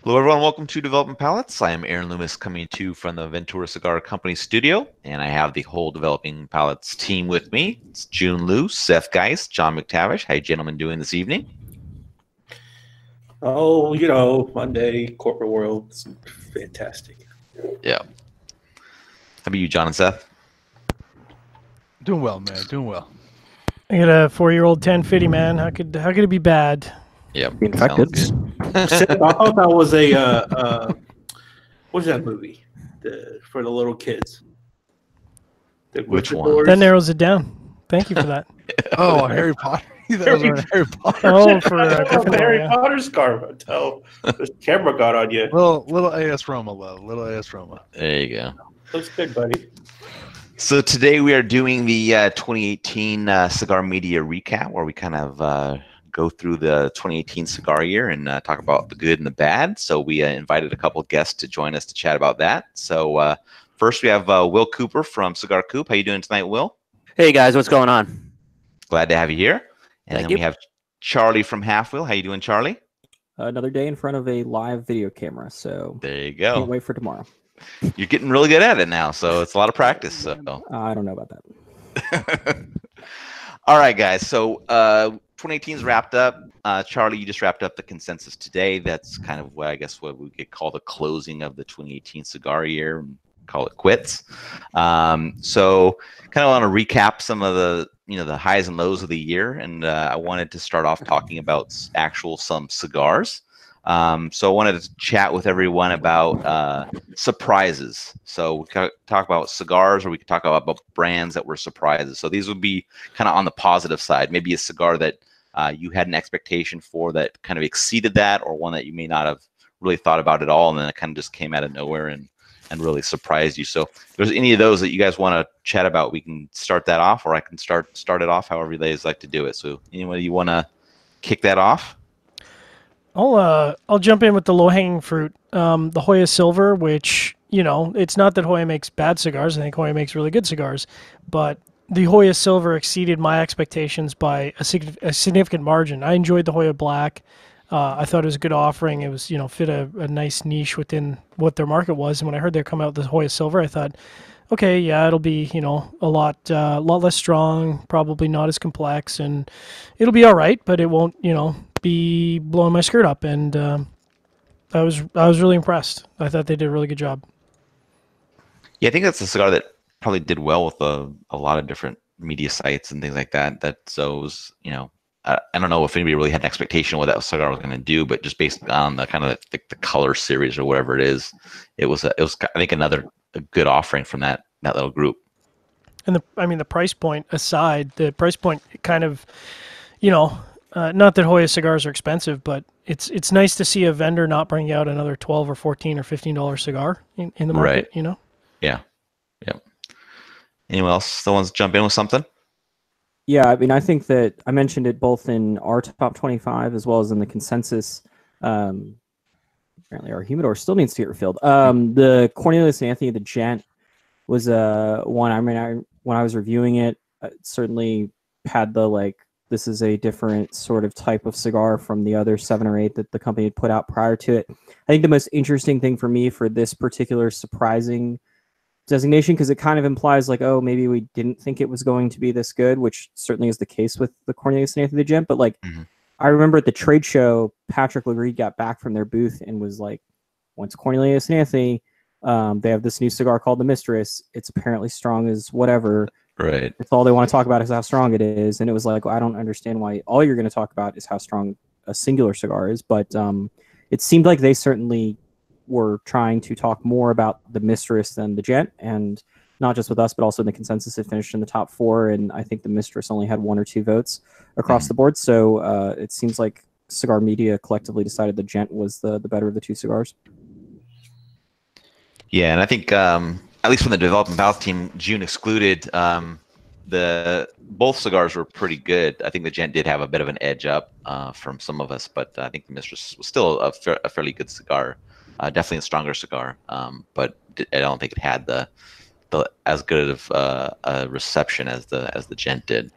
Hello, everyone. Welcome to Developing Palates. I am Aaron Loomis coming to you from the Ventura Cigar Company studio, and I have the whole Developing Palates team with me. It's June Liu, Seth Geist, John McTavish. How you gentlemen doing this evening? Oh, Monday, corporate world, it's fantastic. Yeah. How about you, John and Seth? Doing well, man. Doing well. I got a 4-year-old 1050, man. How could it be bad? Yep. Infected. I thought that was what's that movie? For the little kids. Which one? That narrows it down. Thank you for that. Oh, Harry Potter. That was on Harry Potter. Oh, for the Harry yeah. Potter scarf. Oh, the camera got on you. Little AS Roma, love. Little AS Roma. There you go. Looks good, buddy. So today we are doing the 2018 Cigar Media Recap, where we kind of go through the 2018 cigar year and talk about the good and the bad. So we invited a couple guests to join us to chat about that. So first we have Will Cooper from Cigar-Coop. How you doing tonight, Will? Hey guys, what's going on? Glad to have you here. And Thank then you. we have Charlie from Half Wheel. How you doing, Charlie? Another day in front of a live video camera, so There you can't go. wait for tomorrow. You're getting really good at it now, so it's a lot of practice. So. I don't know about that. All right, guys. So 2018's wrapped up. Charlie, you just wrapped up the consensus today. That's kind of what I guess what we could call the closing of the 2018 cigar year. And call it quits. So kind of want to recap some of the the highs and lows of the year, and I wanted to start off talking about some cigars. So I wanted to chat with everyone about surprises. So we could talk about cigars, or we could talk about brands that were surprises. So these would be kind of on the positive side. Maybe a cigar that you had an expectation for that kind of exceeded that, or one that you may not have really thought about at all, and then it kind of just came out of nowhere and really surprised you. So if there's any of those that you guys want to chat about, we can start that off, or I can start it off however you guys like to do it. So anybody you want to kick that off? I'll jump in with the low-hanging fruit. The Hoya Silver, which, it's not that Hoya makes bad cigars. I think Hoya makes really good cigars. But the Hoya Silver exceeded my expectations by a significant margin. I enjoyed the Hoya Black. I thought it was a good offering. It was, fit a nice niche within what their market was. And when I heard they come out with the Hoya Silver, I thought, okay, yeah, it'll be, a lot less strong, probably not as complex, and it'll be all right, but it won't, be blowing my skirt up. And I was really impressed. I thought they did a really good job. Yeah, I think that's a cigar that probably did well with a lot of different media sites and things like that. So it was, I don't know if anybody really had an expectation of what that cigar was going to do, but just based on the kind of the color series or whatever it is, it was I think another good offering from that little group. And the price point aside, the price point kind of, not that Hoya cigars are expensive, but it's nice to see a vendor not bring out another $12 or $14 or $15 cigar in the market. Right. Yeah. Anyone else still wants to jump in with something? Yeah, I think that I mentioned it both in our top 25 as well as in the consensus. Apparently our humidor still needs to get refilled. The Cornelius and Anthony, the Gent, was one. When I was reviewing it, certainly had this is a different sort of type of cigar from the other 7 or 8 that the company had put out prior to it. I think the most interesting thing for me for this particular surprising designation, because it kind of implies oh, maybe we didn't think it was going to be this good, which certainly is the case with the Cornelius and Anthony the Gent. But I remember at the trade show, Patrick Legreed got back from their booth and was like, once Cornelius and Anthony, they have this new cigar called the Mistress. It's apparently strong as whatever. Right. That's all they want to talk about is how strong it is. And it was like, I don't understand why all you're going to talk about is how strong a singular cigar is. But it seemed like they certainly were trying to talk more about the Mistress than the Gent, and not just with us, but also in the consensus. It finished in the top 4, and I think the Mistress only had 1 or 2 votes across the board. So it seems like Cigar Media collectively decided the Gent was the better of the 2 cigars. Yeah, and I think at least from the Developing Palates team, June excluded, both cigars were pretty good. I think the Gent did have a bit of an edge up from some of us, but I think the Mistress was still a fairly good cigar. Definitely a stronger cigar, but I don't think it had the as good of a reception as the Gent did.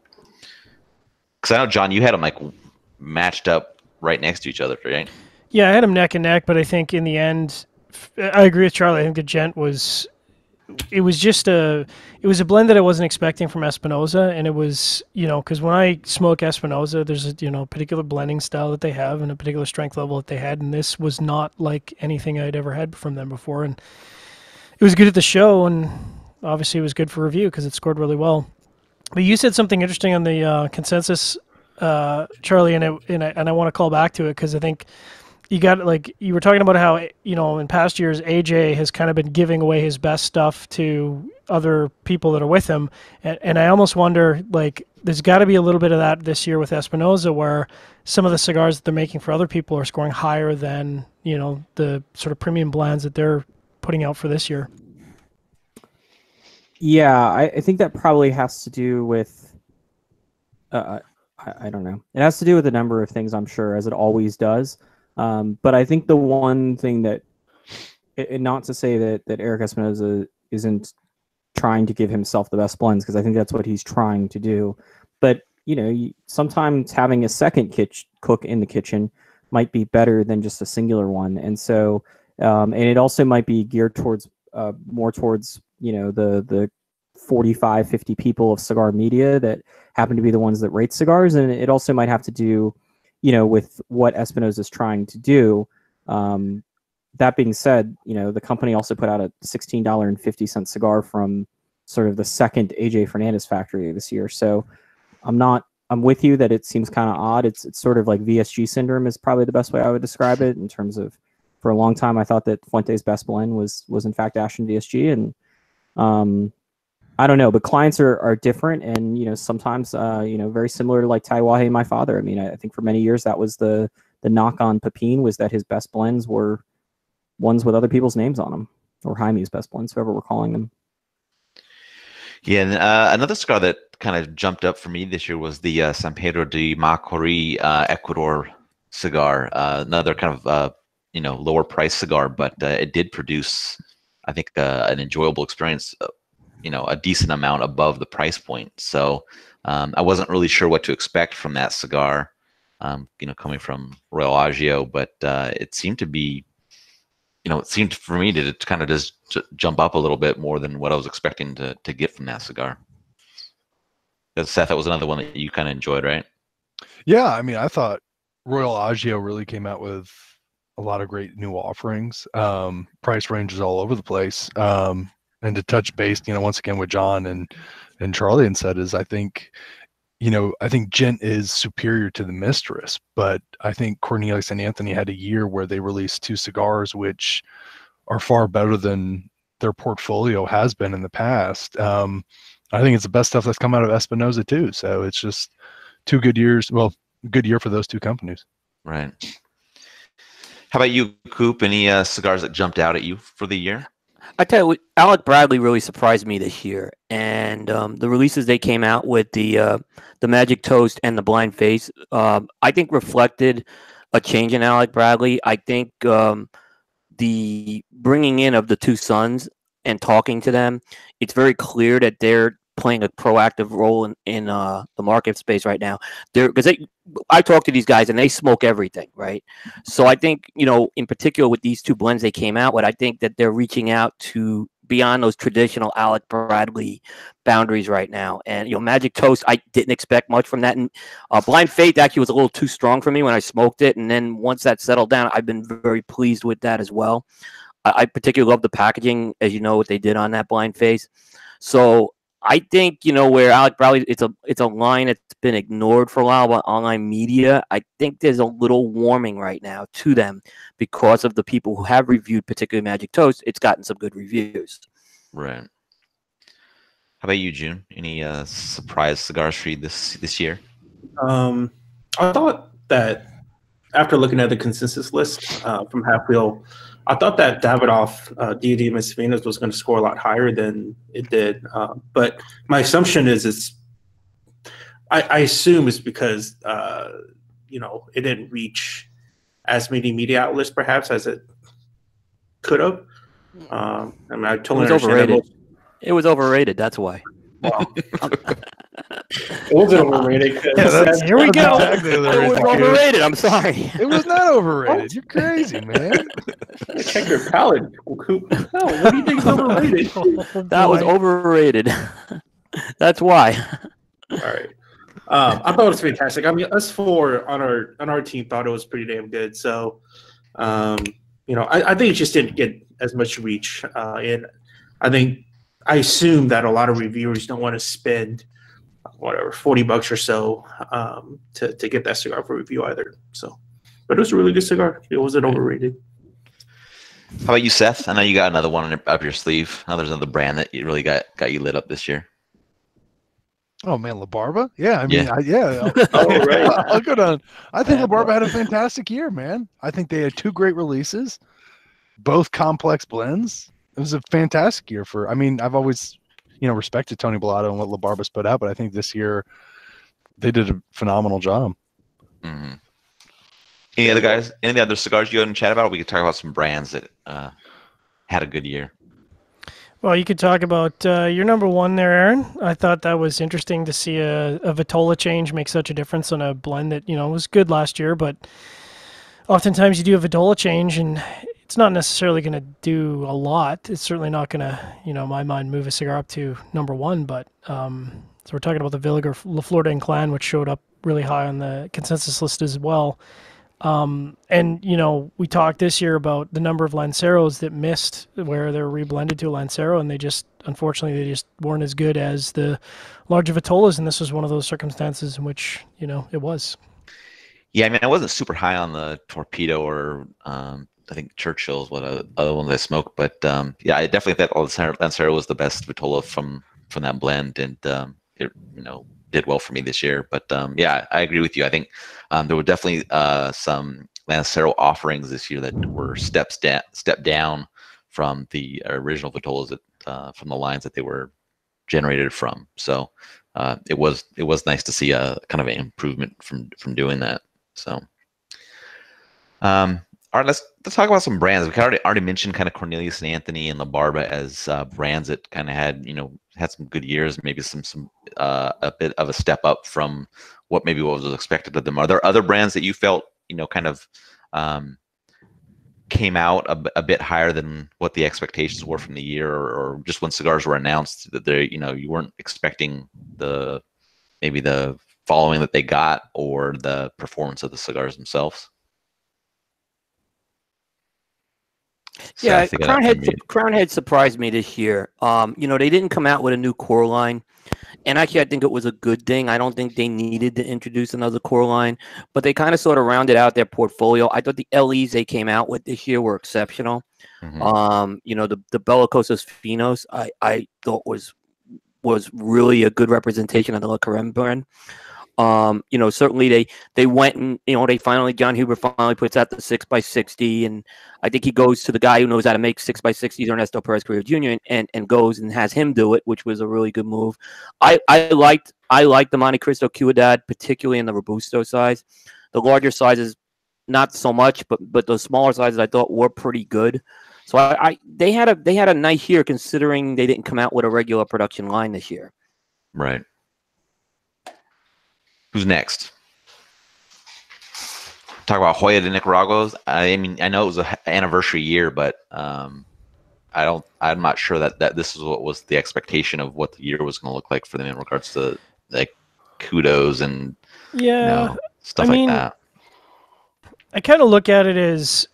Because I know, John, you had them matched up right next to each other, right? Yeah, I had them neck and neck, but I think in the end, I agree with Charlie. I think the Gent was. It was just a. It was a blend that I wasn't expecting from Espinosa, and it was because when I smoke Espinosa, there's a particular blending style that they have and a particular strength level that they had, and this was not like anything I'd ever had from them before, and it was good at the show, and obviously it was good for review because it scored really well. But you said something interesting on the consensus, Charlie, and I want to call back to it because I think you got you were talking about how in past years AJ has kind of been giving away his best stuff to other people that are with him, and I almost wonder there's got to be a little bit of that this year with Espinosa where some of the cigars that they're making for other people are scoring higher than the sort of premium blends that they're putting out for this year. Yeah, I think that probably has to do with I don't know. It has to do with a number of things, I'm sure, as it always does. But I think the one thing that, not to say that Eric Espinosa isn't trying to give himself the best blends, because I think that's what he's trying to do. But sometimes having a second cook in the kitchen might be better than just a singular one. And so, and it also might be geared towards more towards the 45, 50 people of cigar media that happen to be the ones that rate cigars, and it also might have to do with what Espinosa is trying to do. That being said, the company also put out a $16.50 cigar from sort of the second AJ Fernandez factory this year. So I'm with you that it seems kind of odd. It's sort of like VSG syndrome is probably the best way I would describe it, in terms of, for a long time I thought that Fuente's best blend was in fact Ashton VSG, and I don't know, but clients are different, and sometimes very similar to like Taiwahe, my father. I mean, I think for many years that was the knock on Pepin, was that his best blends were ones with other people's names on them, or Jaime's best blends, whoever we're calling them. Yeah, and another cigar that kind of jumped up for me this year was the San Pedro de Macorís Ecuador cigar. Another kind of lower price cigar, but it did produce, I think, an enjoyable experience. A decent amount above the price point. So I wasn't really sure what to expect from that cigar, coming from Royal Agio, but it seemed to be, it seemed for me to kind of just jump up a little bit more than what I was expecting to get from that cigar. Seth, that was another one that you kind of enjoyed, right? Yeah, I mean, I thought Royal Agio really came out with a lot of great new offerings. Price ranges all over the place. And to touch base, once again with John and Charlie and said is, I think Gent is superior to the Mistress, but I think Cornelius and Anthony had a year where they released two cigars which are far better than their portfolio has been in the past. I think it's the best stuff that's come out of Espinosa too. So it's just 2 good years. Well, good year for those two companies. Right. How about you, Coop? Any cigars that jumped out at you for the year? I tell you what, Alec Bradley really surprised me this year, and the releases they came out with, the Magic Toast and the Blind Face, I think reflected a change in Alec Bradley. I think the bringing in of the two sons and talking to them, it's very clear that they're playing a proactive role in the market space right now. I talk to these guys and they smoke everything, right? So I think, in particular with these two blends they came out with, I think that they're reaching out to beyond those traditional Alec Bradley boundaries right now. And, Magic Toast, I didn't expect much from that. And Blind Faith actually was a little too strong for me when I smoked it. And then once that settled down, I've been very pleased with that as well. I particularly love the packaging, as you know, what they did on that Blind Face. So I think, where Alec Bradley, it's a line that's been ignored for a while by online media. I think there's a little warming right now to them because of the people who have reviewed, particularly Magic Toast. It's gotten some good reviews. Right. How about you, June? Any surprise cigars for you this year? I thought that after looking at the consensus list from Half Wheel, I thought that Davidoff Diademas Finas was going to score a lot higher than it did. But my assumption is I assume it's because it didn't reach as many media outlets perhaps as it could have. I totally understand overrated. It was overrated. That's why. Well, It wasn't overrated. 'Cause Yeah, that's- Here we go. Exactly the It was reason, dude. overrated. I'm sorry. It was not overrated. You're crazy, man. check your palate. Coop. No, what do you think is overrated? That was Boy. overrated. That's why. All right. I thought it was fantastic. I mean, us four on our team thought it was pretty damn good. So, I think it just didn't get as much reach, and I assume that a lot of reviewers don't want to spend whatever $40 or so to get that cigar for review either. So, but it was a really good cigar. It wasn't overrated. How about you, Seth? I know you got another one up your sleeve. Now there's another brand that you really got you lit up this year. Oh man, La Barba? Yeah, I mean, Yeah. Oh, right. I'll go down. I think La Barba had a fantastic year, man. I think they had 2 great releases, both complex blends. It was a fantastic year for. I mean, I've always, respected Tony Bellotto and what La Barba's put out, but I think this year they did a phenomenal job. Mm-hmm. Any other cigars you want to chat about? We could talk about some brands that had a good year. Well, you could talk about your number one there, Aaron. I thought that was interesting to see a Vitola change make such a difference on a blend that, was good last year, but oftentimes you do a Vitola change and it's not necessarily going to do a lot. It's certainly not going to, in my mind, move a cigar up to number one, but so we're talking about the Villiger La Florida and Clan, which showed up really high on the consensus list as well. And we talked this year about the number of Lanceros that missed where they're reblended to a Lancero, and unfortunately they just weren't as good as the larger Vitolas, and this was one of those circumstances in which it was. Yeah, I mean, I wasn't super high on the Torpedo or I think Churchill's what other one that I smoked, but yeah, I definitely thought Lancero was the best Vitola from that blend, and it did well for me this year. But yeah, I agree with you. I think there were definitely some Lancero offerings this year that were stepped down from the original Vitolas from the lines that they were generated from. So it was nice to see a kind of an improvement from doing that. So all right, let's talk about some brands. We already mentioned kind of Cornelius and Anthony and La Barba as brands that kind of had some good years, maybe some a bit of a step up from what was expected of them. Are there other brands that you felt kind of came out a bit higher than what the expectations were from the year, or just when cigars were announced that they you weren't expecting maybe the following that they got or the performance of the cigars themselves? Yeah, Crown Head surprised me this year. They didn't come out with a new core line, and actually I think it was a good thing. I don't think they needed to introduce another core line, but they kind of sort of rounded out their portfolio. I thought the LEs they came out with this year were exceptional. Mm-hmm. The Bellicosos Finos I thought was really a good representation of the Le Carême brand. Certainly they went and John Huber finally puts out the 6x60, and I think he goes to the guy who knows how to make 6x60s, Ernesto Perez Carrillo Jr. and goes and has him do it, which was a really good move. I liked the Monte Cristo Ciudad, particularly in the Robusto size. The larger sizes, not so much, but the smaller sizes I thought were pretty good. So they had a nice year considering they didn't come out with a regular production line this year. Right. Who's next? Talk about Joya de Nicaragua's. I mean, I know it was an anniversary year, but I'm not sure that this is what was the expectation of what the year was going to look like for them in regards to like kudos and stuff like that. I kind of look at it as,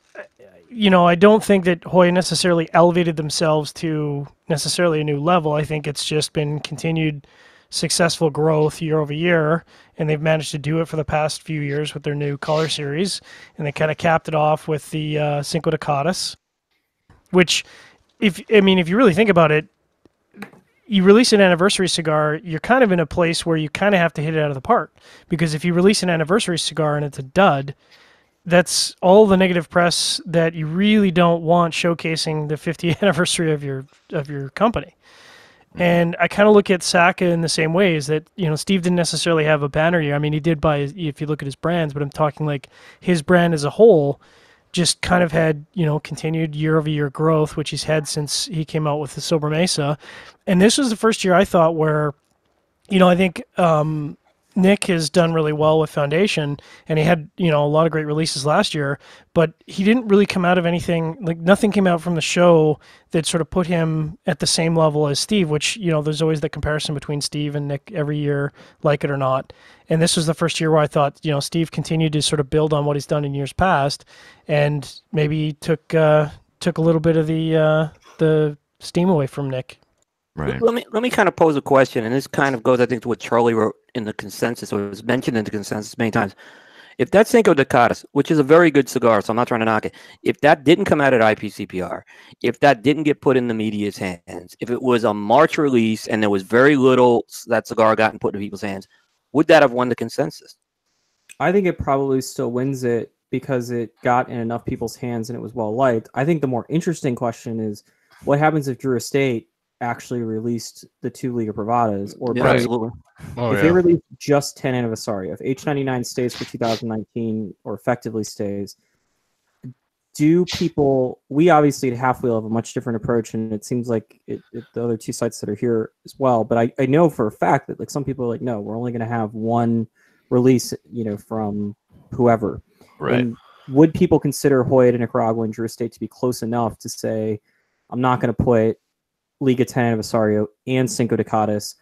I don't think that Joya necessarily elevated themselves to necessarily a new level. I think it's just been continued successful growth year over year, and they've managed to do it for the past few years with their new color series, and they kind of capped it off with the Cinco de Cadas, which, if you really think about it, you release an anniversary cigar, you're kind of in a place where you kind of have to hit it out of the park, because if you release an anniversary cigar and it's a dud, that's all the negative press that you really don't want showcasing the 50th anniversary of your company. And I kind of look at Saka in the same way, is that, Steve didn't necessarily have a banner year. I mean, he did if you look at his brands, but I'm talking like his brand as a whole just kind of had, continued year-over-year growth, which he's had since he came out with the Sober Mesa. And this was the first year I thought where I think Nick has done really well with Foundation, and he had, a lot of great releases last year, but he didn't really come out of anything, like nothing came out from the show that sort of put him at the same level as Steve, which, there's always the comparison between Steve and Nick every year, like it or not. And this was the first year where I thought, Steve continued to sort of build on what he's done in years past, and maybe took a little bit of the steam away from Nick. Right. Let me kind of pose a question, and this kind of goes, I think, to what Charlie wrote in the consensus, or was mentioned in the consensus many times. If that Cinco de Cadas, which is a very good cigar, so I'm not trying to knock it, if that didn't come out at IPCPR, if that didn't get put in the media's hands, if it was a March release and there was very little that cigar gotten put in people's hands, would that have won the consensus? I think it probably still wins it because it got in enough people's hands and it was well liked. I think the more interesting question is what happens if Drew Estate actually released the 2 Liga Privadas, or Yeah, absolutely. if they release just 10 Aniversario, if H99 stays for 2019 or effectively stays, do people, we obviously at Half Wheel have a much different approach, and it seems like the other 2 sites that are here as well, but I know for a fact that like some people are like, no, we're only going to have one release, from whoever. Right. And would people consider Hoya de Nicaragua and Drew Estate to be close enough to say, I'm not going to put Liga 10 Aniversario and Cinco de Cadas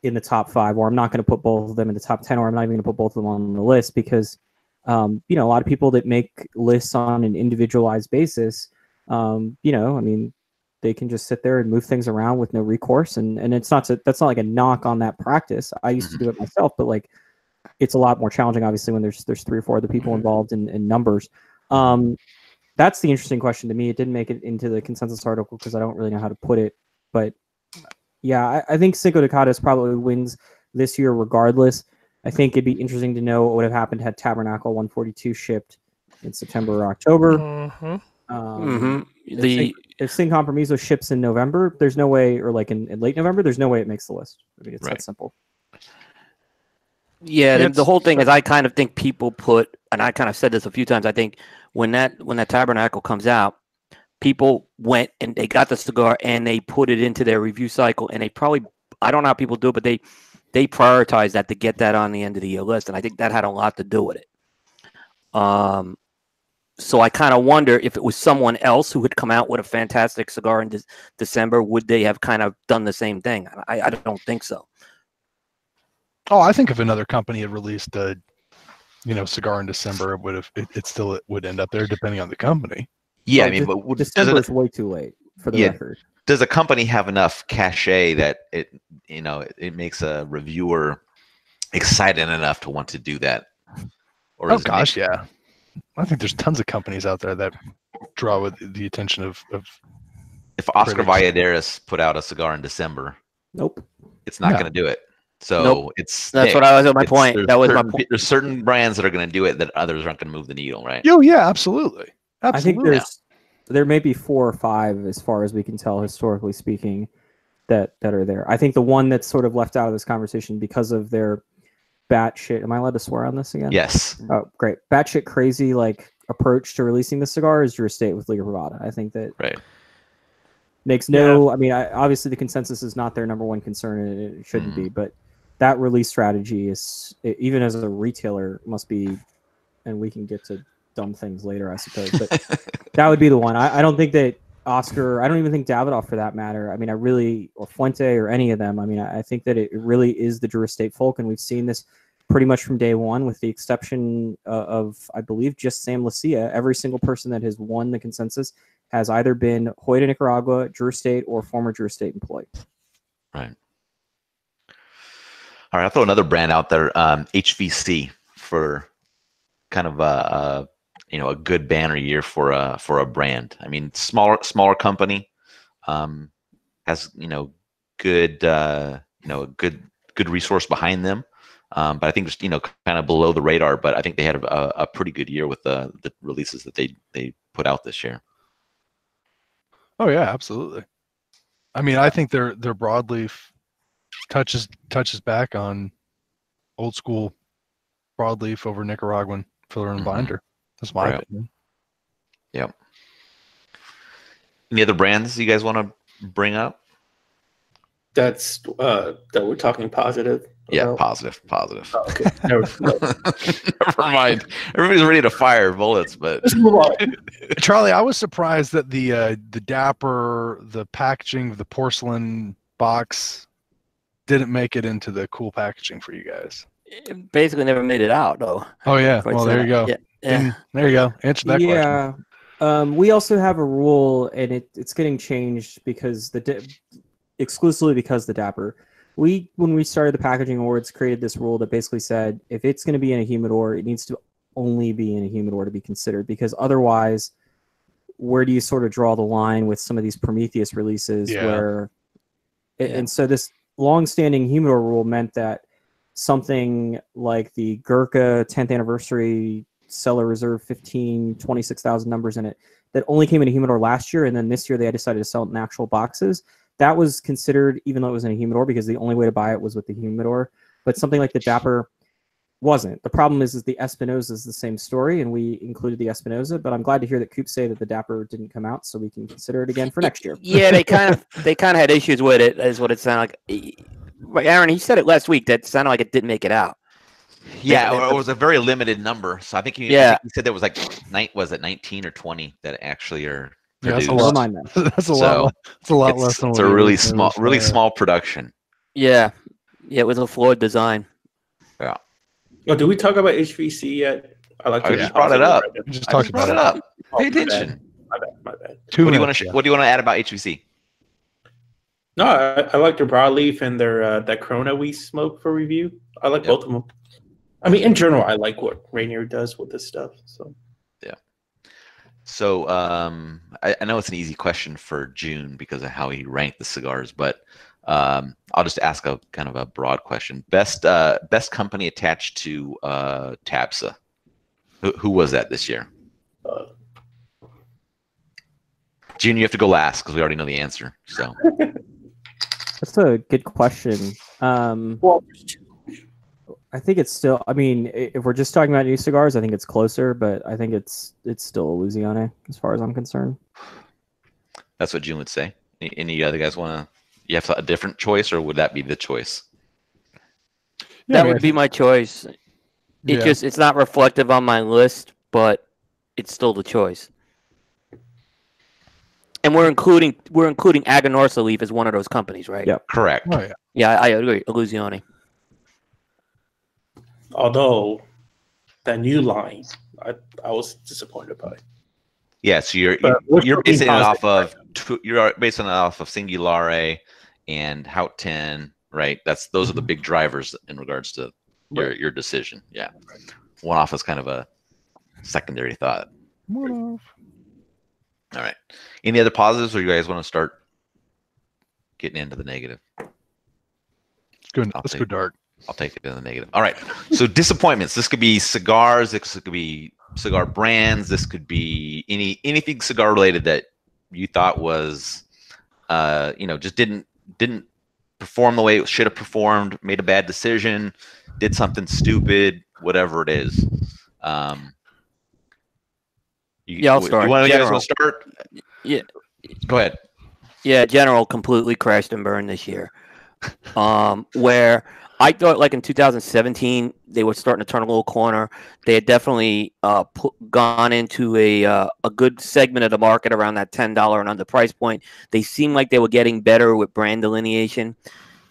in the top 5, or I'm not going to put both of them in the top 10, or I'm not even going to put both of them on the list because, a lot of people that make lists on an individualized basis, they can just sit there and move things around with no recourse. And that's not like a knock on that practice. I used to do it myself, but like, it's a lot more challenging, obviously, when there's 3 or 4 other people involved in numbers. That's the interesting question to me. It didn't make it into the consensus article because I don't really know how to put it. But yeah, I think Cinco de Cadas probably wins this year regardless. I think it'd be interesting to know what would have happened had Tabernacle 142 shipped in September or October. If Sin Compromiso ships in November, there's no way, or like in late November, there's no way it makes the list. I mean, it's that simple. Yeah, the whole thing is I kind of think people put, and I kind of said this a few times, I think when that Tabernacle comes out, people went and they got the cigar and they put it into their review cycle, and they probably, I don't know how people do it, but they prioritize that to get that on the end of the year list, and I think that had a lot to do with it. So I kind of wonder if it was someone else who had come out with a fantastic cigar in December, would they have kind of done the same thing? I don't think so. Oh, I think if another company had released a, cigar in December, it still would end up there depending on the company. Yeah, but December is way too late for the record. Does a company have enough cachet that it makes a reviewer excited enough to want to do that? Or yeah. I think there's tons of companies out there that draw with the attention of if Oscar Valladares put out a cigar in December, nope, it's not going to do it. So nope. That's what I was at my point. That was my point. There's certain brands that are going to do it that others aren't going to move the needle, right? Oh yeah, absolutely. I think there may be 4 or 5 as far as we can tell historically speaking that are there. I think the one that's sort of left out of this conversation because of their batshit. Am I allowed to swear on this again? Yes. Oh, great. Batshit crazy approach to releasing the cigar is Drew Estate with Liga Privada. I think that makes no. I mean, obviously the consensus is not their number one concern, and it shouldn't be. But that release strategy is, even as a retailer, must be. And we can get to dumb things later, I suppose. But that would be the one. I don't think that Oscar. I don't even think Davidoff, for that matter. I mean, or Fuente or any of them. I mean, I think that it really is the Drew Estate folk, and we've seen this pretty much from day one, with the exception of, I believe, just Sam Lucia. Every single person that has won the consensus has either been Hoya de Nicaragua, Drew Estate, or former Drew Estate employee. Right. All right, I'll throw another brand out there, HVC, for kind of a good banner year for a brand. I mean, smaller company, has good good resource behind them. But I think just kind of below the radar. But I think they had a pretty good year with the releases that they put out this year. Oh yeah, absolutely. I mean, I think their broadleaf touches back on old school broadleaf over Nicaraguan filler and binder. That's my opinion. Yep. Any other brands you guys want to bring up? That's that we're talking positive. Yeah, about? positive. Oh, okay. Never mind. Everybody's ready to fire bullets, but Let's move on. Charlie, I was surprised that the Dapper, the packaging, the porcelain box didn't make it into the cool packaging for you guys. It basically never made it out, though. Oh yeah, Quite well there you go. sad. Yeah. There you go. Answer that question. We also have a rule, and it's getting changed because exclusively because the Dapper. When we started the packaging awards, created this rule that basically said if it's going to be in a humidor, it needs to only be in a humidor to be considered, because otherwise, where do you sort of draw the line with some of these Prometheus releases where, and so this long-standing humidor rule meant that something like the Gurkha 10th anniversary Cellar Reserve 15, 26,000 numbers in it, that only came in a humidor last year, and then this year they decided to sell it in actual boxes. That was considered, even though it was in a humidor, because the only way to buy it was with the humidor. But something like the Dapper wasn't. The problem is the Espinosa is the same story, and we included the Espinosa. But I'm glad to hear that Coop say that the Dapper didn't come out, so we can consider it again for next year. Yeah, they kind of had issues with it, is what it sounded like. Aaron, he said it last week. That sounded like it didn't make it out. Yeah, it was a very limited number. So I think he said there was like 19 or 20 that actually are produced. Yeah, that's a lot. That's a lot less than it's a really small production. Yeah, it was a flawed design. Yeah. Oh, did we talk about HVC yet? I just brought it up. We just talked about it. Up. Pay attention. My bad. What do you want to add about HVC? No, I like their broadleaf and their that Corona we smoke for review. I like both of them. I mean, in general, I like what Rainier does with this stuff. So yeah. So I know it's an easy question for June because of how he ranked the cigars, but I'll just ask a kind of a broad question. Best company attached to TABSA. Who was that this year? June, you have to go last because we already know the answer. So that's a good question. I think it's still. I mean, if we're just talking about new cigars, I think it's closer, but I think it's still Louisiana as far as I'm concerned. That's what June would say. Any other guys want to? You have a different choice, or would that be the choice? That would be my choice. It's not reflective on my list, but it's still the choice. And we're including Aganorsa Leaf as one of those companies, right? Yeah, correct. Oh, yeah. Yeah, I agree. Illusione. Although that new line, I was disappointed by. Yeah, so you're basing it off of Singulare and Hout 10, right? Those are the big drivers in regards to your decision. Yeah, one off is kind of a secondary thought. One off. All right. Any other positives, or you guys want to start getting into the negative? Let's go dark. I'll take it in the negative. All right. So disappointments. This could be cigars. This could be cigar brands. This could be anything cigar related that you thought was, just didn't perform the way it should have performed. Made a bad decision. Did something stupid. Whatever it is. I'll start. You guys want to start? Yeah. Go ahead. Yeah, General completely crashed and burned this year. Where I thought, like in 2017, they were starting to turn a little corner. They had definitely gone into a good segment of the market around that $10 and under price point. They seemed like they were getting better with brand delineation,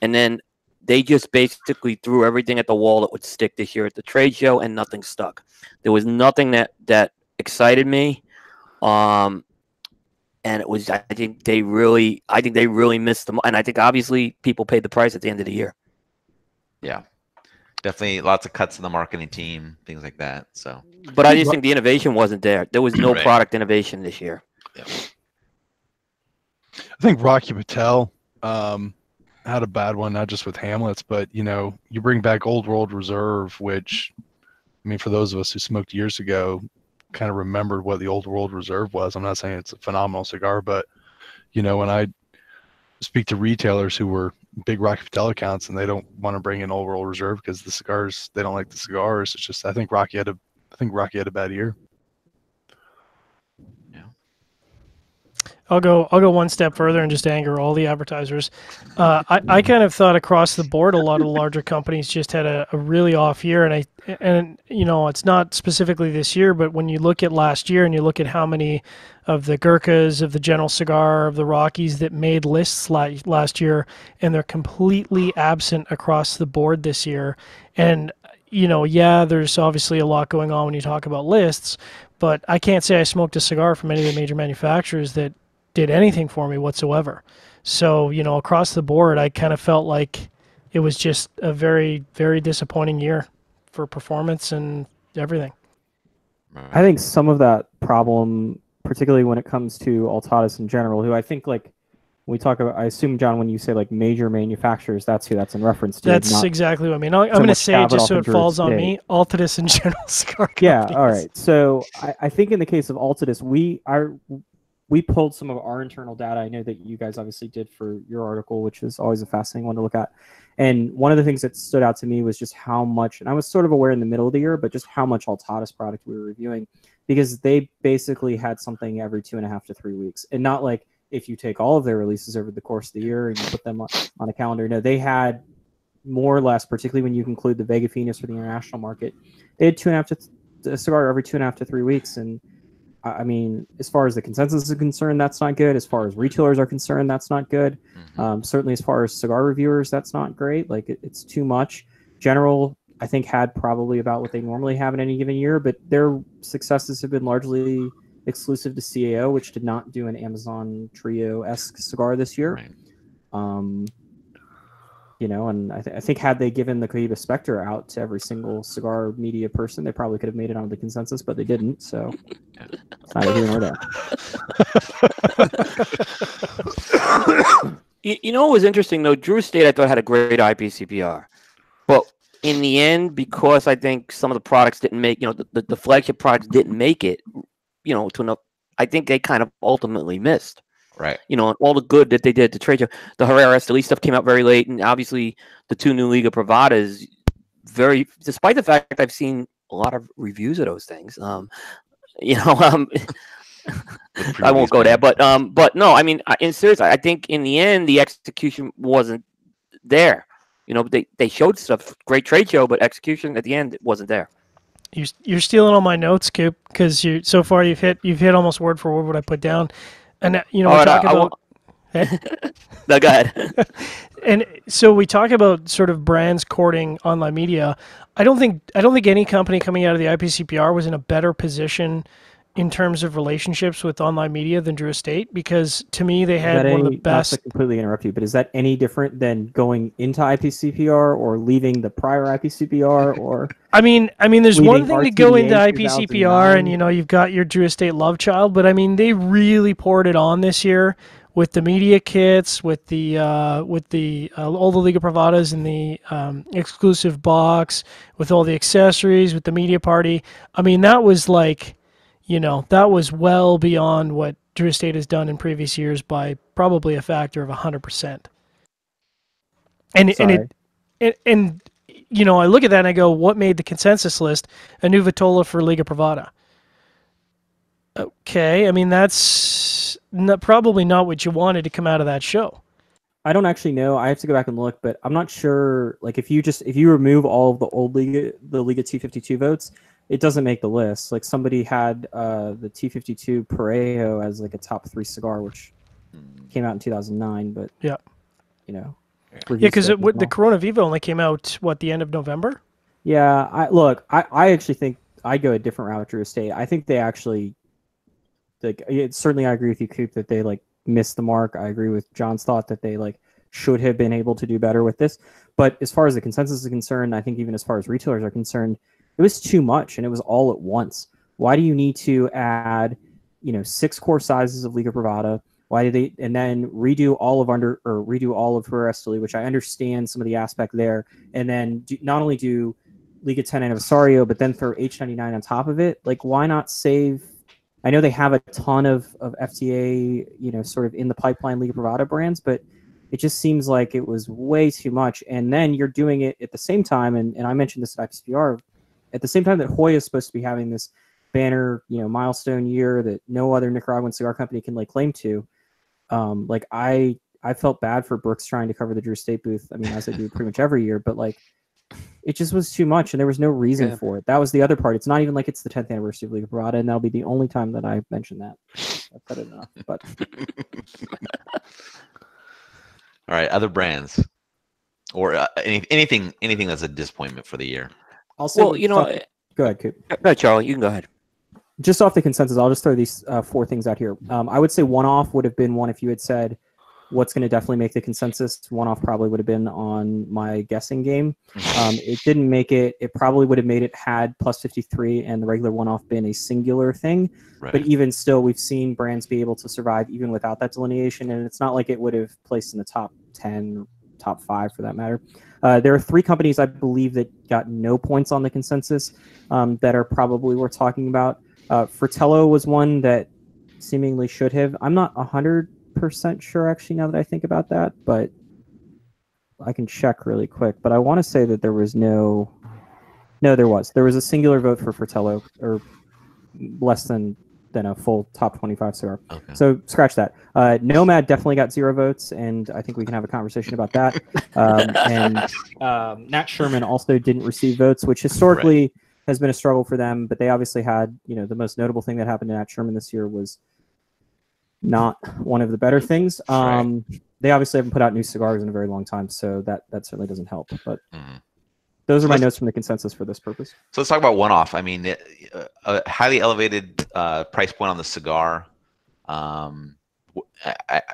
and then they just basically threw everything at the wall that would stick this year at the trade show, and nothing stuck. There was nothing that excited me, and it was. I think they really missed them, and I think obviously people paid the price at the end of the year. Yeah, definitely lots of cuts in the marketing team, things like that. So, but I just think the innovation wasn't there. There was no product innovation this year. Yeah. I think Rocky Patel had a bad one, not just with Hamlets, but you bring back Old World Reserve, which, I mean, for those of us who smoked years ago, kind of remembered what the Old World Reserve was. I'm not saying it's a phenomenal cigar, but when I speak to retailers who were big Rocky Patel accounts and they don't want to bring in Old World Reserve because the cigars, they don't like the cigars. It's just I think Rocky had a bad year. Yeah. I'll go one step further and just anger all the advertisers. I kind of thought across the board a lot of the larger companies just had a really off year, and you know, it's not specifically this year, but when you look at last year and you look at how many of the Gurkhas, of the General Cigar, of the Rockies that made lists last year, and they're completely absent across the board this year. And you know, yeah, there's obviously a lot going on when you talk about lists, but I can't say I smoked a cigar from any of the major manufacturers that did anything for me whatsoever. So, you know, across the board, I kind of felt like it was just a very, very disappointing year for performance and everything. I think some of that problem, particularly when it comes to Altadas in general, who I think like we talk about, I assume, John, when you say like major manufacturers, that's who that's in reference to. That's exactly what I mean. I'm going to say it just so it falls on me. Altadas and General Cigar Companies. Yeah, all right. So I think in the case of Altadas, we pulled some of our internal data. I know that you guys obviously did for your article, which is always a fascinating one to look at. And one of the things that stood out to me was just how much, and I was sort of aware in the middle of the year, but just how much Altadas product we were reviewing, because they basically had something every 2.5 to 3 weeks. And not like if you take all of their releases over the course of the year and you put them on a calendar. No, they had more or less, particularly when you include the Vega Finas for the international market, they had a cigar every 2.5 to 3 weeks. And I mean, as far as the consensus is concerned, that's not good. As far as retailers are concerned, that's not good. Certainly as far as cigar reviewers, that's not great. Like it's too much. General, I think, had probably about what they normally have in any given year, but their successes have been largely exclusive to CAO, which did not do an Amazon Trio-esque cigar this year. Right. You know, and I think had they given the Cohiba Spectre out to every single cigar media person, they probably could have made it on the consensus, but they didn't. So it's neither here nor there. You know what was interesting though? Drew Estate I thought had a great IPCPR, but in the end, because I think some of the products didn't make, you know, the flagship products didn't make it, you know, to enough. I think they kind of ultimately missed. Right. You know, all the good that they did at the trade show. The Herrera Esteli stuff came out very late, and obviously the two new Liga Privadas, very, despite the fact I've seen a lot of reviews of those things. You know, I won't go there, but no, I mean, in serious, I think in the end the execution wasn't there. You know, they showed stuff, great trade show, but execution at the end wasn't there. You're stealing all my notes, Coop, because so far you've hit almost word for word what I put down. And you know, we talk about. No, go ahead. And so we talk about sort of brands courting online media. I don't think any company coming out of the IPCPR was in a better position in terms of relationships with online media than Drew Estate, because to me they had one of the best. Not to completely interrupt you, but is that any different than going into IPCPR or leaving the prior IPCPR? Or I mean, there's one thing to go into IPCPR 2009. and you know you've got your Drew Estate love child, but I mean they really poured it on this year with the media kits, with the all the Liga Privadas in the exclusive box, with all the accessories, with the media party. I mean that was like. You know, that was well beyond what Drew Estate has done in previous years by probably a factor of 100%. And you know, I look at that and I go, what made the consensus list? A new Vitola for Liga Privada. Okay, I mean that's probably not what you wanted to come out of that show. I don't actually know. I have to go back and look, but I'm not sure. Like, if you remove all of the old Liga 252 votes, it doesn't make the list. Like somebody had the T52 Parejo as like a top 3 cigar, which came out in 2009. But yeah, you know, yeah, because the Corona Viva only came out the end of November. Yeah, I actually think I go a different route with Drew Estate. I think they actually, like, certainly I agree with you, Coop, that they like missed the mark. I agree with John's thought that they like should have been able to do better with this. But as far as the consensus is concerned, I think even as far as retailers are concerned, it was too much, and it was all at once. Why do you need to add, 6 core sizes of Liga Privada? Why did they, and then redo all of Herrera Esteli, which I understand some of the aspect there, and then not only do Liga 10 Aniversario, but then throw H99 on top of it? Like, why not save? I know they have a ton of FTA, sort of in the pipeline Liga Privada brands, but it just seems like it was way too much. And then you're doing it at the same time, and I mentioned this at IPCPR, at the same time that Hoya is supposed to be having this banner, milestone year that no other Nicaraguan cigar company can lay claim to. Like I felt bad for Brooks trying to cover the Drew State booth. I mean, as I do pretty much every year, but like it just was too much, and there was no reason for it. That was the other part. It's not even like it's the 10th anniversary of League of Barada, and that'll be the only time that I mention that. I've said it enough. But all right, other brands or anything that's a disappointment for the year. I'll say, Well, go ahead, Coop. Go ahead, Charlie. You can go ahead. Just off the consensus, I'll just throw these 4 things out here. I would say one-off would have been one if you had said what's going to definitely make the consensus. One-off probably would have been on my guessing game. It didn't make it. It probably would have made it had plus 53 and the regular one-off been a singular thing. Right. But even still, we've seen brands be able to survive even without that delineation, and it's not like it would have placed in the top 10, top 5 for that matter. There are 3 companies I believe that got no points on the consensus that are probably worth talking about. Fratello was one that seemingly should have. I'm not 100% sure actually now that I think about that, but I can check really quick. But I want to say that there was there was a singular vote for Fratello, or less than a full top 25 cigar. Okay. So scratch that. Nomad definitely got 0 votes, and I think we can have a conversation about that. And Nat Sherman also didn't receive votes, which historically has been a struggle for them, but they obviously had, the most notable thing that happened to Nat Sherman this year was not one of the better things. They obviously haven't put out new cigars in a very long time, so that certainly doesn't help. But those are my notes from the consensus for this purpose. So let's talk about one-off. I mean, a highly elevated price point on the cigar. I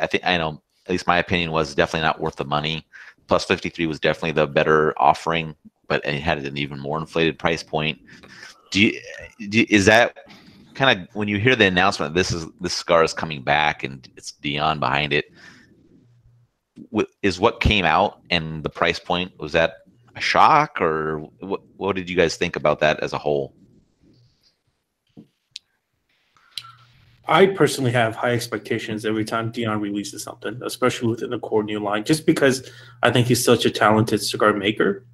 think at least my opinion was definitely not worth the money. Plus 53 was definitely the better offering, but it had an even more inflated price point. Is that kind of, when you hear the announcement this cigar is coming back and it's Dion behind it, is what came out and the price point, was that a shock, or what did you guys think about that as a whole? I personally have high expectations every time Dion releases something, especially within the core new line, just because I think he's such a talented cigar maker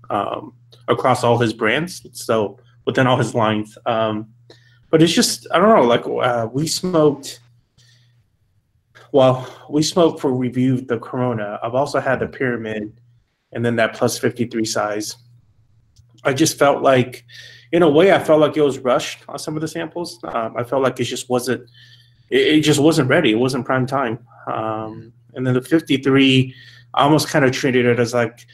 across all his brands, so within all his lines. But it's just, I don't know, like we smoked for review the Corona. I've also had the Pyramid and then that plus 53 size. I just felt like, in a way, it was rushed on some of the samples. I felt like it just wasn't ready. It wasn't prime time. And then the 53, I almost kind of treated it as like,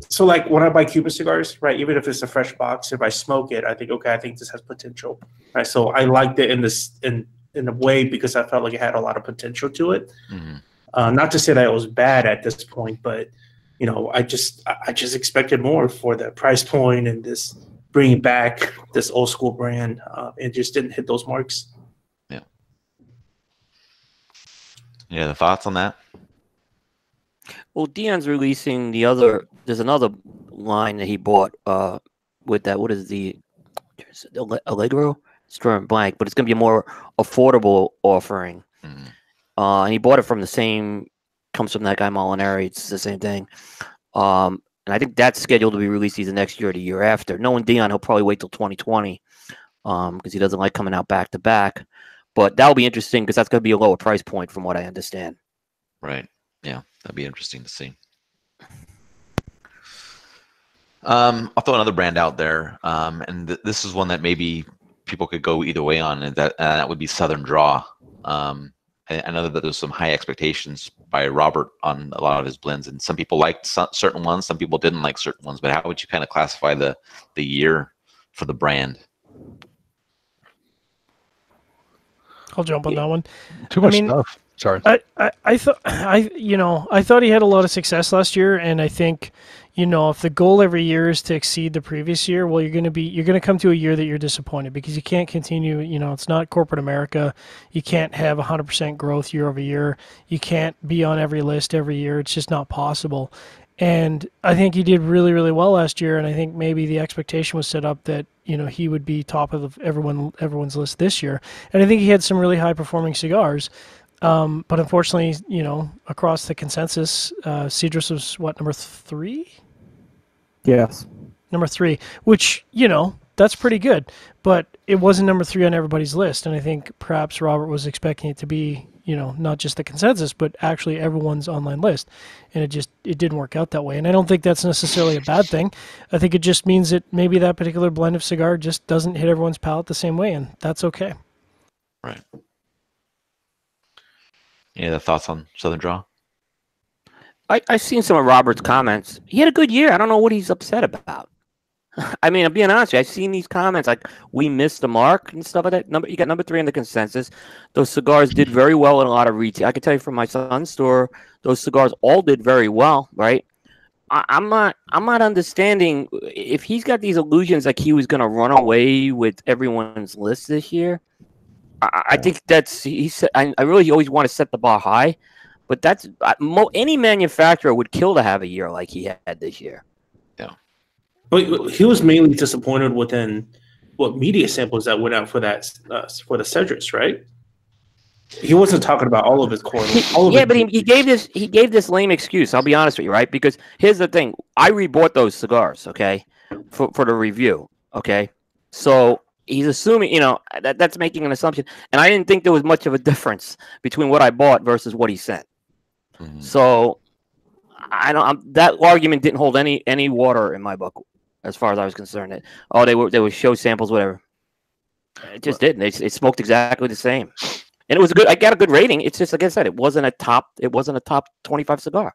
so like when I buy Cuban cigars, right, even if it's a fresh box, if I smoke it, I think, okay, I think this has potential, right? So I liked it in a way because I felt like it had a lot of potential to it. Not to say that it was bad at this point, but I just expected more for the price point and this bringing back this old school brand. It just didn't hit those marks. Yeah, the thoughts on that? Well, Dion's releasing there's another line that he bought with that. What is the Allegro? It's drawing blank, but it's going to be a more affordable offering. And he bought it from comes from that guy Molinari. It's the same thing. And I think that's scheduled to be released either next year or the year after. Knowing Dion, he'll probably wait till 2020 because he doesn't like coming out back to back. But that'll be interesting because that's going to be a lower price point from what I understand. Right. Yeah, that'd be interesting to see. I'll throw another brand out there, and this is one that maybe people could go either way on, and that would be Southern Draw. I know that there's some high expectations by Robert on a lot of his blends, and some people liked certain ones, some people didn't like certain ones. But how would you kind of classify the year for the brand? I'll jump on that one. Too much stuff. Sorry. I thought he had a lot of success last year, and I think, if the goal every year is to exceed the previous year, well, you're going to come to a year that you're disappointed because you can't continue. It's not corporate America. You can't have 100% growth year over year. You can't be on every list every year. It's just not possible. And I think he did really, really well last year, and I think maybe the expectation was set up that he would be top of everyone's list this year. And I think he had some really high performing cigars. But unfortunately, across the consensus, Cedrus was number 3? Yes. Number 3, which, that's pretty good. But it wasn't number 3 on everybody's list. And I think perhaps Robert was expecting it to be, not just the consensus, but actually everyone's online list. And it didn't work out that way. And I don't think that's necessarily a bad thing. I think it just means that maybe that particular blend of cigar just doesn't hit everyone's palate the same way, and that's okay. Right. Any other thoughts on Southern Draw? I've seen some of Robert's comments. He had a good year. I don't know what he's upset about. I mean, I'm being honest with you. I've seen these comments like we missed the mark and stuff like that. You got number 3 in the consensus. Those cigars did very well in a lot of retail. I can tell you from my son's store, those cigars all did very well, right? I'm not understanding if he's got these illusions like he was going to run away with everyone's list this year. I think he said. I really always want to set the bar high, but that's any manufacturer would kill to have a year like he had this year. But he was mainly disappointed within what media samples that went out for that for the Cedrus, right? He wasn't talking about all of his core. He gave this lame excuse. I'll be honest with you, right? Because here's the thing: I rebought those cigars, okay, for the review, okay. So he's assuming, that's making an assumption, and I didn't think there was much of a difference between what I bought versus what he sent. Mm-hmm. So that argument didn't hold any water in my book. As far as I was concerned, they were show samples, whatever. It just didn't. It smoked exactly the same, and it was good. I got a good rating. It's just like I said, it wasn't a top 25 cigar.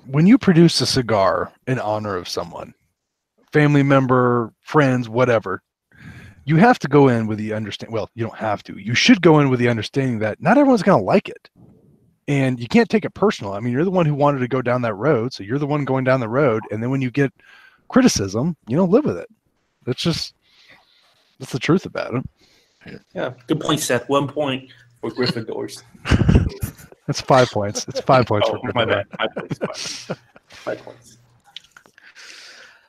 When you produce a cigar in honor of someone, family member, friends, whatever, you have to go in with the understanding. Well, you don't have to. You should go in with the understanding that not everyone's going to like it, and you can't take it personal. I mean, you're the one who wanted to go down that road, so you're the one going down the road, and then when you get criticism, live with it. That's the truth about it. Yeah, good point, Seth. 1 point for Gryffindors. That's 5 points. It's 5 points for my Gryffindor. bad. 5 points.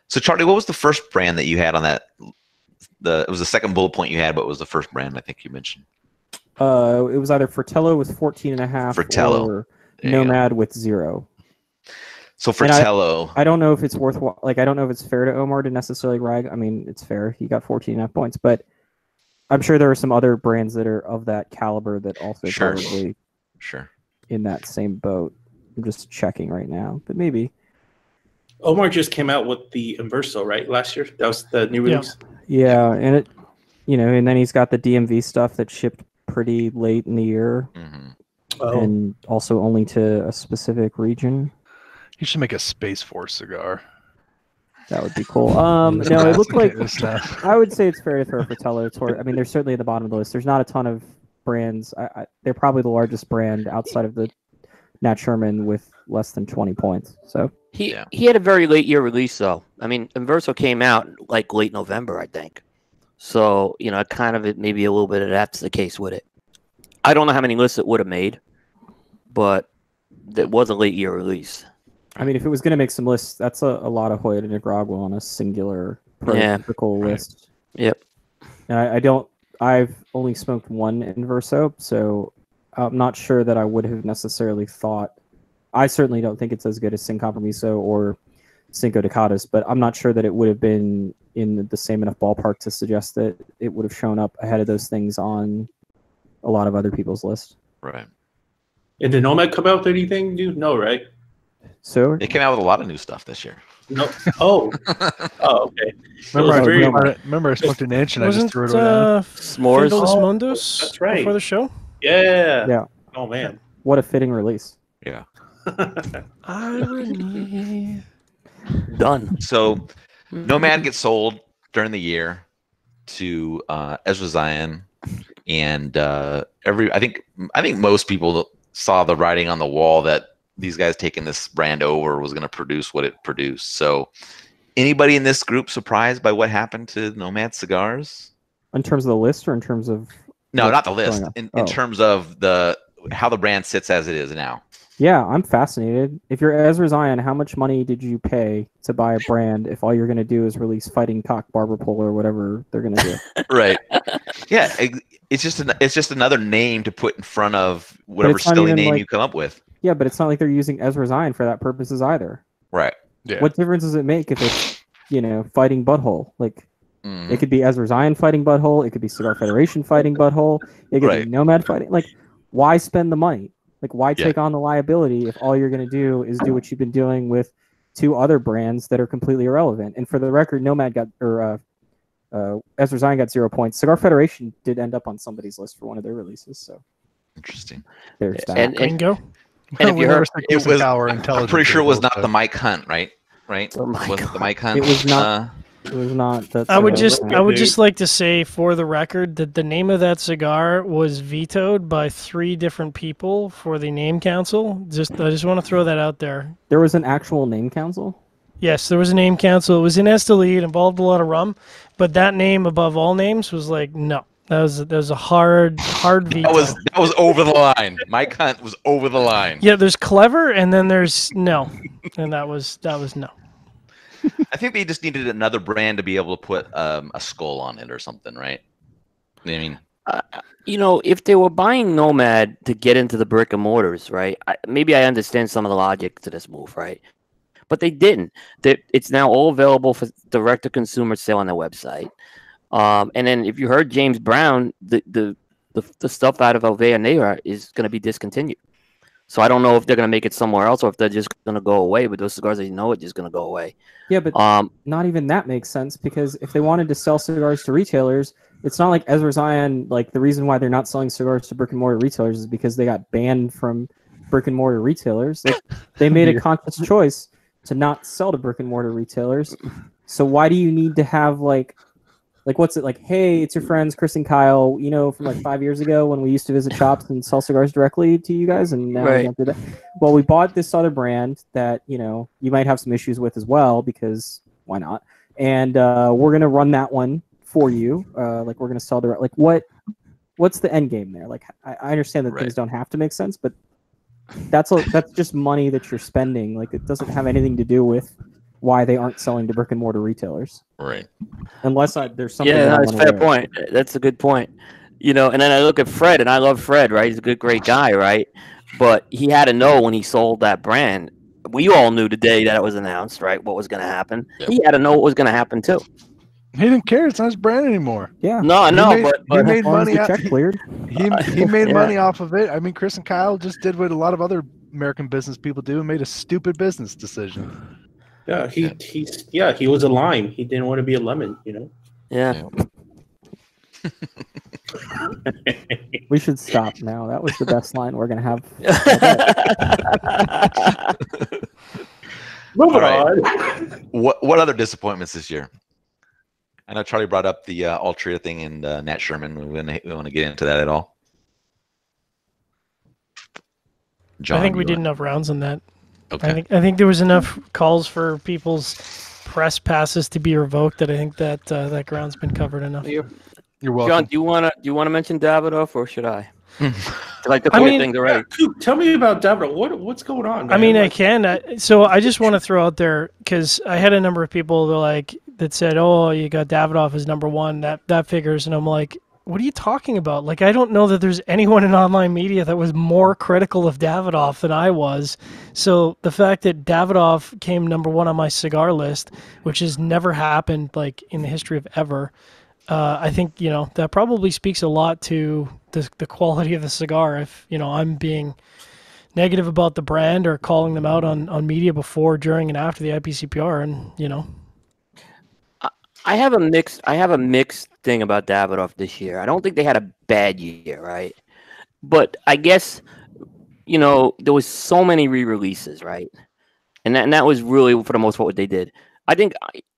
So, Charlie, what was the first brand that you had on that? It was the second bullet point you had, but it was the first brand I think you mentioned. It was either Fratello with 14.5 or Nomad with 0. So Fratello, I don't know if it's worthwhile. Like, I don't know if it's fair to Omar to necessarily rag. I mean, it's fair. He got 14.5 points, but I'm sure there are some other brands that are of that caliber that also probably in that same boat. I'm just checking right now, but maybe. Omar just came out with the Inverso, right? Last year, that was the new release. Yeah, and it, and then he's got the DMV stuff that shipped pretty late in the year, and also only to a specific region. You should make a Space Force cigar. That would be cool. No, it looked like I would say it's fair to throw Fratello. I mean, they're certainly at the bottom of the list. There's not a ton of brands. They're probably the largest brand outside of the Nat Sherman with less than 20 points. So he had a very late year release, though. I mean, Inverso came out like late November, I think. So maybe a little bit of that's the case with it. I don't know how many lists it would have made, but it was a late year release. I mean, if it was going to make some lists, that's a lot of Hoya de Nicaragua on a singular prototypical list. Yep. And I've only smoked one Inverso, so I'm not sure that I would have necessarily thought. I certainly don't think it's as good as Sin Compromiso or Cinco de Cadas, but I'm not sure that it would have been in the same enough ballpark to suggest that it would have shown up ahead of those things on a lot of other people's lists. Right. And did Nomad come out with anything new? No, right? So they came out with a lot of new stuff this year. No. Oh, okay. Remember, I smoked an inch and I just threw it away. S'mores. Mundos. That's right. Before the show. Yeah. Oh man, what a fitting release. Yeah. Irony. Done. So, Nomad gets sold during the year to Ezra Zion, and I think most people saw the writing on the wall that these guys taking this brand over was going to produce what it produced. So, anybody in this group surprised by what happened to Nomad Cigars? In terms of the list, or in terms of not the list. In terms of how the brand sits as it is now. Yeah, I'm fascinated. If you're Ezra Zion, how much money did you pay to buy a brand if all you're going to do is release Fighting Cock Barber Pole or whatever they're going to do? Right. Yeah, it's just another name to put in front of whatever silly name you come up with. Yeah, but it's not like they're using Ezra Zion for that purposes either. Right. Yeah. What difference does it make if it's, Fighting Butthole? Like, it could be Ezra Zion Fighting Butthole. It could be Cigar Federation Fighting Butthole. It could be Nomad Fighting. Like, why spend the money? Like, why take on the liability if all you're going to do is do what you've been doing with 2 other brands that are completely irrelevant? And for the record, Nomad got, or Ezra Zion got 0 points. Cigar Federation did end up on somebody's list for one of their releases. So Interesting. there's that. And Bingo. if you heard, It was. I'm pretty sure it was not the Mike Hunt, right? Oh my Was it the God. Mike Hunt? It was not. It was not. That's I would right. just like to say for the record that the name of that cigar was vetoed by 3 different people for the name council. I just want to throw that out there. There was an actual name council. Yes, there was a name council. It was in Esteli. It involved a lot of rum, but that name above all names was like no. That was a hard veto. That was over the line. Mike Hunt was over the line. Yeah, there's clever, and then there's no, and that was no. I think they just needed another brand to be able to put a skull on it or something, right? I mean, if they were buying Nomad to get into the brick and mortars, right? Maybe I understand some of the logic to this move, right? But they didn't. It's now all available for direct-to-consumer sale on their website. And then if you heard James Brown, the stuff out of Alvea Negra is going to be discontinued. So I don't know if they're going to make it somewhere else or if they're just going to go away. But those cigars, they know, are just going to go away. Yeah, but not even that makes sense, because if they wanted to sell cigars to retailers, it's not like Ezra Zion. Like, the reason why they're not selling cigars to brick and mortar retailers is because they got banned from brick and mortar retailers. They made a conscious choice to not sell to brick and mortar retailers. So why do you need to have like what's it like? Hey, it's your friends Chris and Kyle. From like 5 years ago when we used to visit shops and sell cigars directly to you guys, and now we don't do that. Well, we bought this other brand that you might have some issues with as well, because why not? And we're gonna run that one for you. We're gonna sell direct. Like, what's the end game there? Like, I understand that things don't have to make sense, but that's just money that you're spending. Like, it doesn't have anything to do with why they aren't selling to brick and mortar retailers. Right. Unless there's something. Yeah, that's a fair point. That's a good point. And then I look at Fred, and I love Fred, right? He's a great guy, right? But he had to know when he sold that brand. We all knew the day that it was announced, right? What was going to happen. Yep. He had to know what was going to happen too. He didn't care. It's not his brand anymore. Yeah. No, I know, but he made money. Check cleared. He made money off of it. I mean, Chris and Kyle just did what a lot of other American business people do and made a stupid business decision. Yeah, he was a lime. He didn't want to be a lemon, Yeah. We should stop now. That was the best line we're gonna have. Moving on. What other disappointments this year? I know Charlie brought up the Altria thing and Nat Sherman. We want to get into that at all? John, I think we did enough rounds on that. Okay. I think there was enough calls for people's press passes to be revoked that I think that that ground's been covered enough. You're welcome. John, do you want to mention Davidoff, or should I? Like the things already. Tell me about Davidoff. What's going on, man? I mean, I can. So I just want to throw out there, because I had a number of people that said, "Oh, you got Davidoff as number 1. That figures," and I'm like, what are you talking about? Like, I don't know that there's anyone in online media that was more critical of Davidoff than I was. So the fact that Davidoff came number 1 on my cigar list, which has never happened like in the history of ever, I think that probably speaks a lot to the quality of the cigar. If I'm being negative about the brand or calling them out on media before, during, and after the IPCPR, and I have a mixed thing about Davidoff this year. I don't think they had a bad year, right? But I guess there was so many re-releases, right? And that was really, for the most part, what they did. I think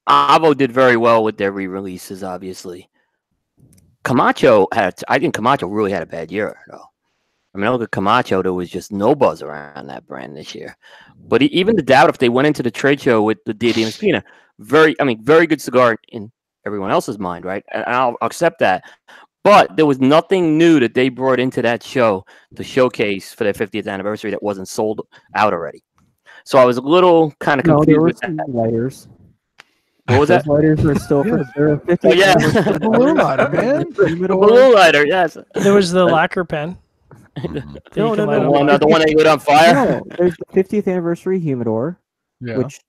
Avo did very well with their re-releases, obviously. I think Camacho really had a bad year, though. I mean, look at Camacho. There was just no buzz around that brand this year. But even the Davidoff, they went into the trade show with the Dia de Espina. Very good cigar in everyone else's mind, right? And I'll accept that. But there was nothing new that they brought into that show to showcase for their 50th anniversary that wasn't sold out already. So I was a little kind of confused. No, there were with some that. Lighters. What was that? Those lighters were still for their 50th Yeah. anniversary. Balloon lighter, man. The balloon lighter, yes. there was the lacquer pen. No, The one that you lit on fire? No, there's the 50th anniversary humidor, Yeah. which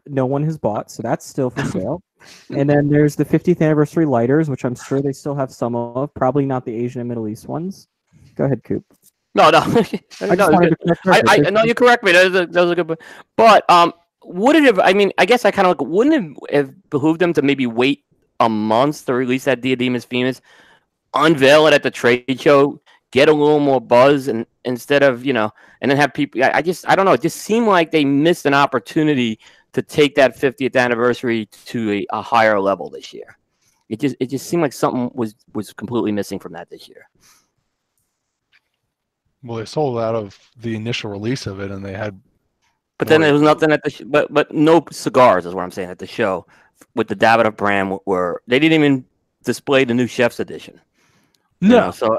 no one has bought, so that's still for sale. And then there's the 50th anniversary lighters, which I'm sure they still have some of, probably not the Asian and Middle East ones. Go ahead, Coop. No, no, I just no, wanted to correct record. no, you correct me. That was a good point. But would it have? I mean, I guess I kind of like. Wouldn't it have behooved them to maybe wait a month to release that Diademus Finis, unveil it at the trade show, get a little more buzz, and instead of and then have people. I don't know. It just seemed like they missed an opportunity to take that 50th anniversary to a higher level this year. It just seemed like something was completely missing from that this year. Well, they sold out of the initial release of it, and they had. But then there was nothing at the but no cigars is what I'm saying at the show with the Davidoff brand where they didn't even display the new Chef's Edition. No, so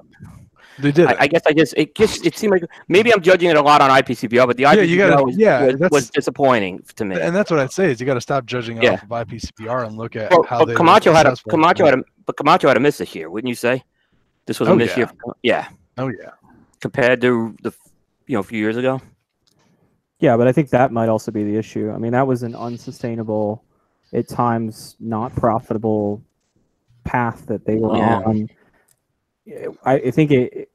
they did. I guess it seemed like maybe I'm judging it a lot on IPCPR, but the IPCPR was disappointing to me. And that's what I'd say is you got to stop judging off of IPCPR and look at how but they. Camacho had a miss this year, wouldn't you say? This was a miss year. Yeah. Oh yeah. Compared to the a few years ago. Yeah, but I think that might also be the issue. I mean, that was an unsustainable, at times not profitable path that they were on. I think it,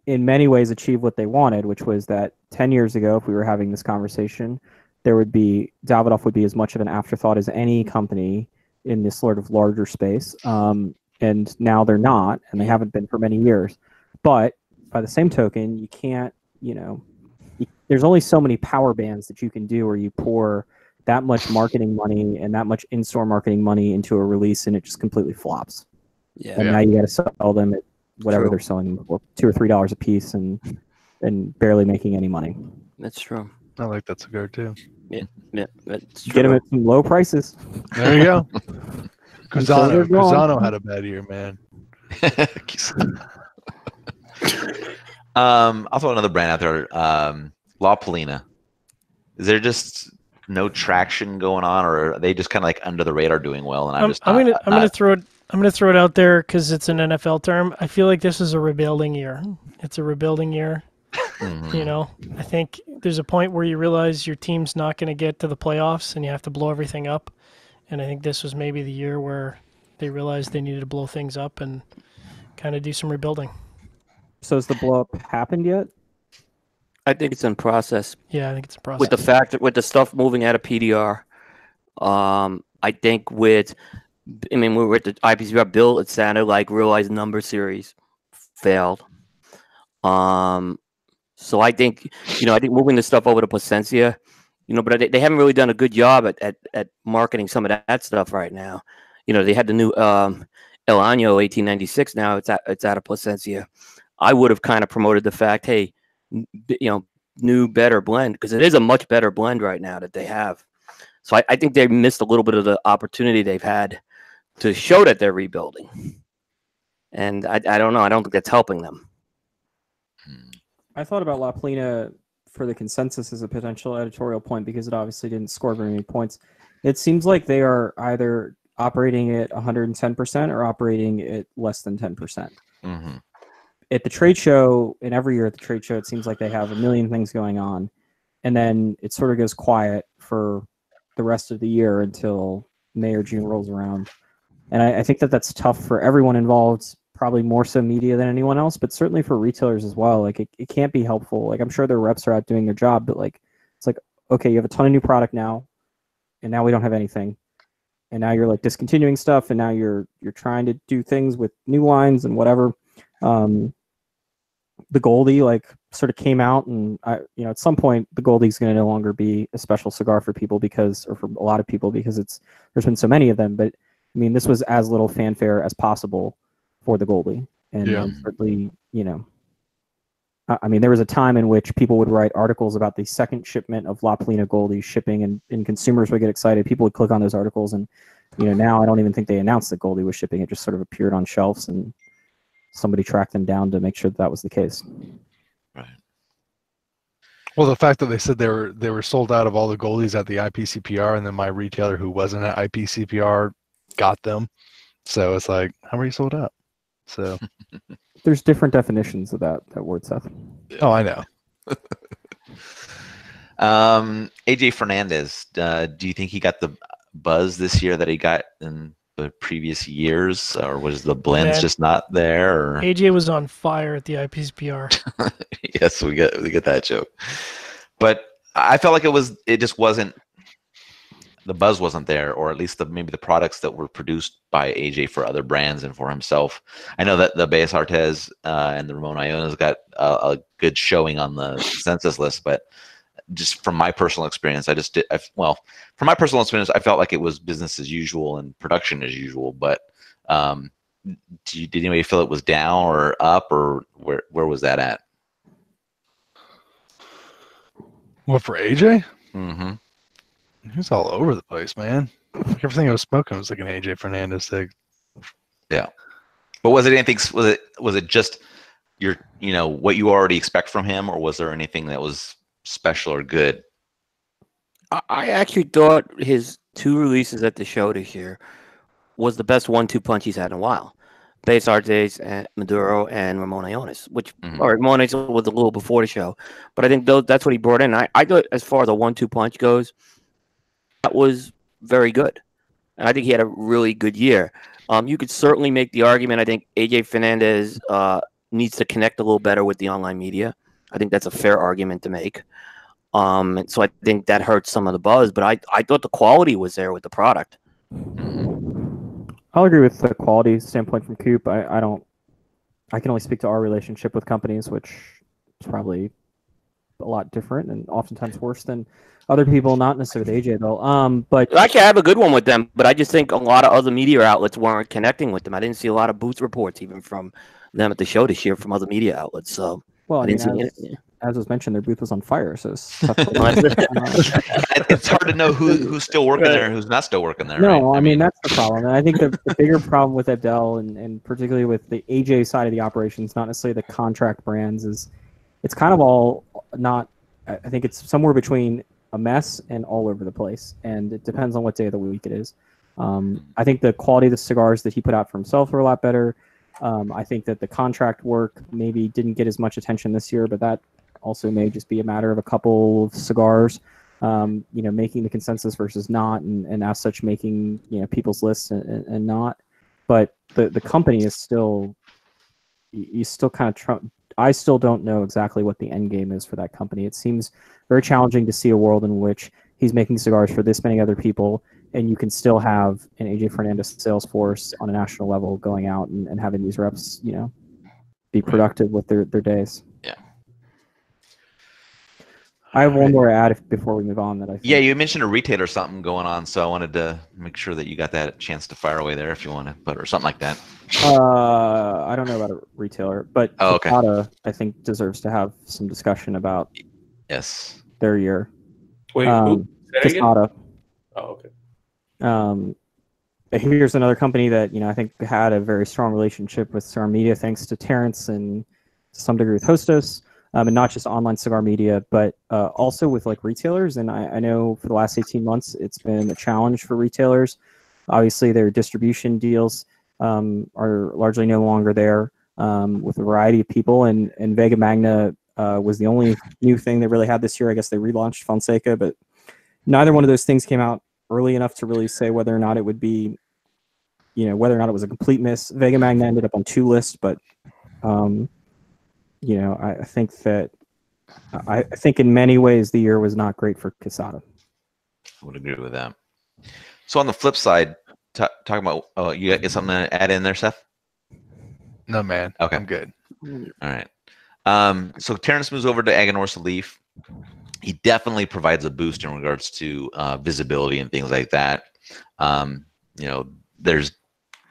in many ways, achieved what they wanted, which was that 10 years ago, if we were having this conversation, Davidoff would be as much of an afterthought as any company in this sort of larger space. And now they're not, and they haven't been for many years. But by the same token, you can't, there's only so many power bands that you can do where you pour that much marketing money and that much in-store marketing money into a release and it just completely flops. Yeah. And now you got to sell them at whatever they're selling them for, $2 or $3 a piece and barely making any money. That's true. I like that cigar too. Yeah, that's true. Get them at some low prices. There you go. Cusano had a bad year, man. I'll throw another brand out there. La Polina. Is there just no traction going on, or are they just kind of like under the radar doing well? And I'm gonna throw it out there because it's an NFL term. I feel like this is a rebuilding year. It's a rebuilding year. Mm-hmm. I think there's a point where you realize your team's not going to get to the playoffs and you have to blow everything up. And I think this was maybe the year where they realized they needed to blow things up and kind of do some rebuilding. So has the blow up happened yet? I think it's in process. Yeah, I think it's in process. With the fact that with the stuff moving out of PDR, I think we were at the IPCPR bill. It sounded like realized number series failed. So I think moving the stuff over to Plasencia, but they haven't really done a good job at marketing some of that stuff right now. They had the new El Año 1896. Now it's out of Plasencia. I would have kind of promoted the fact, hey, new better blend, because it is a much better blend right now that they have. So I think they missed a little bit of the opportunity they've had to show that they're rebuilding. And I don't know. I don't think that's helping them. I thought about La Polina for the consensus as a potential editorial point because it obviously didn't score very many points. It seems like they are either operating at 110% or operating at less than 10%. Mm-hmm. At the trade show, and every year at the trade show, it seems like they have a million things going on. And then it sort of goes quiet for the rest of the year until May or June rolls around. And I think that's tough for everyone involved, probably more so media than anyone else, but certainly for retailers as well. Like it can't be helpful. Like I'm sure their reps are out doing their job, but it's like, okay, you have a ton of new product now, and now we don't have anything. And now you're like discontinuing stuff, and now you're trying to do things with new lines and whatever. The Goldie sort of came out, and at some point the Goldie's going to no longer be a special cigar for people or for a lot of people because there's been so many of them. But I mean, this was as little fanfare as possible for the Goldie, and certainly, I mean, there was a time in which people would write articles about the second shipment of La Polina Goldie shipping, and consumers would get excited. People would click on those articles, and now I don't even think they announced that Goldie was shipping. It just sort of appeared on shelves, and somebody tracked them down to make sure that was the case. Right. Well, the fact that they said they were sold out of all the Goldies at the IPCPR, and then my retailer who wasn't at IPCPR got them, so it's like, how are you sold out? So there's different definitions of that word, Seth. Oh, I know. AJ Fernandez, do you think he got the buzz this year that he got in the previous years, or was the blends Man. just not there? Or... AJ was on fire at the IPSPR. Yes, we get that joke. But I felt like it just wasn't, the buzz wasn't there, or at least maybe the products that were produced by AJ for other brands and for himself. I know that the Bellas Artes and the Ramon Ionas got a good showing on the consensus list, but just from my personal experience, I felt like it was business as usual and production as usual. But did anybody feel it was down or up, or where was that at? What, for AJ? Mm-hmm. He's all over the place, man. Everything I was smoking was like an AJ Fernandez thing. Yeah, but was it anything? Was it just what you already expect from him, or was there anything that was special or good? I actually thought his 2 releases at the show this year was the best 1-2 punch he's had in a while. Bellas Artes and Maduro and Ramon Ionas, which Ramon Ionas was a little before the show, but I think that's what he brought in. I thought as far as a 1-2 punch goes, that was very good, and I think he had a really good year. You could certainly make the argument. I think AJ Fernandez needs to connect a little better with the online media. I think that's a fair argument to make. And so I think that hurts some of the buzz, but I thought the quality was there with the product. I'll agree with the quality standpoint from Coop. I can only speak to our relationship with companies, which is probably a lot different and oftentimes worse than other people, not necessarily with AJ though. But actually, I have a good one with them, but I just think a lot of other media outlets weren't connecting with them. I didn't see a lot of booth reports even from them at the show this year from other media outlets. So well, I didn't see it. As was mentioned, their booth was on fire, so it's tough it's hard to know who's still working there and who's not still working there. No, right? I mean that's the problem, and I think the bigger problem with Abdel and particularly with the AJ side of the operations, not necessarily the contract brands, is it's kind of all not. I think it's somewhere between a mess and all over the place, and it depends on what day of the week it is. I think the quality of the cigars that he put out for himself were a lot better. I think that the contract work maybe didn't get as much attention this year, but that also may just be a matter of a couple of cigars, making the consensus versus not, and as such making people's lists and not. But the company is still, you still kind of I still don't know exactly what the end game is for that company. It seems very challenging to see a world in which he's making cigars for this many other people, and you can still have an AJ Fernandez sales force on a national level going out and having these reps, be productive with their days. Yeah. I have one more to add before we move on. That I think. Yeah, you mentioned a retailer something going on, so I wanted to make sure that you got that chance to fire away there if you want to, or something like that. I don't know about a retailer, but okay. Casada, I think, deserves to have some discussion about their year. Wait, who? Casada. Oh, okay. Here's another company that I think had a very strong relationship with cigar media, thanks to Terrence and to some degree with Hostos. And not just online cigar media, but also with like retailers. And I know for the last 18 months, it's been a challenge for retailers. Obviously, their distribution deals are largely no longer there with a variety of people. And Vega Magna was the only new thing they really had this year. I guess they relaunched Fonseca, but neither one of those things came out early enough to really say whether or not it would be, whether or not it was a complete miss. Vega Magna ended up on 2 lists, but I think in many ways the year was not great for Casada. I would agree with that. So on the flip side, talking about, you got something to add in there, Seth? No, man. Okay, I'm good. All right. So Terrence moves over to Aganorsa Leaf. He definitely provides a boost in regards to visibility and things like that. There's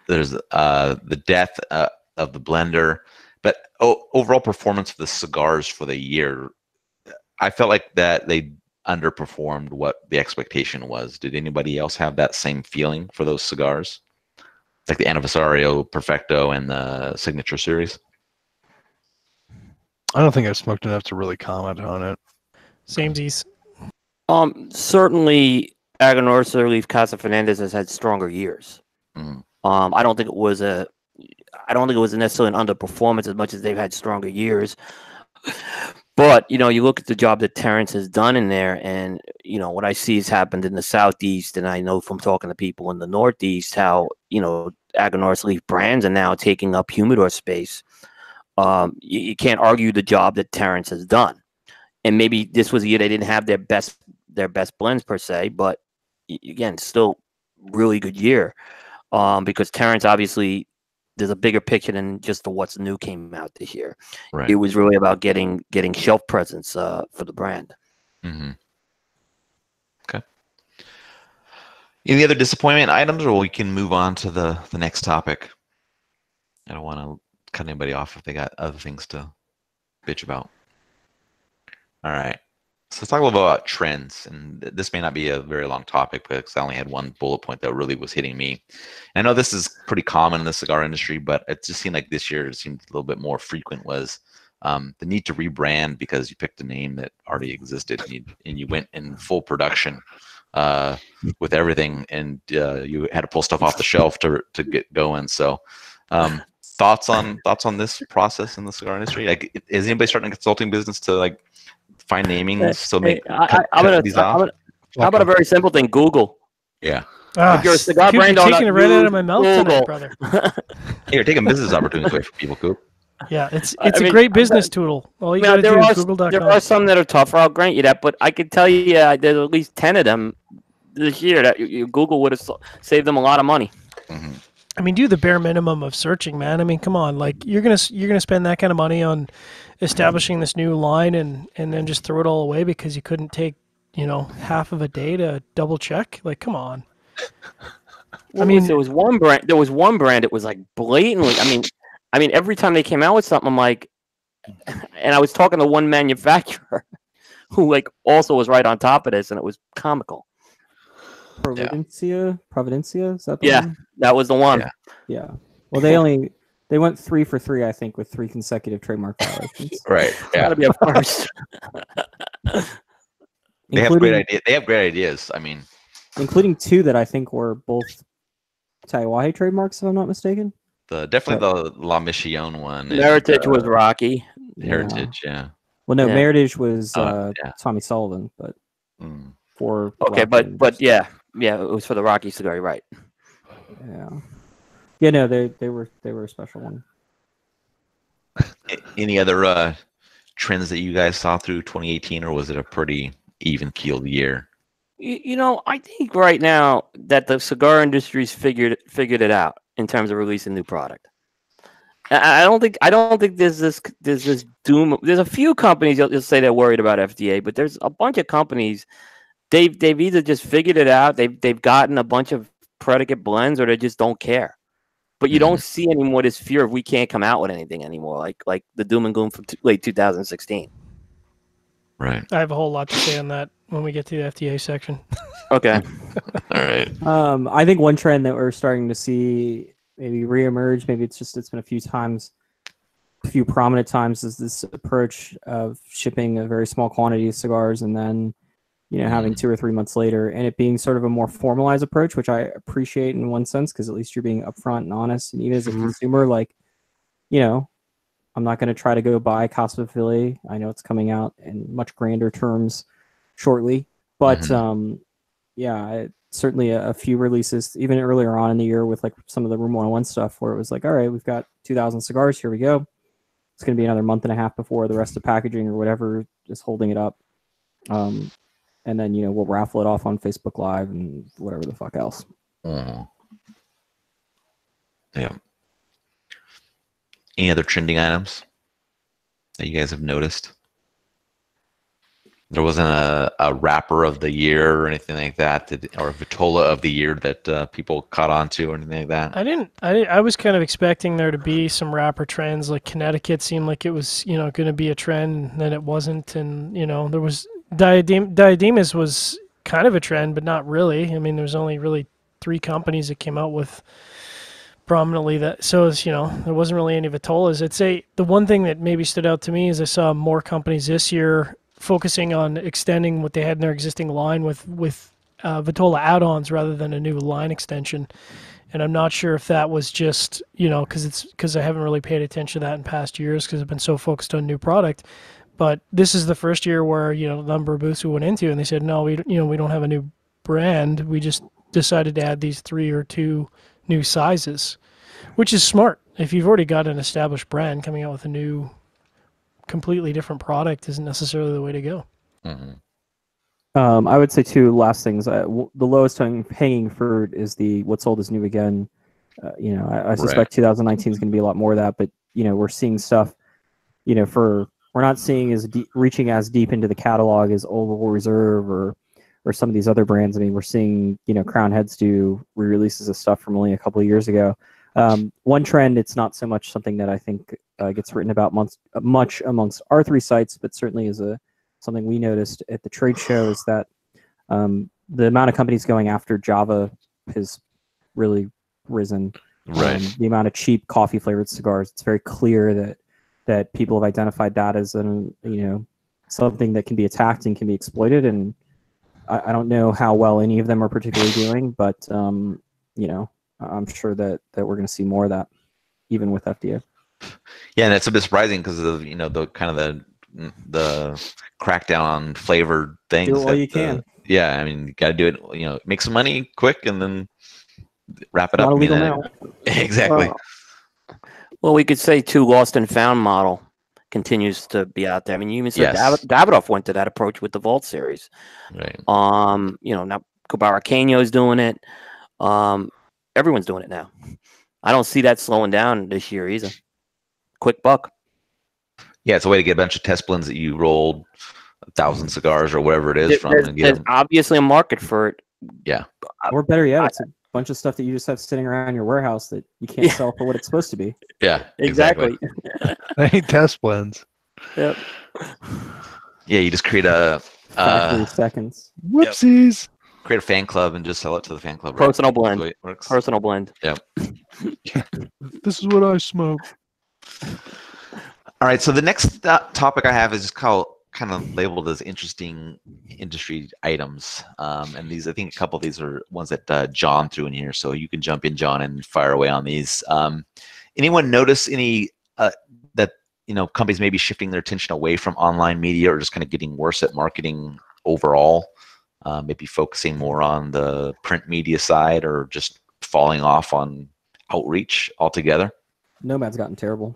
the death of the blender. But overall performance of the cigars for the year, I felt like that they underperformed what the expectation was. Did anybody else have that same feeling for those cigars? Like the Aniversario, Perfecto, and the Signature Series? I don't think I've smoked enough to really comment on it. Samesies. Certainly, Aganorsa Leaf Casa Fernandez has had stronger years. Mm. I don't think it was necessarily an underperformance as much as they've had stronger years. But you look at the job that Terrence has done in there, and what I see has happened in the Southeast, and I know from talking to people in the Northeast how Aganor's Leaf brands are now taking up humidor space. You can't argue the job that Terrence has done, and maybe this was a year they didn't have their best blends per se, but again, still really good year, because Terrence obviously. There's a bigger picture than just the what's new came out this year. Right. It was really about getting shelf presence for the brand. Mm-hmm. Okay. Any other disappointment items, or we can move on to the next topic? I don't want to cut anybody off if they got other things to bitch about. All right. So let's talk a little bit about trends, and this may not be a very long topic because I only had one bullet point that really was hitting me. I know this is pretty common in the cigar industry, but it just seemed like this year it seemed a little bit more frequent was the need to rebrand because you picked a name that already existed and you went in full production with everything, and you had to pull stuff off the shelf to get going. So thoughts on this process in the cigar industry? Like, is anybody starting a consulting business to like find namings so make cut these off? How about a very simple thing? Google. Yeah. If you're a cigar brand you're owner, taking it right out of my mouth tonight, brother. Hey, you're taking business opportunities away from people, Coop. Yeah, it's a great business tool. All you got to do is Google.com. There are some that are tougher. I'll grant you that, but I can tell you there's at least 10 of them this year that Google would have saved them a lot of money. Mm-hmm. I mean, do the bare minimum of searching, man. I mean, come on, like you're gonna spend that kind of money on establishing this new line and then just throw it all away because you couldn't take half of a day to double check. Like, come on. I mean, there was one brand. It was like blatantly. I mean, every time they came out with something, I'm like, and I was talking to one manufacturer who like also was right on top of this, and it was comical. Providencia, is that the one? That was the one. Yeah. Well, they went 3 for 3, I think, with 3 consecutive trademark violations. Right. Yeah. Gotta be a first. They have great ideas. They have great ideas. I mean, including 2 that I think were both Taiwahe trademarks, if I'm not mistaken. Definitely the La Mission one. Heritage was Rocky. Heritage, yeah. Well, no, Meritage was Tommy Sullivan, but for okay, Rocky, but yeah, it was for the Rocky cigar. You're right. Yeah. No, they were a special one. Any other trends that you guys saw through 2018, or was it a pretty even keeled year? I think right now that the cigar industry's figured it out in terms of releasing new product. I don't think there's this doom. There's a few companies you'll say they're worried about FDA, but there's a bunch of companies they've either just figured it out, they've gotten a bunch of predicate blends, or they just don't care. But you don't see anymore this fear of we can't come out with anything anymore, like the doom and gloom from late 2016. Right. I have a whole lot to say on that when we get to the FDA section. Okay. All right. I think one trend that we're starting to see maybe reemerge, maybe it's been a few prominent times, is this approach of shipping a very small quantity of cigars and then having 2 or 3 months later, and it being sort of a more formalized approach, which I appreciate in one sense, because at least you're being upfront and honest. And even as a consumer, like, I'm not going to try to go buy Casa Philly. I know it's coming out in much grander terms shortly, but certainly a few releases, even earlier on in the year with like some of the Room 101 stuff, where it was like, all right, we've got 2,000 cigars, here we go. It's going to be another month and a half before the rest of packaging or whatever is holding it up. And then, we'll raffle it off on Facebook Live and whatever the fuck else. Yeah. Any other trending items that you guys have noticed? There wasn't a wrapper of the year or anything like that, or a Vitola of the year that people caught on to or anything like that? I was kind of expecting there to be some wrapper trends. Like Connecticut seemed like it was, going to be a trend, and then it wasn't. And, there was Diademas was kind of a trend, but not really. I mean, there's only really 3 companies that came out with prominently that. So it's, there wasn't really any Vitolas. I'd say the one thing that maybe stood out to me is I saw more companies this year focusing on extending what they had in their existing line with Vitola add-ons rather than a new line extension. And I'm not sure if that was just, because I haven't really paid attention to that in past years because I've been so focused on new product. But this is the first year where, you know, the number of booths we went into, and they said, no, we don't have a new brand. We just decided to add these 3 or 2 new sizes, which is smart. If you've already got an established brand, coming out with a new, completely different product isn't necessarily the way to go. Mm-hmm. I would say 2 last things. The lowest hanging fruit is the what's old is new again. You know, I suspect 2019 is going to be a lot more of that, but you know, we're seeing stuff. You know, we're not seeing reaching as deep into the catalog as Old Reserve or some of these other brands. I mean, we're seeing, you know, Crown Heads do re-releases of stuff from only a couple of years ago. One trend, it's not so much something that I think gets written about much amongst our 3 sites, but certainly is something we noticed at the trade show, is that the amount of companies going after Java has really risen. Right. The amount of cheap coffee flavored cigars, it's very clear that people have identified that as something that can be attacked and can be exploited. And I don't know how well any of them are particularly doing, but you know, I'm sure that we're going to see more of that, even with FDA. Yeah, and it's a bit surprising because of, you know, the kind of the crackdown on flavored things. Do it while you can. Yeah, I mean, you got to do it. You know, make some money quick and then wrap it Not up. illegal now. Exactly. Well, we could say too, lost and found model continues to be out there. I mean, you even said Davidoff went to that approach with the Vault series. Right. You know, now Cubaraqueño is doing it. Everyone's doing it now. I don't see that slowing down this year either. Quick buck. Yeah, it's a way to get a bunch of test blends that you rolled 1,000 cigars or whatever it is from. There's obviously a market for it. Yeah. Or better yet, it's a bunch of stuff that you just have sitting around your warehouse that you can't sell for what it's supposed to be. Yeah, exactly. They ain't test blends. Yep. Yeah, you just create a 3 seconds. Whoopsies. Create a fan club and just sell it to the fan club. Personal blend. Personal blend. Yeah. This is what I smoke. All right. So the next topic I have is just kind of labeled as interesting industry items. And these, I think a couple of these are ones that John threw in here. So you can jump in, John, and fire away on these. Anyone notice any that, you know, companies may be shifting their attention away from online media or just kind of getting worse at marketing overall? Maybe focusing more on the print media side or just falling off on outreach altogether? Nomad's gotten terrible.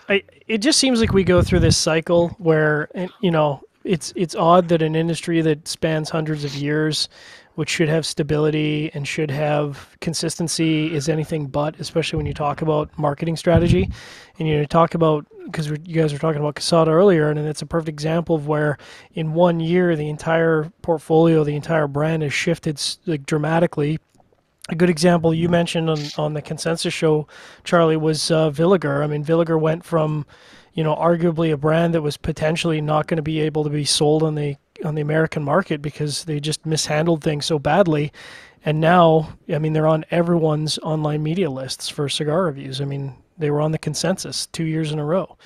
It just seems like we go through this cycle where, you know, it's odd that an industry that spans hundreds of years, which should have stability and should have consistency, is anything but, especially when you talk about marketing strategy. And you talk about, because you guys were talking about Casada earlier, and it's a perfect example of where in 1 year the entire portfolio, the entire brand has shifted like dramatically. A good example you mentioned on the Consensus show, Charlie, was Villiger. I mean, Villiger went from, you know, arguably a brand that was potentially not going to be able to be sold on the American market because they just mishandled things so badly. And now, I mean, they're on everyone's online media lists for cigar reviews. I mean, they were on the Consensus 2 years in a row.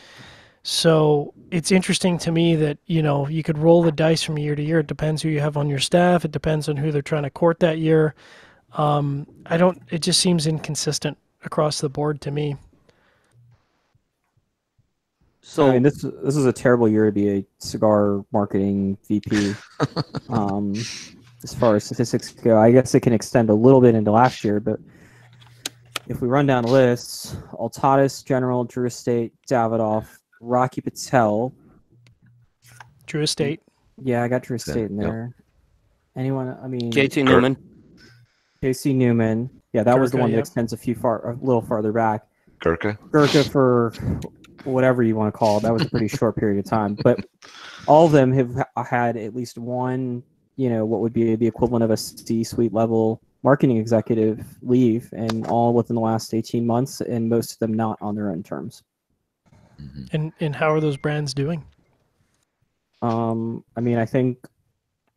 So it's interesting to me that, you know, you could roll the dice from year to year. It depends who you have on your staff. It depends on who they're trying to court that year. It just seems inconsistent across the board to me. So I mean, this is a terrible year to be a cigar marketing VP. As far as statistics go, I guess it can extend a little bit into last year, but if we run down the lists, Altadis, General, Drew Estate, Davidoff, Rocky Patel. Drew Estate. Yeah, I got Drew Estate in there. Anyone? I mean, JT Newman. JC Newman. Yeah, that was the Gurkha, one that extends a little farther back. Gurkha for whatever you want to call it. That was a pretty short period of time. But all of them have had at least one, you know, what would be the equivalent of a C-suite level marketing executive leave, and all within the last 18 months, and most of them not on their own terms. And how are those brands doing? I mean, I think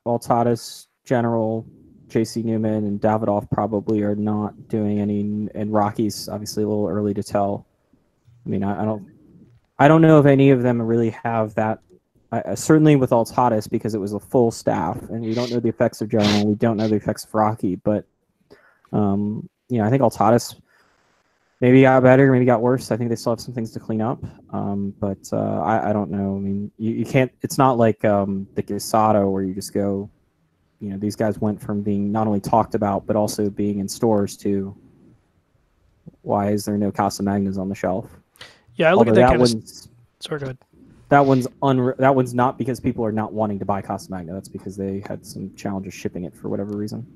Altadis, General, JC Newman, and Davidoff probably are not doing any, and Rocky's obviously a little early to tell. I mean, I don't know if any of them really have that. Certainly with Altadis, because it was a full staff, and we don't know the effects of General, we don't know the effects of Rocky, but you know, I think Altadis maybe got better, maybe got worse. I think they still have some things to clean up. But I don't know. I mean, you can't. It's not like the Gasato where you just go. You know, these guys went from being not only talked about but also being in stores to why is there no Casa Magnas on the shelf? Yeah, I look Although at that kind one's, of. Sorry, go ahead. That one's not because people are not wanting to buy Casa Magna. That's because they had some challenges shipping it for whatever reason.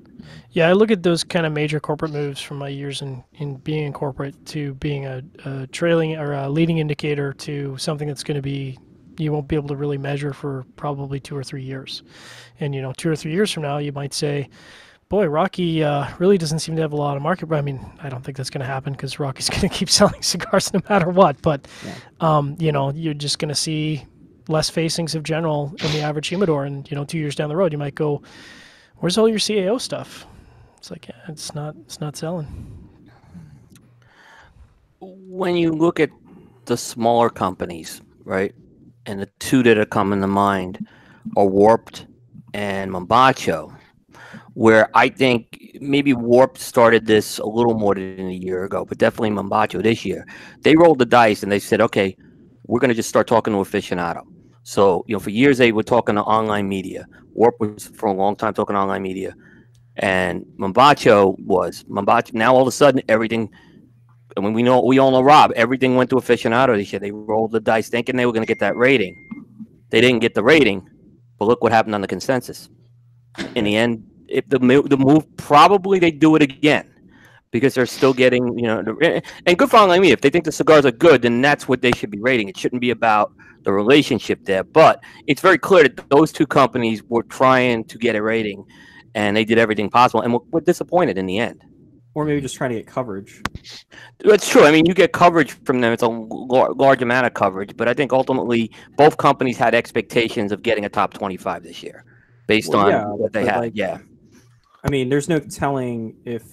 Yeah, I look at those kind of major corporate moves from my years in being in corporate to being a trailing or a leading indicator to something that's going to be you won't be able to really measure for probably 2 or 3 years. And 2 or 3 years from now, you might say, boy, Rocky really doesn't seem to have a lot of market. I mean, I don't think that's going to happen because Rocky's going to keep selling cigars no matter what. But, you're just going to see less facings of General in the average humidor. And, 2 years down the road, you might go, where's all your CAO stuff? It's like, yeah, it's not selling. When you look at the smaller companies, right, and the two that are coming to mind are Warped and Mombacho, where I think maybe Warped started this a little more than a year ago, but definitely Mombacho this year. They rolled the dice and they said, okay, we're going to just start talking to aficionado. So, for years they were talking to online media. Warped was for a long time talking to online media. And Mombacho. Now all of a sudden everything, I mean, we all know Rob, everything went to aficionado this year. They rolled the dice thinking they were going to get that rating. They didn't get the rating, but look what happened on the consensus. In the end, if the move, probably they do it again because they're still getting, and good for online media. If they think the cigars are good, then that's what they should be rating. It shouldn't be about the relationship there. But it's very clear that those two companies were trying to get a rating, and they did everything possible, and were disappointed in the end. Or maybe just trying to get coverage. That's true. I mean, you get coverage from them. It's a large amount of coverage. But I think ultimately both companies had expectations of getting a top 25 this year based on what they had. I mean, there's no telling if,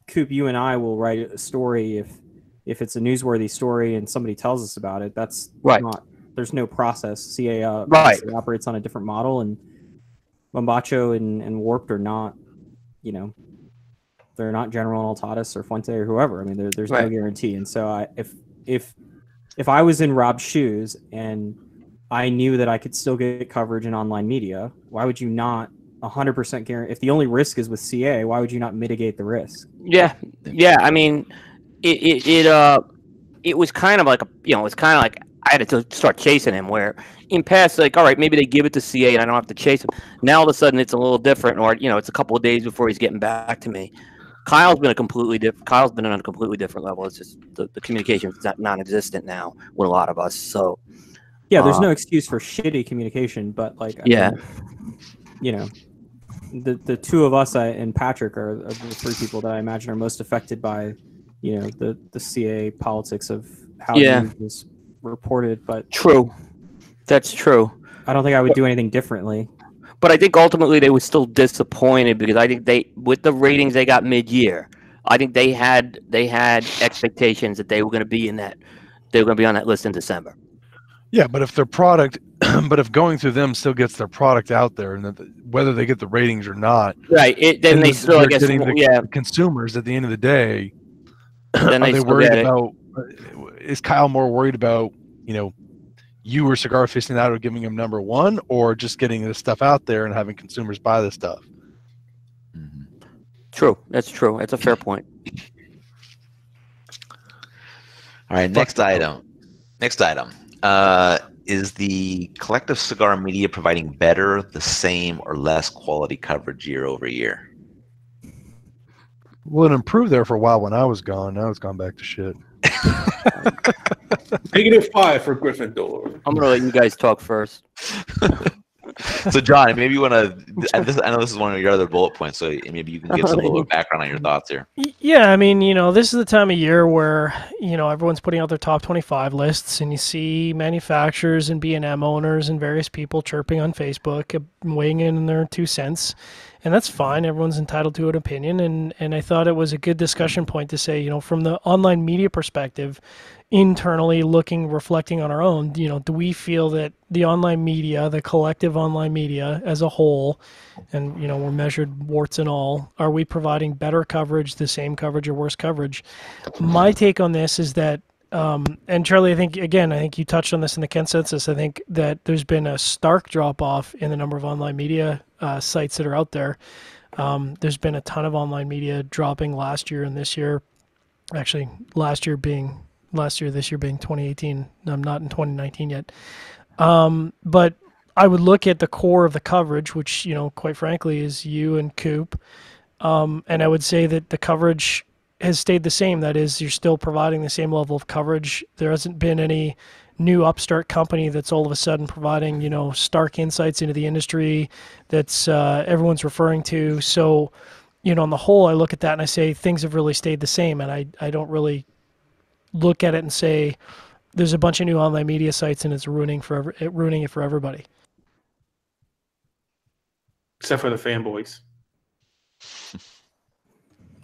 Coop, you and I will write a story if it's a newsworthy story and somebody tells us about it. That's right. There's no process. CA operates on a different model, and Mombacho and Warped are not, they're not General Altadas or Fuente or whoever. I mean, there's no guarantee. And so if I was in Rob's shoes and I knew that I could still get coverage in online media, why would you not 100% guarantee? If the only risk is with CA, why would you not mitigate the risk? Yeah. I mean, it was kind of like I had to start chasing him. Where in past, like, all right, maybe they give it to CA and I don't have to chase him. Now all of a sudden it's a little different, or it's a couple of days before he's getting back to me. Kyle's been on a completely different level. It's just the communication is non-existent now with a lot of us. So yeah, there's no excuse for shitty communication, but like, I mean, the two of us and Patrick are the three people that I imagine are most affected by, the CA politics of how news is reported. But true, that's true. I don't think I would do anything differently. But I think ultimately they were still disappointed because I think with the ratings they got mid-year, I think they had expectations that they were going to be on that list in December. Yeah, but if their product, if going through them still gets their product out there, and whether they get the ratings or not, right? Then they still, I guess, the consumers at the end of the day. Then are they worried about? Is Kyle more worried about you or Cigar Aficionado giving him number one, or just getting this stuff out there and having consumers buy this stuff? Mm-hmm. True. That's true. That's a fair point. All right. Next item. Is the collective cigar media providing better, the same, or less quality coverage year over year? Well, it improved there for a while when I was gone. Now it's gone back to shit. -5 for Gryffindor. I'm gonna let you guys talk first. So, John, maybe you want to. I know this is one of your other bullet points, so maybe you can give some little background on your thoughts here. Yeah, I mean, this is the time of year where everyone's putting out their top 25 lists, and you see manufacturers and B&M owners and various people chirping on Facebook, weighing in their 2 cents. And that's fine. Everyone's entitled to an opinion. And I thought it was a good discussion point to say, from the online media perspective, internally looking, reflecting on our own, do we feel that the online media, the collective online media as a whole, and we're measured warts and all, are we providing better coverage, the same coverage, or worse coverage? My take on this is that, and Charlie, I think you touched on this in the consensus. I think that there's been a stark drop off in the number of online media sites that are out there. There's been a ton of online media dropping last year and this year. Actually, this year being 2018. I'm not in 2019 yet. But I would look at the core of the coverage, which, quite frankly, is you and Coop. And I would say that the coverage has stayed the same. That is, you're still providing the same level of coverage. There hasn't been any new upstart company that's all of a sudden providing, stark insights into the industry that's everyone's referring to. So, on the whole, I look at that and I say things have really stayed the same. And I don't really look at it and say there's a bunch of new online media sites and it's ruining it for everybody. Except for the fanboys.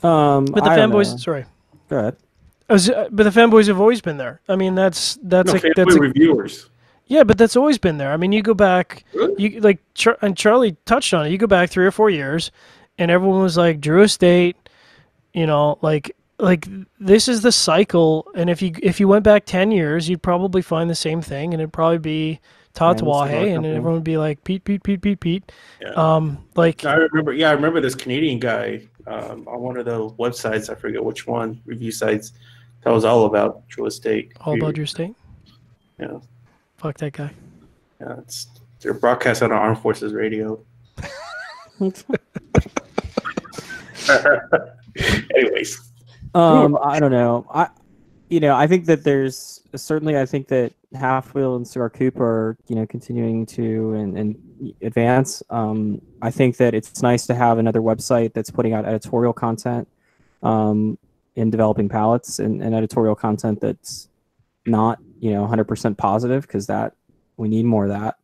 But the fanboys, sorry. Go ahead. But the fanboys have always been there. I mean, that's reviewers. Yeah, but that's always been there. I mean, you go back, really? And Charlie touched on it. You go back 3 or 4 years, and everyone was like Drew Estate, like this is the cycle. And if you went back 10 years, you'd probably find the same thing, and it'd probably be Todd Tawahe, and everyone would be like Pete. Yeah. I remember this Canadian guy on one of the websites. I forget which one, review sites. That was all about Drew Estate. All about Drew Estate. Yeah. Fuck that guy. Yeah, they're broadcast on Armed Forces Radio. Anyways. I don't know. I think that there's certainly. I think that Half Wheel and Cigar-Coop are continuing to and advance. I think that it's nice to have another website that's putting out editorial content in Developing Palates and editorial content that's not 100% positive, because that we need more of that.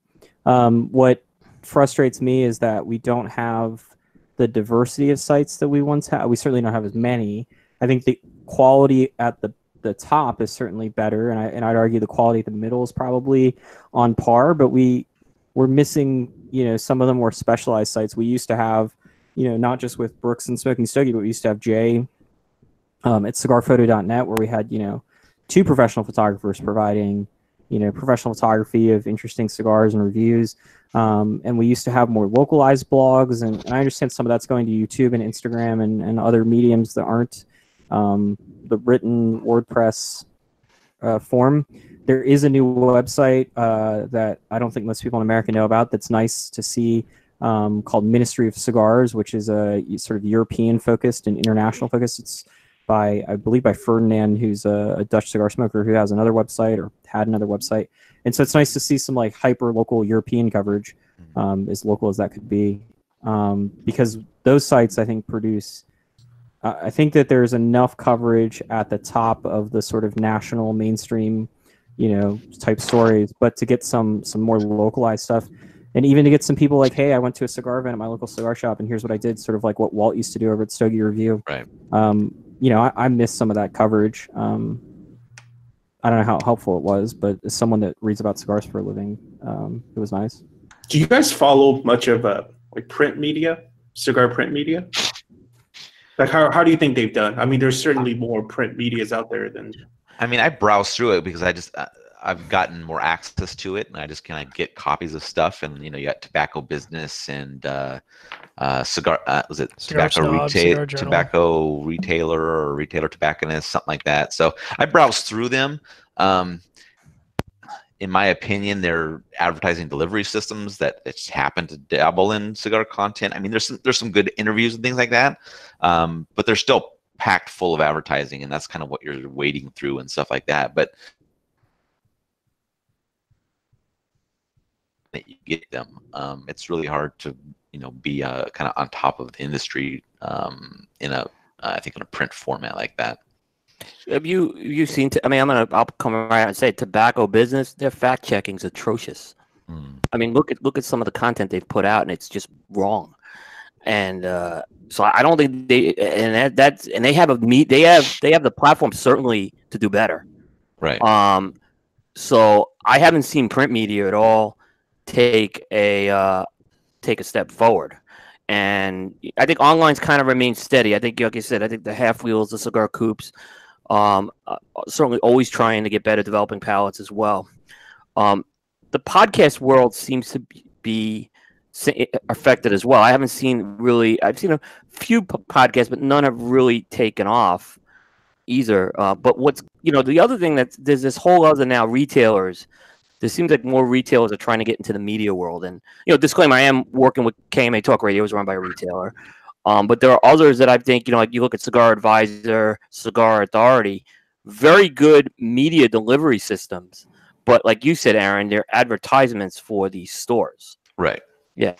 What frustrates me is that we don't have the diversity of sites that we once had. We certainly don't have as many. I think the quality at the top is certainly better, and I'd argue the quality at the middle is probably on par, but we're missing some of the more specialized sites. We used to have not just with Brooks and Smoking Stogie, but we used to have Jay at cigarphoto.net, where we had 2 professional photographers providing professional photography of interesting cigars and reviews, and we used to have more localized blogs, and I understand some of that's going to YouTube and Instagram and other mediums that aren't the written WordPress form. There is a new website that I don't think most people in America know about that's nice to see, called Ministry of Cigars, which is a sort of European focused and international focused. It's I believe by Ferdinand, who's a Dutch cigar smoker who has another website or had another website. And so it's nice to see some like hyper local European coverage, as local as that could be, because those sites I think produce. I think that there's enough coverage at the top of the sort of national mainstream, type stories, but to get some more localized stuff, and even to get some people like, hey, I went to a cigar event at my local cigar shop, and here's what I did, sort of like what Walt used to do over at Stogie Review. Right. I missed some of that coverage. I don't know how helpful it was, but as someone that reads about cigars for a living, it was nice. Do you guys follow much of like print media, cigar print media? Like how do you think they've done? I mean, there's certainly more print medias out there than. I mean, I browse through it because I've gotten more access to it, and I just kind of get copies of stuff. And you got Tobacco Business and cigar. Was it tobacco retailer or retailer tobacconist, something like that? So I browse through them. In my opinion, they're advertising delivery systems that just happen to dabble in cigar content. I mean, there's some good interviews and things like that, but they're still packed full of advertising, and that's kind of what you're wading through and stuff like that. But you get them. It's really hard to be kind of on top of the industry I think in a print format like that. Have you seen? I'll come right out and say, Tobacco Business. Their fact checking's atrocious. I mean, look at some of the content they've put out, and it's just wrong. And so I don't think they have the platform certainly to do better. Right. So I haven't seen print media at all take a step forward. And I think online's kind of remained steady. I think, like you said, I think the Half Wheels, the Cigar-Coops, certainly always trying to get better, Developing Palates as well. The podcast world seems to be affected as well. I've seen a few podcasts, but none have really taken off either. But the other thing there's this whole other now retailers. There seems like more retailers are trying to get into the media world. And, disclaimer, I am working with KMA Talk Radio, is run by a retailer. But there are others that I think, like you look at Cigar Advisor, Cigar Authority, very good media delivery systems. But like you said, Aaron, they're advertisements for these stores. Right. Yeah.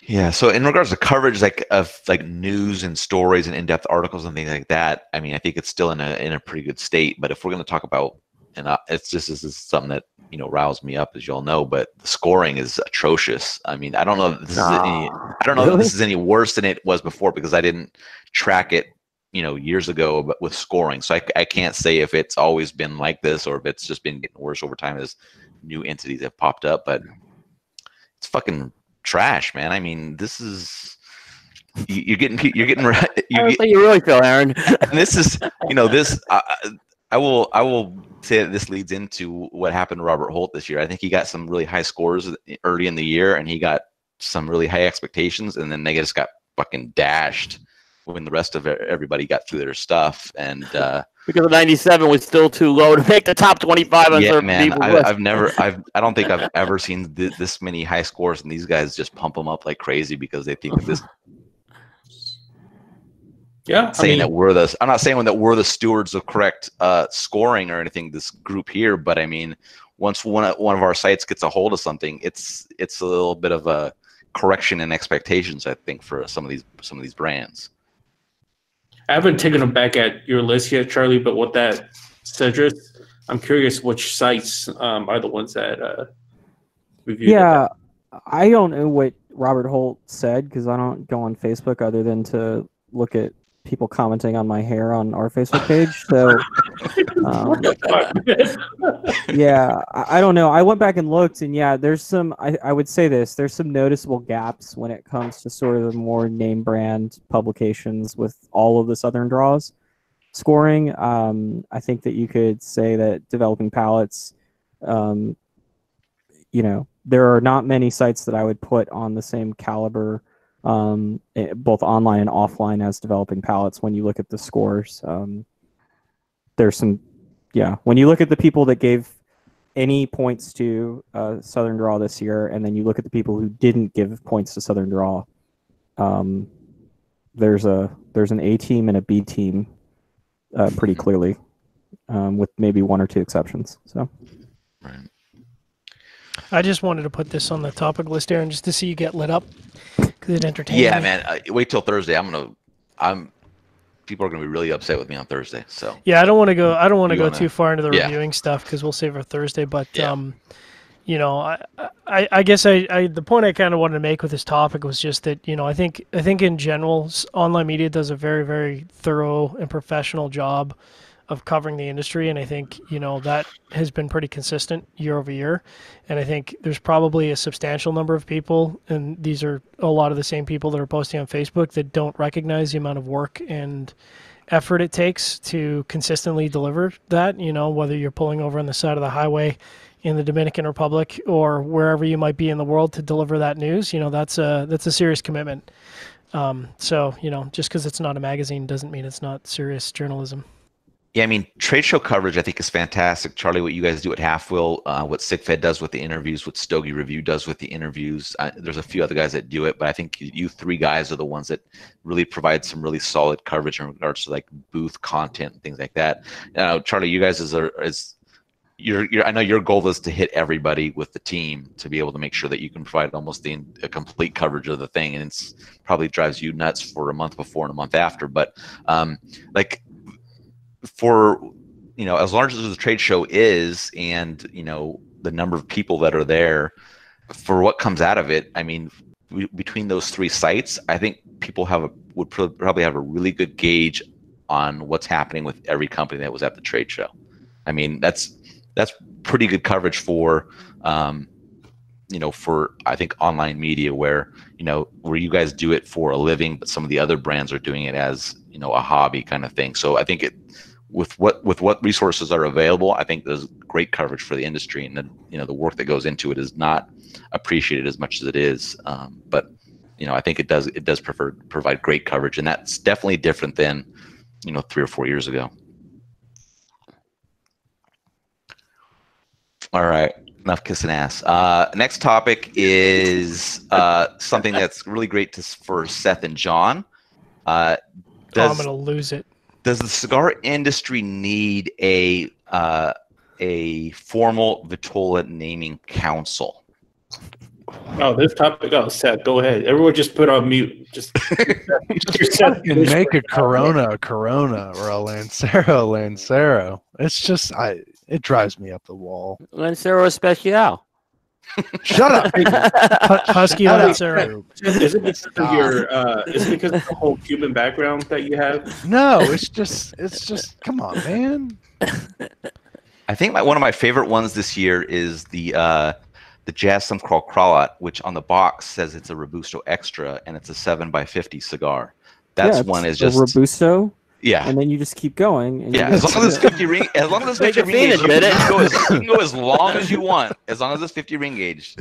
Yeah. So in regards to coverage, of news and stories and in-depth articles and things like that, I mean, I think it's still in a pretty good state. But if we're going to talk about, and this is something that riles me up, as you all know, but the scoring is atrocious. I mean, I don't know if this is any worse than it was before, because I didn't track it, years ago, but with scoring. So I can't say if it's always been like this or if it's just been getting worse over time as new entities have popped up. But it's fucking trash, man. I mean, this is you're getting I don't think you really feel, Aaron. And this is this. I will say that this leads into what happened to Robert Holt this year. I think he got some really high scores early in the year, and he got some really high expectations, and then they just got fucking dashed when the rest of everybody got through their stuff. And because 97 was still too low to make the top 25 on certain man, people's I don't think I've ever seen this many high scores, and these guys just pump them up like crazy because they think of this. Yeah, I'm not saying that we're the stewards of correct scoring or anything, this group here, but I mean, once one of our sites gets a hold of something, it's a little bit of a correction in expectations, I think, for some of these brands. I haven't taken a back at your list yet, Charlie, but with that Cedric, I'm curious which sites are the ones that reviewed it. Yeah, I don't know what Robert Holt said because I don't go on Facebook other than to look at people commenting on my hair on our Facebook page. So, yeah, I don't know. I went back and looked, and yeah, there's some. I would say there's some noticeable gaps when it comes to sort of the more name brand publications with all of the Southern Draws scoring. I think that you could say that Developing Palates, there are not many sites that I would put on the same caliber, both online and offline, as Developing Palates. When you look at the scores, there's some, when you look at the people that gave any points to Southern Draw this year, and then you look at the people who didn't give points to Southern Draw, there's an A team and a B team, pretty clearly, with maybe one or two exceptions. So, right. I just wanted to put this on the topic list, Aaron, just to see you get lit up because it entertains me. Yeah, man. Wait till Thursday. People are gonna be really upset with me on Thursday. So yeah, I don't want to go too far into the reviewing stuff because we'll save our Thursday. But I guess the point I kind of wanted to make with this topic was just that I think in general online media does a very, very thorough and professional job of covering the industry, and I think that has been pretty consistent year over year. And I think there's probably a substantial number of people, and these are a lot of the same people that are posting on Facebook, that don't recognize the amount of work and effort it takes to consistently deliver that. Whether you're pulling over on the side of the highway in the Dominican Republic or wherever you might be in the world to deliver that news, that's a serious commitment. So just because it's not a magazine doesn't mean it's not serious journalism. Yeah, I mean, trade show coverage I think is fantastic. Charlie, what you guys do at Half Wheel, what SickFed does with the interviews, what Stogie Review does with the interviews. There's a few other guys that do it, but I think you three guys are the ones that really provide some really solid coverage in regards to like booth content and things like that. Charlie, you guys I know your goal is to hit everybody with the team to be able to make sure that you can provide almost a complete coverage of the thing, and it's probably drives you nuts for a month before and a month after. But for as large as the trade show is, and the number of people that are there, for what comes out of it, I mean, between those three sites, I think people would probably have a really good gauge on what's happening with every company that was at the trade show. I mean, that's pretty good coverage for for I think online media where you guys do it for a living, but some of the other brands are doing it as a hobby kind of thing. So I think with what resources are available, I think there's great coverage for the industry, and the work that goes into it is not appreciated as much as it is. But I think it does provide great coverage, and that's definitely different than 3 or 4 years ago. All right, enough kissing ass. Next topic is something that's really great for Seth and John. I'm gonna lose it. Does the cigar industry need a formal Vitola naming council? Oh, this topic. Oh, Seth, go ahead. Everyone, just put on mute. Just make a Corona or a Lancero. It's just it drives me up the wall. Lancero Especial. Shut up. Husky Lancero. Is it because of is it because of the whole Cuban background that you have? No, it's just come on, man. I think one of my favorite ones this year is the Jazz Some Crawlat, which on the box says it's a Robusto Extra and it's a 7x50 cigar. That's one is just Robusto. Yeah, and then you just keep going. And as long as it's 50 ring, as long as it's 50 ring gauge, you can go as long as you want, as long as it's 50 ring gauge.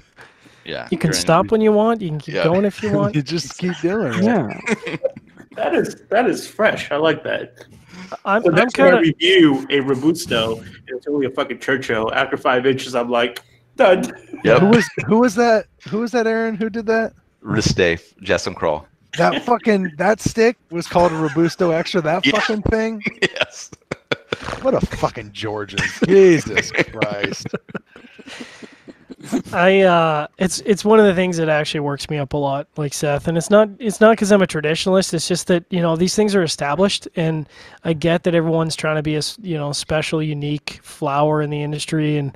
Yeah, you can stop when you want. You can keep going if you want. You just keep doing it. Yeah, that is fresh. I like that. I'm kind of review a Robusto, and it's only a fucking Churchill. After 5 inches, I'm like, done. Yep. Who was that? Who was that? Aaron? Who did that? Ristave, Jessam Crawl. That stick was called a Robusto Extra. That fucking thing. Yes. What a fucking Georgian. Jesus Christ. It's one of the things that actually works me up a lot, like Seth, and it's not because I'm a traditionalist. It's just that these things are established, and I get that everyone's trying to be a special, unique flower in the industry, and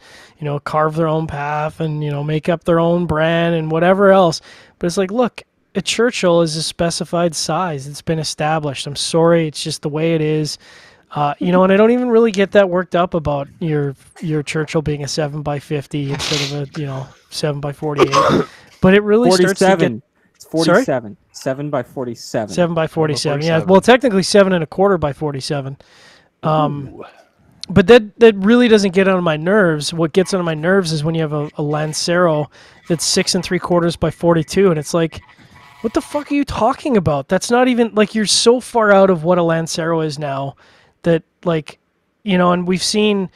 carve their own path, and make up their own brand and whatever else. But it's like, look, a Churchill is a specified size. It's been established. I'm sorry, it's just the way it is. And I don't even really get that worked up about your Churchill being a 7x50 instead of a 7x48. But it really 47. starts to get. It's 47. 7x47. 7x47. Yeah. Well, technically 7.25 by 47. But that really doesn't get on my nerves. What gets on my nerves is when you have a Lancero that's 6.75 by 42, and it's like, what the fuck are you talking about? That's not even like, you're so far out of what a Lancero is now. That and we've seen,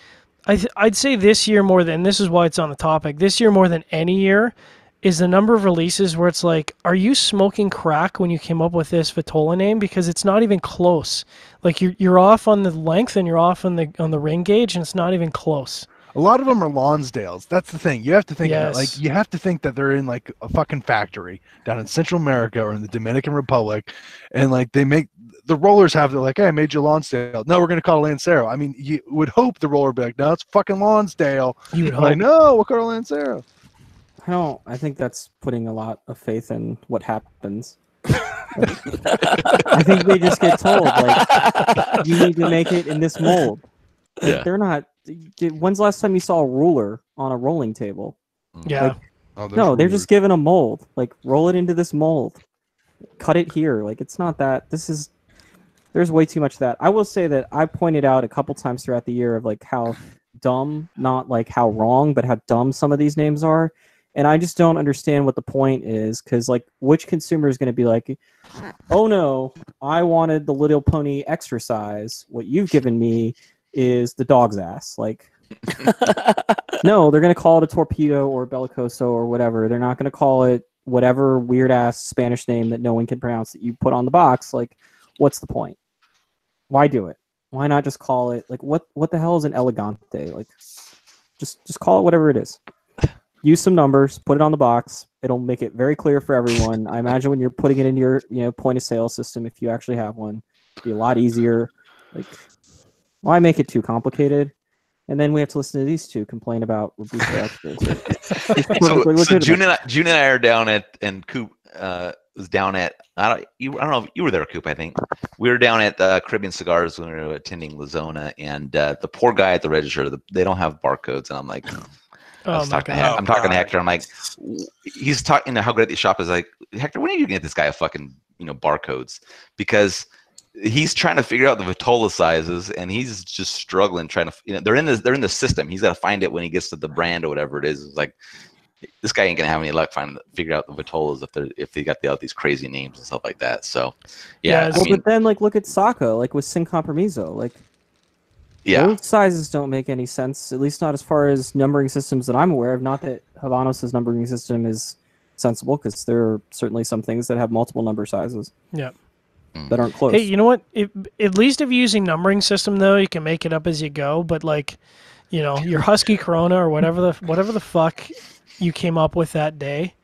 I'd say this year more than, this is why it's on the topic, this year more than any year is the number of releases where it's like, are you smoking crack when you came up with this Vitola name? Because it's not even close. Like you're off on the length and you're off on the ring gauge, and it's not even close. A lot of them are Lonsdales. That's the thing. You have to think Yes. of it. Like, you have to think that they're in like a fucking factory down in Central America or in the Dominican Republic, and like they make the rollers have, they're like, hey, I made you Lonsdale. No, we're gonna call it Lancero. I mean, you would hope the roller would be like, no, it's fucking Lonsdale. You would like, hope. no, we'll call it Lancero. I think that's putting a lot of faith in what happens. I think they just get told, like, you need to make it in this mold. Like, Yeah. They're not. When's the last time you saw a ruler on a rolling table? Yeah. No, they're just given a mold. Like, roll it into this mold. Cut it here. Like, it's not that. There's way too much of that. I will say that I pointed out a couple times throughout the year of like how dumb, not like how wrong, but how dumb some of these names are. And I just don't understand what the point is, because like, which consumer is going to be like, oh no, I wanted the Little Pony extra size. What you've given me is the dog's ass. Like, no, they're going to call it a Torpedo or Bellicoso or whatever. They're not going to call it whatever weird ass Spanish name that no one can pronounce that you put on the box. Like, what's the point? Why do it? Why not just call it like what the hell is an Elegante? Like, just call it whatever it is. Use some numbers, put it on the box. It'll make it very clear for everyone. I imagine when you're putting it into your point of sale system, if you actually have one, it'll be a lot easier. Like, why make it too complicated? And then we have to listen to these two complain about Robusto extras. So June and I are down at Coop was down at I don't know if you were there, Coop. I think we were down at Caribbean Cigars when we were attending Lazona, and the poor guy at the register, they don't have barcodes, and I'm like, I'm talking to Hector. I'm like, he's talking to how great the shop is. Like, Hector, when are you gonna get this guy a fucking barcodes? Because he's trying to figure out the Vitola sizes, and he's just struggling trying to. They're in the system. He's got to find it when he gets to the brand or whatever it is. It's like, this guy ain't gonna have any luck figure out the Vitolas if they got these crazy names and stuff like that. So, yeah. Well, but then look at Saka, with Sin Compromiso, those sizes don't make any sense, at least not as far as numbering systems that I'm aware of. Not that Habanos' numbering system is sensible, because there are certainly some things that have multiple number sizes. Yeah. That aren't close. Hey, you know what? At least if you're using numbering system, though, you can make it up as you go. But your Husky Corona or whatever the fuck you came up with that day,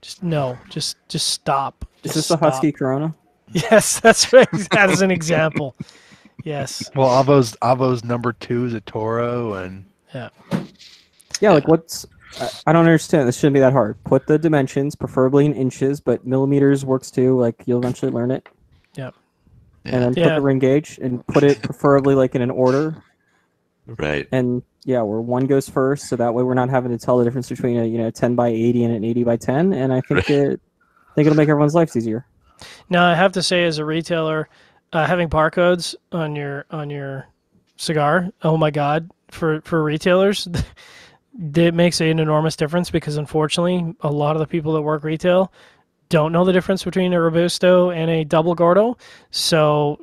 just stop. Is this a Husky Corona? Yes, that's right. That is an example. Yes. Well, Avo's number 2 is a Toro, and what's I don't understand. This shouldn't be that hard. Put the dimensions, preferably in inches, but millimeters works too. You'll eventually learn it. Yeah. And then put the ring gauge and put it preferably in an order. Right. And where one goes first, so that way we're not having to tell the difference between a 10 by 80 and an 80 by 10. And I think it'll make everyone's lives easier. Now, I have to say, as a retailer, having barcodes on your cigar, oh my god, for retailers, it makes an enormous difference, because unfortunately, a lot of the people that work retail don't know the difference between a Robusto and a double Gordo. So,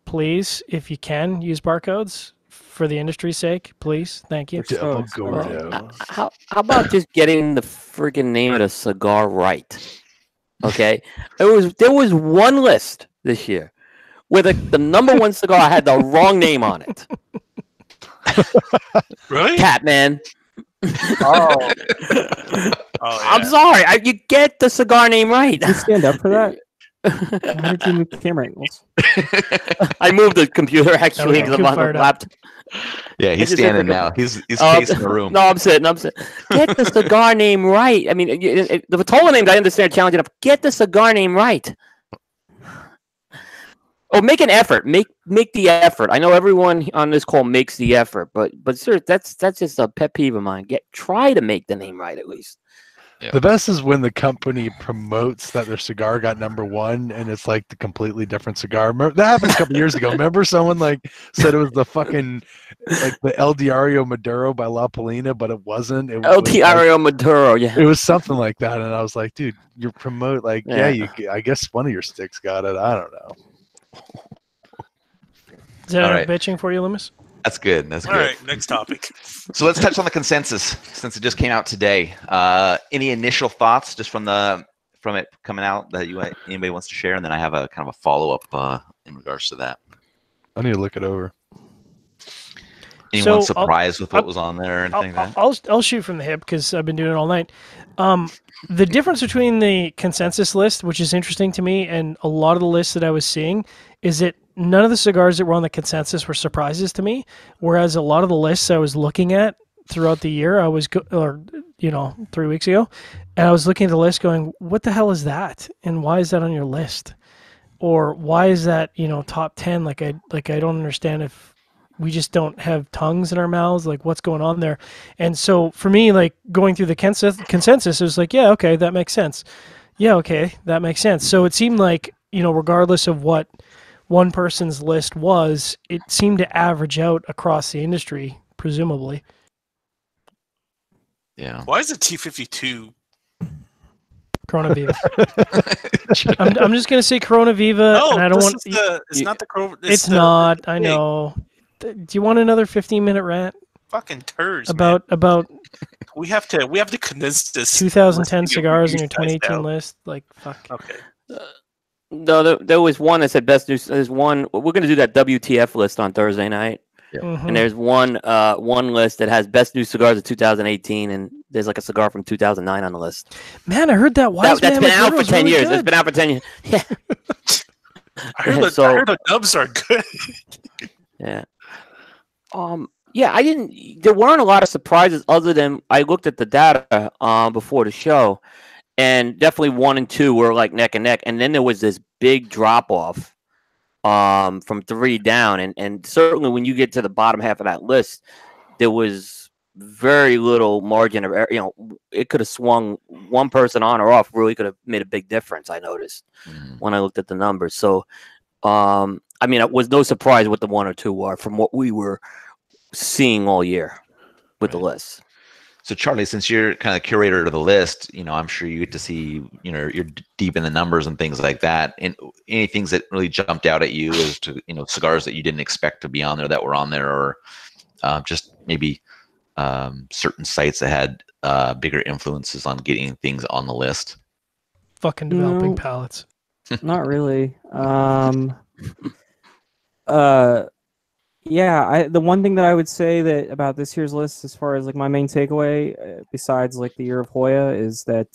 please, if you can, use barcodes for the industry's sake. Please. Thank you. Double Gordo. How about just getting the freaking name of the cigar right? Okay? There was one list this year where the number one cigar had the wrong name on it. Really? Catman. Oh. I'm sorry. You get the cigar name right. Did you stand up for that? How did you move the camera angles? I moved the computer actually because I'm on the laptop. Yeah, he's standing now. He's pacing the room. No, I'm sitting. Get the cigar name right. I mean, the Vitola names I understand are challenging enough. Get the cigar name right. Oh, make an effort. Make the effort. I know everyone on this call makes the effort, but sir, that's just a pet peeve of mine. Try to make the name right at least. Yeah. The best is when the company promotes that their cigar got number 1, and it's the completely different cigar. That happened a couple years ago. Remember, someone said it was the fucking the El Diario Maduro by La Polina, but it wasn't. It El Diario Maduro, yeah. It was something like that, and I was like, dude, you're promote I guess one of your sticks got it. I don't know. Is that enough bitching for you, Loomis? That's good. All right, next topic. So let's touch on the consensus, since it just came out today. Any initial thoughts just from it coming out that anybody wants to share, and then I have a kind of a follow up in regards to that. I need to look it over. Anyone surprised with what was on there or anything like that? I'll shoot from the hip, because I've been doing it all night. The difference between the consensus list, which is interesting to me, and a lot of the lists that I was seeing, is that none of the cigars that were on the consensus were surprises to me, whereas a lot of the lists I was looking at throughout the year, 3 weeks ago, and I was looking at the list going, what the hell is that? And why is that on your list? Or why is that, top 10? I don't understand if we just don't have tongues in our mouths, what's going on there. And so for me, going through the consensus, it was yeah, okay, that makes sense. Yeah, okay, that makes sense. So it seemed regardless of what one person's list was, it seemed to average out across the industry, presumably. Yeah. Why is it T52? Corona Viva. I'm just gonna say Corona Viva, No, and I don't want. It's not the Corona. It's not. I know. Do you want another 15-minute rant? Fucking turds. About we have to condense this. 2010 cigars in your 2018 list. Fuck. Okay. No, there was one that said best news. There's one. We're going to do that WTF list on Thursday night. Yeah. Mm-hmm. And there's one list that has best new cigars of 2018, and there's a cigar from 2009 on the list. Man, I heard that That's been out for 10 years. It's been out for 10 years. Yeah. I heard the nubs are good. Yeah. There weren't a lot of surprises other than I looked at the data before the show, and definitely 1 and 2 were like neck and neck, and then there was this big drop off from 3 down, and certainly when you get to the bottom half of that list, there was very little margin of error. You know, it could have swung one person on or off. Really could have made a big difference. I noticed when I looked at the numbers. So, I mean, it was no surprise what the 1 or 2 are from what we were seeing all year with the list. So Charlie, since you're kind of curator of the list, you know, I'm sure you get to see, you know, you're deep in the numbers and things like that. And any things that really jumped out at you as to, you know, cigars that you didn't expect to be on there that were on there, or just maybe certain sites that had bigger influences on getting things on the list? Fucking Developing Palates. Not really. Yeah, the one thing that I would say that about this year's list, as far as like my main takeaway, besides like the year of Hoya, is that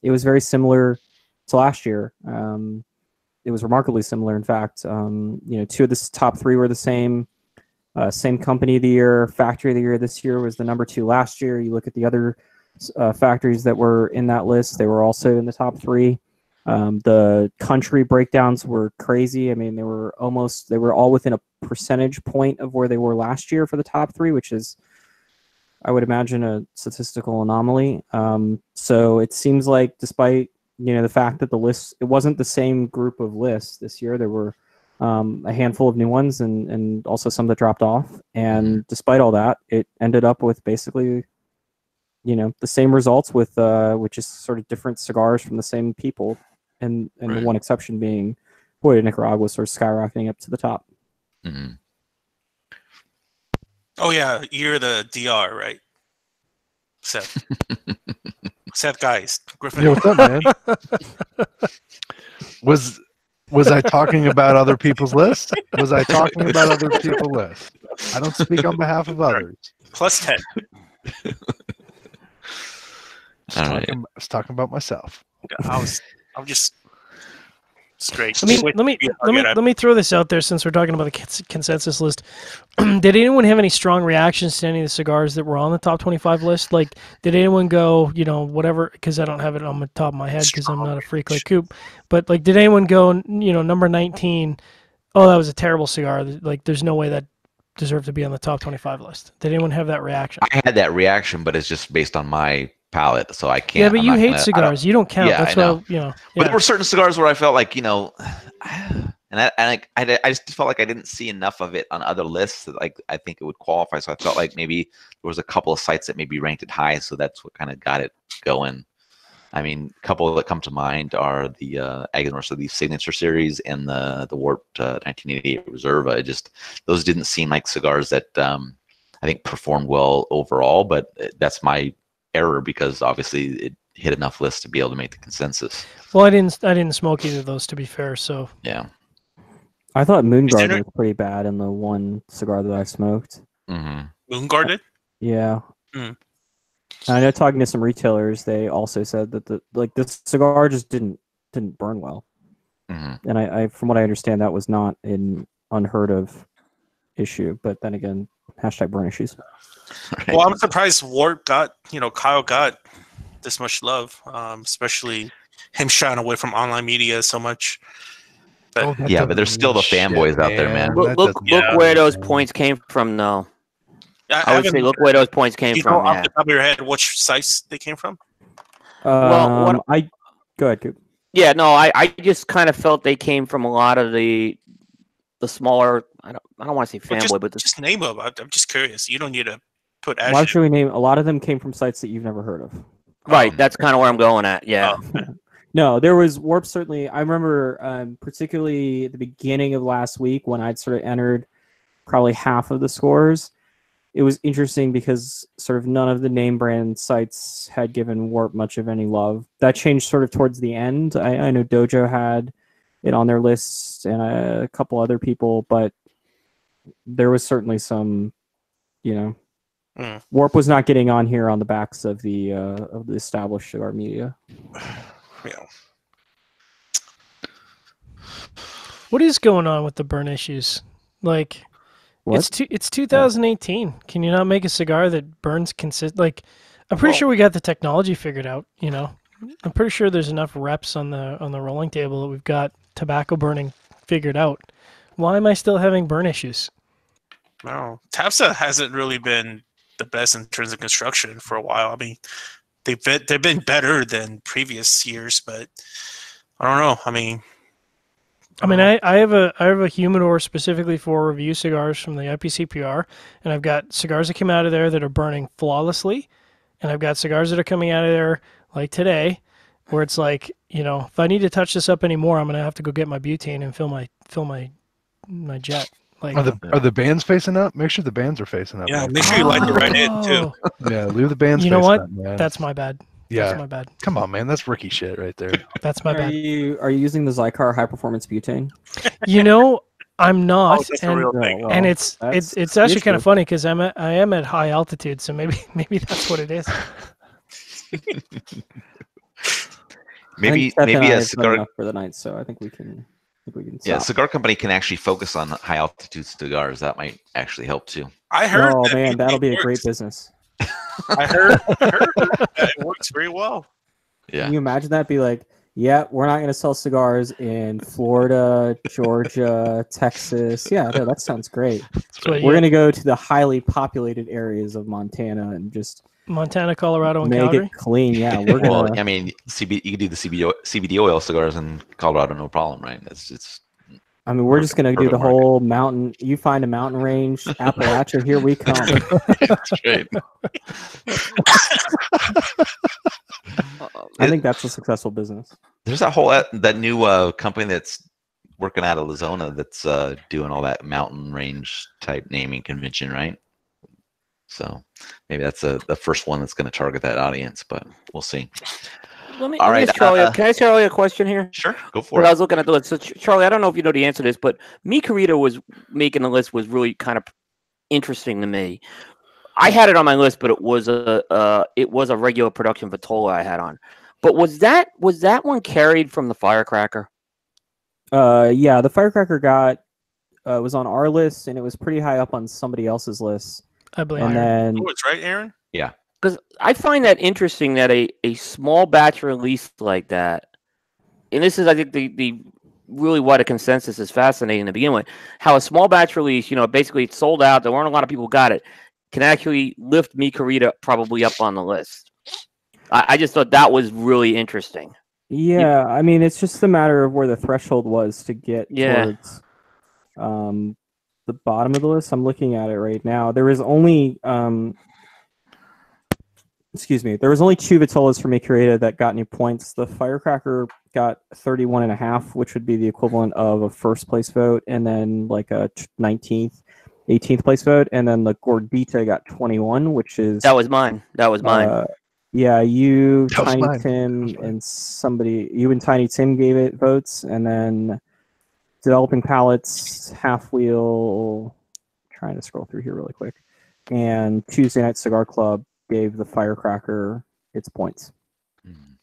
it was very similar to last year. It was remarkably similar, in fact. You know, 2 of the top 3 were the same. Same company of the year, factory of the year this year was the number 2 last year. You look at the other factories that were in that list; they were also in the top 3. The country breakdowns were crazy. I mean, they were all within a percentage point of where they were last year for the top 3, which is, I would imagine, a statistical anomaly. So it seems like, despite, you know, the fact that the list, it wasn't the same group of lists this year. There were a handful of new ones and also some that dropped off. And despite all that, it ended up with basically, you know, the same results with which is sort of different cigars from the same people. And Right. the one exception being Hoya Nicaragua sort of skyrocketing up to the top. Mm-hmm. Oh yeah, you're the DR, right? Seth. Seth Geist. Griffin. Yeah, what's up, man? Was I talking about other people's lists? Was I talking about other people's lists? I don't speak on behalf of others. Plus 10. All right. I was talking about myself. I'm just. It's great. Let me throw this out there since we're talking about the consensus list. Did anyone have any strong reactions to any of the cigars that were on the top 25 list? Like, did anyone go, you know, whatever? Because I don't have it on the top of my head because I'm not a freak like Coop. But like, did anyone go, you know, number 19? Oh, that was a terrible cigar. Like, there's no way that deserved to be on the top 25 list. Did anyone have that reaction? I had that reaction, but it's just based on my palate, so I can't. Yeah, but you hate cigars. You don't count. Yeah, That's I know. why, you know. But there were certain cigars where I felt like, you know, and I just felt like I didn't see enough of it on other lists that, like, I think it would qualify. So I felt like maybe there was a couple of sites that maybe ranked it high, so that's what kind of got it going. I mean, a couple that come to mind are the Aguilar, so the Signature Series and the Warped 1988 Reserva. Those didn't seem like cigars that I think performed well overall, but that's my error because obviously it hit enough lists to be able to make the consensus. Well, I didn't smoke either of those, to be fair. So yeah, I thought Moon Garden was pretty bad in the one cigar that I smoked. Mm-hmm. Moon Garden? Yeah. Mm. And I know, talking to some retailers, they also said that the cigar just didn't burn well. Mm-hmm. And I from what I understand, that was not an unheard of issue. But then again, #burn issues. Right. Well, I'm surprised Kyle got this much love, especially him shying away from online media so much. But Yeah, but there's still the fanboys out there, man. Look where those points came from, though. I would say look where those points came from. Off the top of your head, which sites they came from? Go ahead, Coop. Yeah, no, I just kind of felt they came from a lot of the smaller. I don't want to say fanboy, but just name them. I'm just curious. You don't need to put. Why should we name? A lot of them came from sites that you've never heard of. Right, that's kind of where I'm going at. Yeah. No, there was Warp. Certainly, I remember particularly at the beginning of last week when I'd sort of entered probably half of the scores. It was interesting because sort of none of the name brand sites had given Warp much of any love. That changed sort of towards the end. I know Dojo had it on their lists and a couple other people, but there was certainly some, Warp was not getting on here on the backs of the established cigar media. Yeah. What is going on with the burn issues? Like, it's 2018. Can you not make a cigar that burns consist? Like, I'm pretty sure we got the technology figured out. I'm pretty sure there's enough reps on the rolling table that we've got tobacco burning figured out. Why am I still having burn issues? No, TAPSA hasn't really been the best in terms of construction for a while. I mean, they've been better than previous years, but I don't know. I mean, I have a humidor specifically for review cigars from the IPCPR, and I've got cigars that come out of there that are burning flawlessly, and I've got cigars that are coming out of there like today, where it's like, if I need to touch this up anymore, I'm gonna have to go get my butane and fill my jet. Like, Are the bands facing up? Make sure the bands are facing up. yeah, make sure you light it right in too. Yeah, leave the bands. You know facing what? Up, man. That's my bad. Yeah. That's my bad. Come on, man. That's rookie shit right there. That's my Are bad. you using the Zycar high performance butane? I'm not, That's a real thing. and it's actually kind of funny because I am at high altitude, so maybe that's what it is. Maybe a cigar for the night, so I think we can. Yeah, stop. cigar company can actually focus on high altitude cigars. That might actually help too. I heard. Oh that man, it that'll be a great works. business. I heard that it works very well. Yeah. Can you imagine that? Be like, yeah, we're not going to sell cigars in Florida, Georgia, Texas. Yeah, no, that sounds great. So We're going to go to the highly populated areas of Montana and just Montana, Colorado, and make Calgary. it clean. Yeah, we're going Well, to. I mean, you can do the CBD oil cigars in Colorado, no problem, right? I mean, we're just going to do the perfect market. whole mountain. You find a mountain range, Appalachia, here we come. That's right. I think that's a successful business. There's that new company that's working out of Arizona that's doing all that mountain range type naming convention, right? So maybe that's the first one that's going to target that audience, but we'll see. Let me All right, ask Charlie. Can I ask Charlie a question here? Sure, go for But it. I was looking at the list. So Charlie, I don't know if you know the answer to this, but Micarita was making the list was really kind of interesting to me. I had it on my list, but it was a regular production Vitola I had on. But was that one carried from the Firecracker? Yeah, the Firecracker was on our list, and it was pretty high up on somebody else's list. I believe. And then Oh, it's right, Aaron. Because I find that interesting that a small batch release like that, and this is, I think, the really why the consensus is fascinating to begin with, how a small batch release, basically it's sold out, there weren't a lot of people got it, can actually lift Micarita probably up on the list. I just thought that was really interesting. yeah, I mean, it's just a matter of where the threshold was to get towards the bottom of the list. I'm looking at it right now. There was only there was only 2 Vitolas for Micarita that got any points. The Firecracker got 31.5, which would be the equivalent of a first place vote, and then like a 19th, 18th place vote, and then the Gordita got 21, which is That was mine. yeah, you, That was Tiny mine. Tim, and you and Tiny Tim gave it votes, and then Developing Palates, Half Wheel, trying to scroll through here really quick, and Tuesday Night Cigar Club gave the Firecracker its points.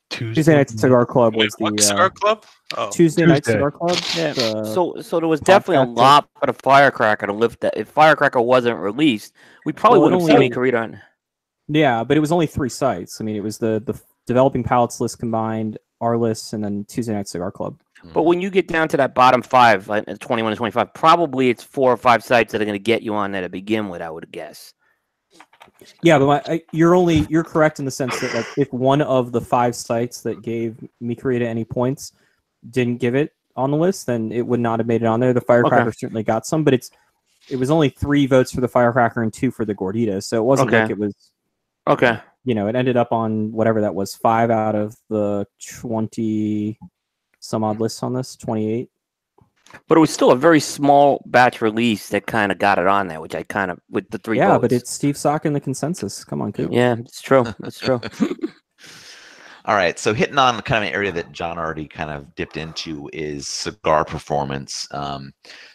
Tuesday Night Cigar Club was What cigar club? Oh, Tuesday Night Tuesday. Cigar Club. Yeah. the- So there was definitely a podcast lot for the Firecracker to lift that. If Firecracker wasn't released, we probably Well, it wouldn't have seen only- Micarita on. Yeah, but it was only 3 sites. I mean, it was the Developing Palates list combined, our list, and then Tuesday Night Cigar Club. But when you get down to that bottom 5, like 21 and 25, probably it's 4 or 5 sites that are going to get you on there to begin with, I would guess. Yeah, but you're correct in the sense that like if one of the 5 sites that gave Micarita any points didn't give it on the list, then it would not have made it on there. The Firecracker certainly got some, but it was only 3 votes for the Firecracker and 2 for the Gordita, so it wasn't like it was. Okay. It ended up on whatever that was, 5 out of the 20 some odd lists on this, 28. But it was still a very small batch release that kind of got it on there, which I kind of, with the 3 Yeah, votes. but it's Steve Sock in the consensus. Come on, Coop. Yeah, it's true. It's true. All right, so hitting on kind of an area that John already kind of dipped into is cigar performance.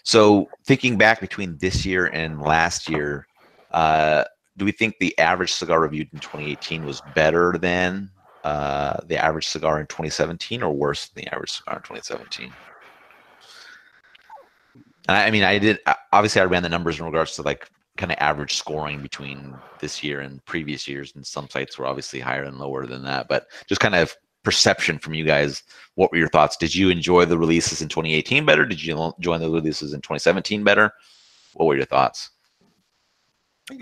So thinking back between this year and last year, do we think the average cigar reviewed in 2018 was better than the average cigar in 2017, or worse than the average cigar in 2017? I mean, obviously I ran the numbers in regards to like kind of average scoring between this year and previous years, and some sites were obviously higher and lower than that. But just kind of perception from you guys. What were your thoughts? Did you enjoy the releases in 2018 better? Did you enjoy the releases in 2017 better? What were your thoughts?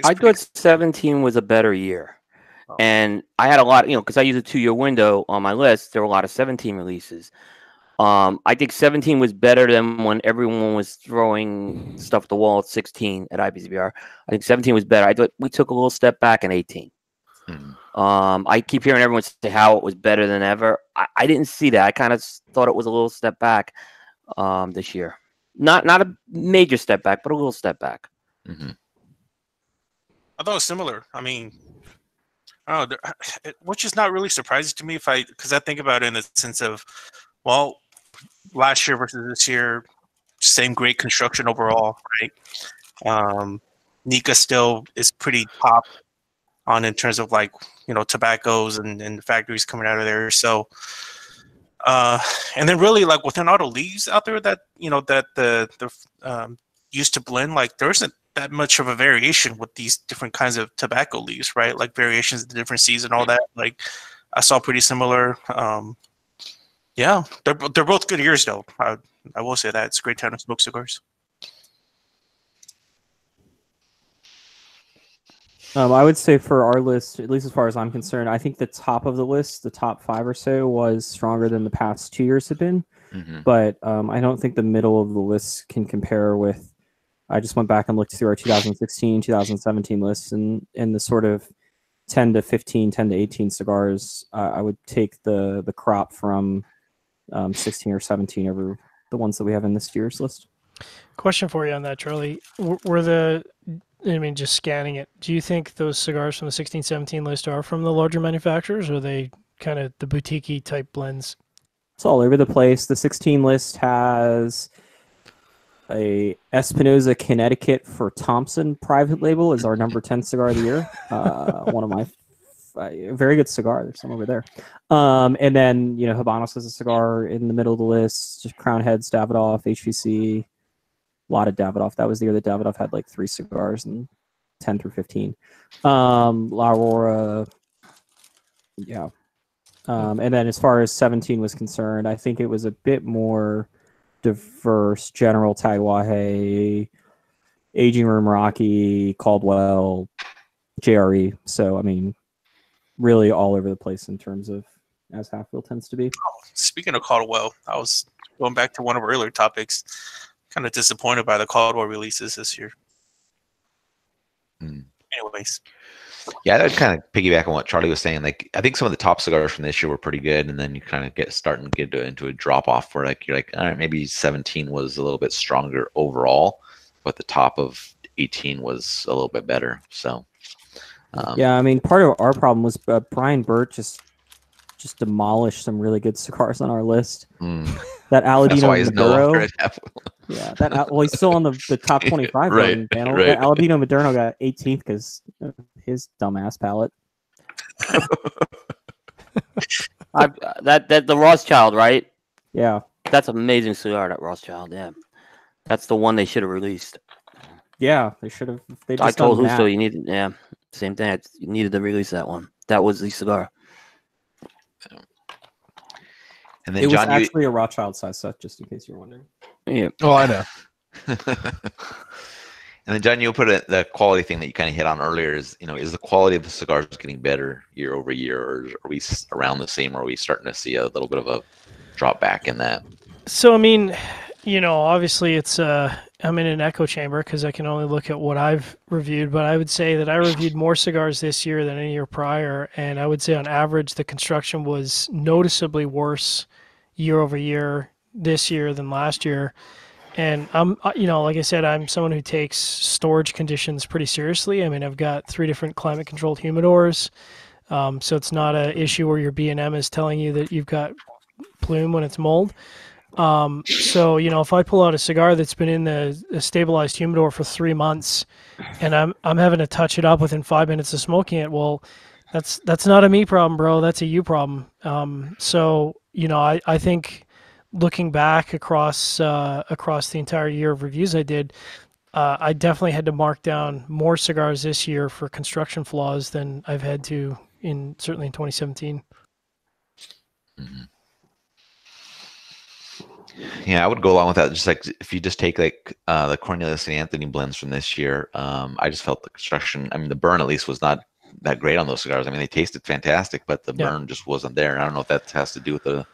I thought 17 was a better year. And I had a lot, because I use a 2-year window on my list. There were a lot of 17 releases. I think 17 was better than when everyone was throwing stuff at the wall at 16 at IPCBR. I think 17 was better. I thought we took a little step back in 18. I keep hearing everyone say how it was better than ever. I didn't see that. I kind of thought it was a little step back this year. Not a major step back, but a little step back. I thought it was similar. I mean, I don't know, which is not really surprising to me because I think about it in the sense of, well, last year versus this year, same great construction overall, right? Nika still is pretty top on in terms of like, tobaccos and factories coming out of there. So, and then really like within all the leaves out there that, that the used to blend, like there isn't that much of a variation with these different kinds of tobacco leaves, right? Like variations in the different seeds and all that. Like I saw pretty similar. Yeah, they're both good years though. I will say that it's a great time to smoke cigars. I would say for our list, at least as far as I'm concerned, I think the top of the list, the top 5 or so, was stronger than the past 2 years have been. But I don't think the middle of the list can compare with. I just went back and looked through our 2016, 2017 lists, and in the sort of 10 to 15, 10 to 18 cigars, I would take the crop from 16 or 17 over the ones that we have in this year's list. Question for you on that, Charlie. Just scanning it, do you think those cigars from the 16-17 list are from the larger manufacturers, or are they kind of the boutique-y type blends? It's all over the place. The 16 list has a Espinosa Connecticut for Thompson private label is our number 10 cigar of the year. One of my very good cigar. There's some over there. And then, Habanos has a cigar in the middle of the list. Just Crown Heads, Davidoff, HVC. A lot of Davidoff. That was the year that Davidoff had like 3 cigars and 10 through 15. La Aurora. Yeah. And then as far as 17 was concerned, I think it was a bit more diverse. General Tagwahe, Aging Room Rocky, Caldwell, JRE. So, I mean, really all over the place in terms of as Half-Wheel tends to be. Speaking of Caldwell, I was going back to one of our earlier topics. Kind of disappointed by the Caldwell releases this year. Anyways. Yeah, I'd kind of piggyback on what Charlie was saying. Like, I think some of the top cigars from this year were pretty good, and then you kind of get into a drop off where you're like, all right, maybe 17 was a little bit stronger overall, but the top of 18 was a little bit better. So, yeah, I mean, part of our problem was Brian Burt just demolished some really good cigars on our list. That Aladino Maduro. Yeah, he's still on the top 25 right, panel. Right. That Aladino Maduro got 18th because of his dumbass palate. That the Rothschild, right? Yeah, that's an amazing cigar. That Rothschild, yeah, that's the one they should have released. Yeah, they should have. I told Husto you needed. Yeah, same thing. You needed to release that one. That was the cigar. And then it John, was actually a Rothschild size set, just in case you're wondering. Yeah. Oh, I know. And then John, you put the quality thing that you kind of hit on earlier is the quality of the cigars getting better year over year, or are we around the same? Or are we starting to see a little bit of a drop back in that? So I mean, obviously it's I'm in an echo chamber because I can only look at what I've reviewed, but I would say that I reviewed more cigars this year than any year prior, and I would say on average the construction was noticeably worse year over year this year than last year. And I'm, like I said, I'm someone who takes storage conditions pretty seriously. I mean, I've got 3 different climate-controlled humidors, so it's not an issue where your B&M is telling you that you've got plume when it's mold. So, if I pull out a cigar that's been in the stabilized humidor for 3 months and I'm having to touch it up within 5 minutes of smoking it, well, that's not a me problem, bro. That's a you problem. So, I think looking back across the entire year of reviews I did, I definitely had to mark down more cigars this year for construction flaws than I've had to certainly in 2017. Yeah, I would go along with that. Just like if you just take like the Cornelius and Anthony blends from this year, I just felt the construction. I mean, the burn at least was not that great on those cigars. I mean, they tasted fantastic, but the burn just wasn't there. And I don't know if that has to do with the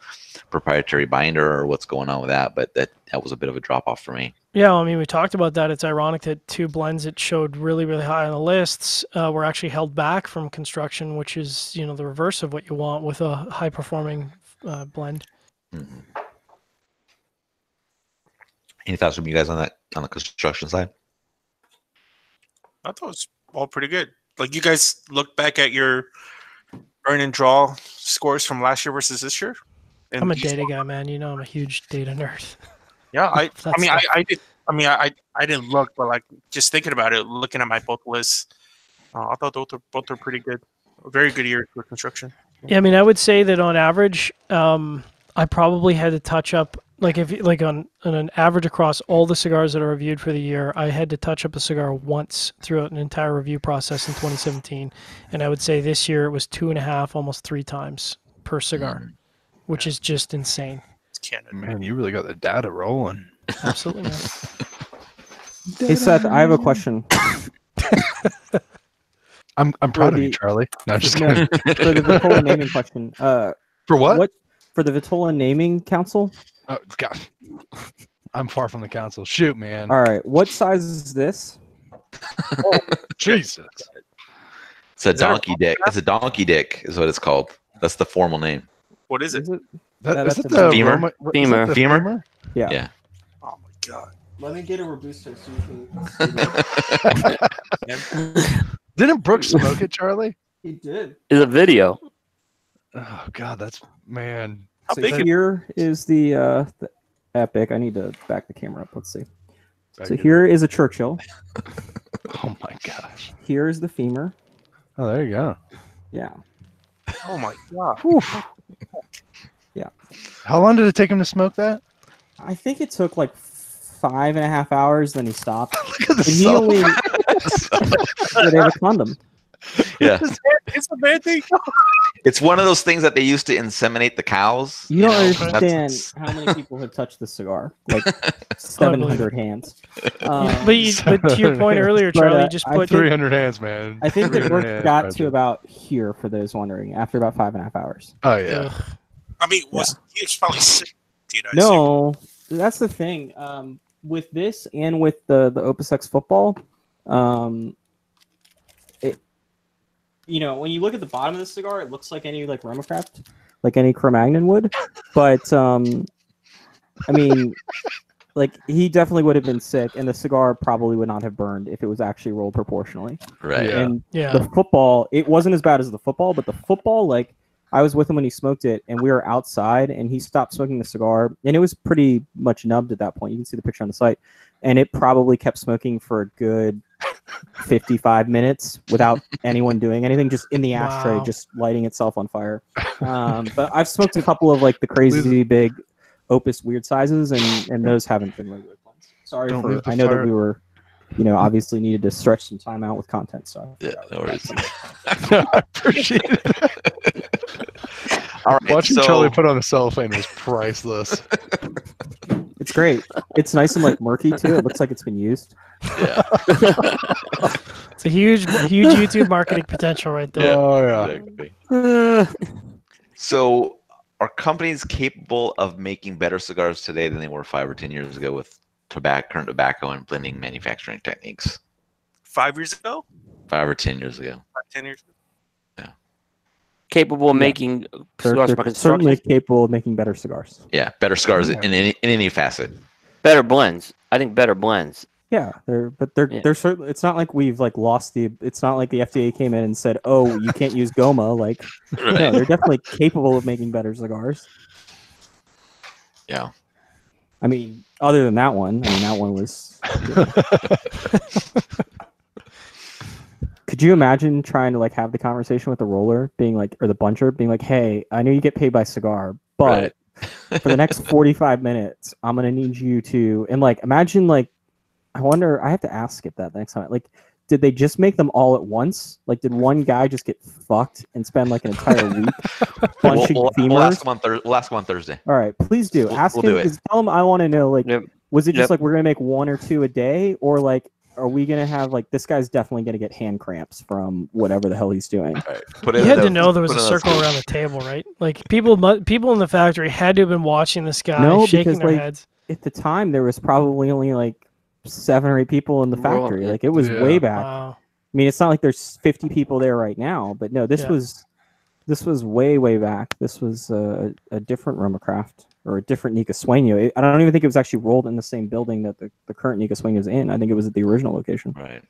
proprietary binder or what's going on with that, but that was a bit of a drop off for me. Yeah, I mean, we talked about that. It's ironic that two blends that showed really, really high on the lists were actually held back from construction, which is, the reverse of what you want with a high-performing blend. Mm-hmm. Any thoughts from you guys on that, on the construction side? I thought it was all pretty good. Like, you guys look back at your burn and draw scores from last year versus this year. And I'm a data guy, man. I'm a huge data nerd. Yeah, I did. I mean, I didn't look, but like just thinking about it, looking at my both lists, I thought both are pretty good. A very good year for construction. Yeah, I mean, I would say that on average, I probably had to touch up, on an average across all the cigars that are reviewed for the year, I had to touch up a cigar once throughout an entire review process in 2017, and I would say this year it was 2.5, almost 3 times per cigar, which is just insane. It's Canada. Man, you really got the data rolling. Absolutely, man. Hey Seth, I have a question. I'm proud of you, Charlie. No, I'm just kidding. For the Vitola naming question. For what? For the Vitola naming council? Oh, God. I'm far from the council. Shoot, man. All right. What size is this? Oh, Jesus. It's a donkey dick. It's a donkey dick is what it's called. That's the formal name. What is it? Is it the femur? Femur. Femur? Yeah. Yeah. Oh my god. Let me get a Robusto so you can. Didn't Brooks smoke it, Charlie? He did. Is a video. Oh, God, that's, man. How So big here is the Epic. I need to back the camera up. Let's see. So here is a Churchill. Oh, my gosh. Here is the femur. Oh, there you go. Yeah. Oh my god. Yeah. How long did it take him to smoke that? I think it took like 5.5 hours, then he stopped. Look at the And he soul. only they have a condom. Yeah. It's a bad thing. It's one of those things that they used to inseminate the cows. You don't know? understand That's- how many people have touched this cigar. Like 700 hands. But to your point earlier, But, Charlie, just I put 300 hands, man. I think that 300 Brooks hands, got Roger. to about here, for those wondering, after about 5.5 hours. Oh, yeah. I mean, he was probably sick. No, that's the thing. With this and with the Opus X football, when you look at the bottom of the cigar, it looks like any like Romacraft, like any Cro-Magnon would. But I mean, like he definitely would have been sick, and the cigar probably would not have burned if it was actually rolled proportionally. Right. Yeah. And Yeah. the football, it wasn't as bad as the football, but the football, like I was with him when he smoked it, and we were outside, and he stopped smoking the cigar, and it was pretty much nubbed at that point. You can see the picture on the site, and it probably kept smoking for a good 55 minutes without anyone doing anything, just in the ashtray, Wow. just lighting itself on fire. But I've smoked a couple of like the crazy big Opus weird sizes, and those haven't been really good ones. Sorry Don't leave for, the I know fire- that we were, obviously needed to stretch some time out with content, so. Yeah, no worries. I appreciate it. All right, Watching so Charlie put on a cellophane was priceless. It's great. It's nice and like murky too. It looks like it's been used. yeah, It's a huge YouTube marketing potential right there. Oh, yeah. exactly. So, are companies capable of making better cigars today than they were 5 or 10 years ago with current tobacco and blending manufacturing techniques? 5 years ago, 5 or 10 years ago. 10 years ago. Capable of making cigars from They're certainly construction. capable of making better cigars. Yeah, better cigars Yeah. in any facet. Better blends. I think better blends. Yeah, they're Yeah. certainly. It's not like we've like lost the. It's not like the FDA came in and said, "Oh, you can't use Goma." Like, no, they're definitely capable of making better cigars. Yeah. I mean, other than that one, that one was. Could you imagine trying to like have the conversation with the roller, being like, or the buncher, being like, "Hey, I know you get paid by cigar, but for the next 45 minutes, I'm gonna need you to," and like, imagine like, I wonder, I have to ask it that next time. Like, did they just make them all at once? Like, did one guy just get fucked and spend like an entire week bunching femurs? We'll ask him on Thursday. All right, please do. Ask him, because tell him I want to know, like, was it just like we're gonna make 1 or 2 a day, or like are we gonna have like this guy's definitely gonna get hand cramps from whatever the hell he's doing? Right. You had to know there was a circle around the table, right? Like people in the factory had to have been watching this guy shaking their heads. At the time, there was probably only like 7 or 8 people in the factory. Like it was way back. Wow. I mean, it's not like there's 50 people there right now, but no, this was way back. This was a different Romacraft, or a different Nika Sueño. I don't even think it was actually rolled in the same building that the current Nika Sueño is in. I think it was at the original location. Right.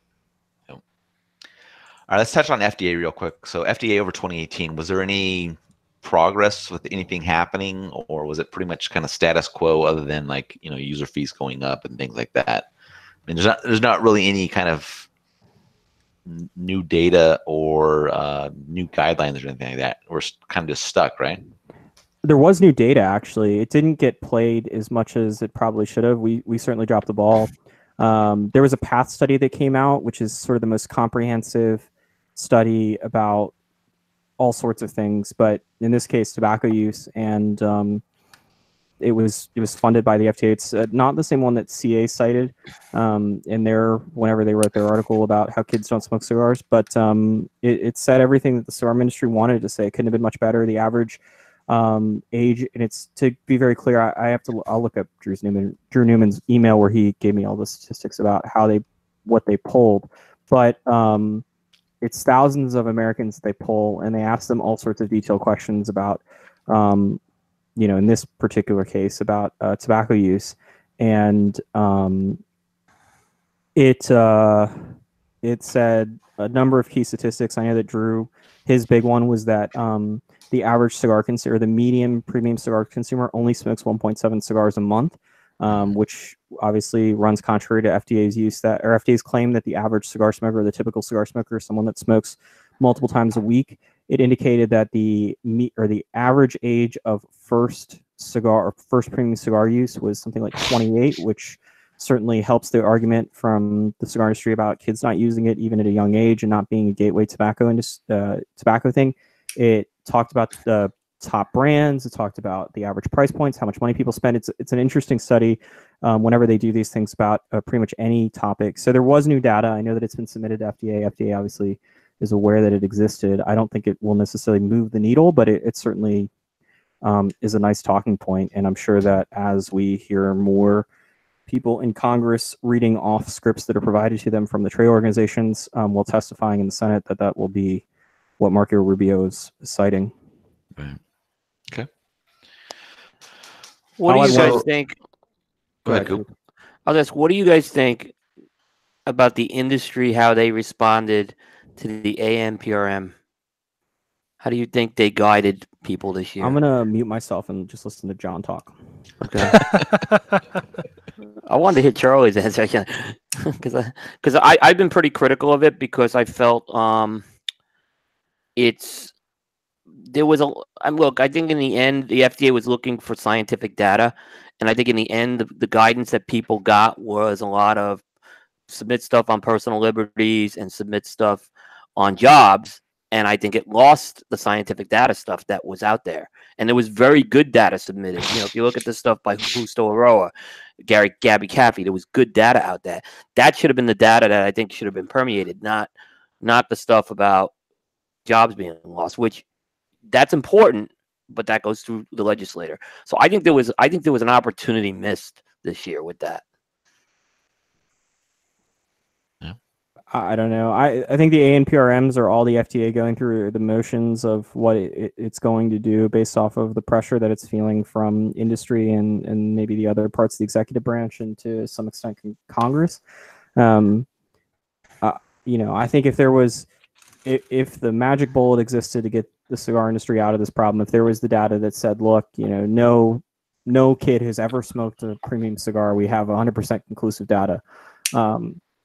Yep. All right, let's touch on FDA real quick. So FDA over 2018, was there any progress with anything happening, or was it pretty much kind of status quo, other than like, you know, user fees going up and things like that? I mean, there's not really any kind of new data or new guidelines or anything like that. We're kind of just stuck, right? There was new data, actually. It didn't get played as much as it probably should have. We certainly dropped the ball. There was a PATH study that came out, which is sort of the most comprehensive study about all sorts of things, but in this case, tobacco use, and it was funded by the FDA. It's not the same one that CA cited whenever they wrote their article about how kids don't smoke cigars, but it said everything that the cigar industry wanted to say. It couldn't have been much better. The average age, and it's, to be very clear, I'll look up Drew Newman's email where he gave me all the statistics about what they polled, but it's thousands of Americans they poll, and they ask them all sorts of detailed questions about, in this particular case, about tobacco use, and it said a number of key statistics. I know that Drew, his big one was that the average cigar consumer, the medium premium cigar consumer, only smokes 1.7 cigars a month, which obviously runs contrary to FDA's claim that the average cigar smoker, the typical cigar smoker, is someone that smokes multiple times a week. It indicated that the average age of first premium cigar use was something like 28, which certainly helps the argument from the cigar industry about kids not using it even at a young age and not being a gateway tobacco thing. It talked about the top brands. It talked about the average price points, how much money people spend. It's an interesting study whenever they do these things about pretty much any topic. So there was new data. I know that it's been submitted to FDA. FDA obviously is aware that it existed. I don't think it will necessarily move the needle, but it certainly is a nice talking point. And I'm sure that as we hear more people in Congress reading off scripts that are provided to them from the trade organizations while testifying in the Senate, that will be what Marco Rubio is citing. Right. Okay. What do you guys think? Go ahead, Coop. I'll ask, what do you guys think about the industry, how they responded to the ANPRM? How do you think they guided people this year? I'm going to mute myself and just listen to John talk. Okay. I wanted to hit Charlie's answer because I've been pretty critical of it, because I felt I think in the end the FDA was looking for scientific data, and I think in the end the guidance that people got was a lot of submit stuff on personal liberties and submit stuff on jobs, and I think it lost the scientific data stuff that was out there. And there was very good data submitted. If you look at the stuff by Justo Aroa, Gabby Caffey, there was good data out there. That should have been the data that I think should have been permeated, not the stuff about jobs being lost, which that's important, but that goes through the legislator. So I think there was an opportunity missed this year with that. I don't know. I think the ANPRMs are all the FDA going through the motions of what it's going to do based off of the pressure that it's feeling from industry and maybe the other parts of the executive branch and to some extent Congress. I think if the magic bullet existed to get the cigar industry out of this problem, if there was the data that said, look, no kid has ever smoked a premium cigar, we have 100% conclusive data,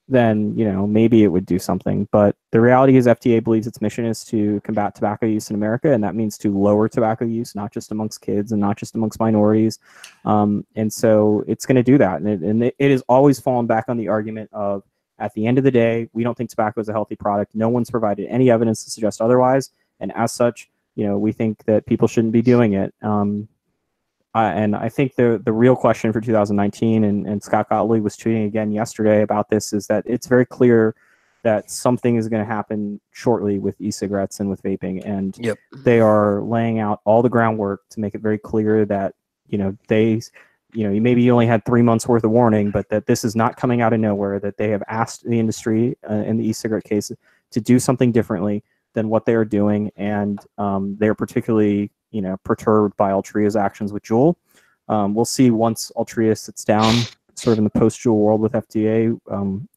then maybe it would do something. But the reality is FDA believes its mission is to combat tobacco use in America, and that means to lower tobacco use, not just amongst kids and not just amongst minorities. And so it's going to do that. And it has always fallen back on the argument of At the end of the day, we don't think tobacco is a healthy product. No one's provided any evidence to suggest otherwise, and as such, we think that people shouldn't be doing it. And I think the real question for 2019, and Scott Gottlieb was tweeting again yesterday about this, is that it's very clear that something is going to happen shortly with e-cigarettes and with vaping, and they are laying out all the groundwork to make it very clear that maybe you only had 3 months worth of warning, but that this is not coming out of nowhere, that they have asked the industry in the e-cigarette case to do something differently than what they are doing, and they're particularly perturbed by Altria's actions with Juul. We'll see once Altria sits down sort of in the post-Juul world with FDA,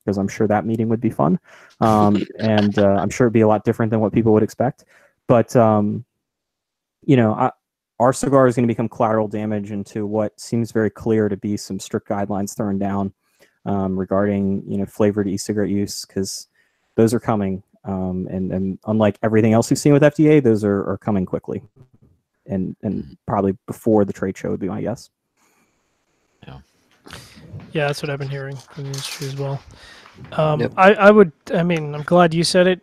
because I'm sure that meeting would be fun, and I'm sure it'd be a lot different than what people would expect. But our cigar is going to become collateral damage into what seems very clear to be some strict guidelines thrown down regarding flavored e-cigarette use, because those are coming, and unlike everything else we've seen with FDA, those are coming quickly, and probably before the trade show would be my guess. Yeah, that's what I've been hearing from the industry as well. I'm glad you said it,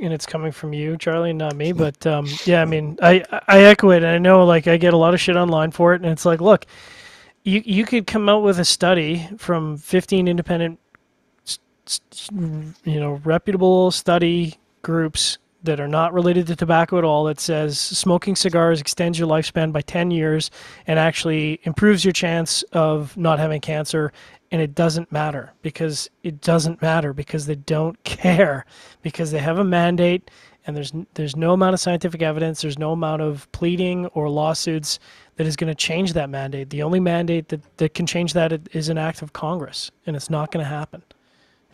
and it's coming from you, Charlie, and not me. But I echo it. And I know, I get a lot of shit online for it, and it's like, look, you could come out with a study from 15 independent, reputable study groups that are not related to tobacco at all that says smoking cigars extends your lifespan by 10 years and actually improves your chance of not having cancer. And it doesn't matter because they don't care, because they have a mandate, and there's no amount of scientific evidence, there's no amount of pleading or lawsuits that is going to change that mandate. The only mandate that can change that is an act of Congress, and it's not going to happen.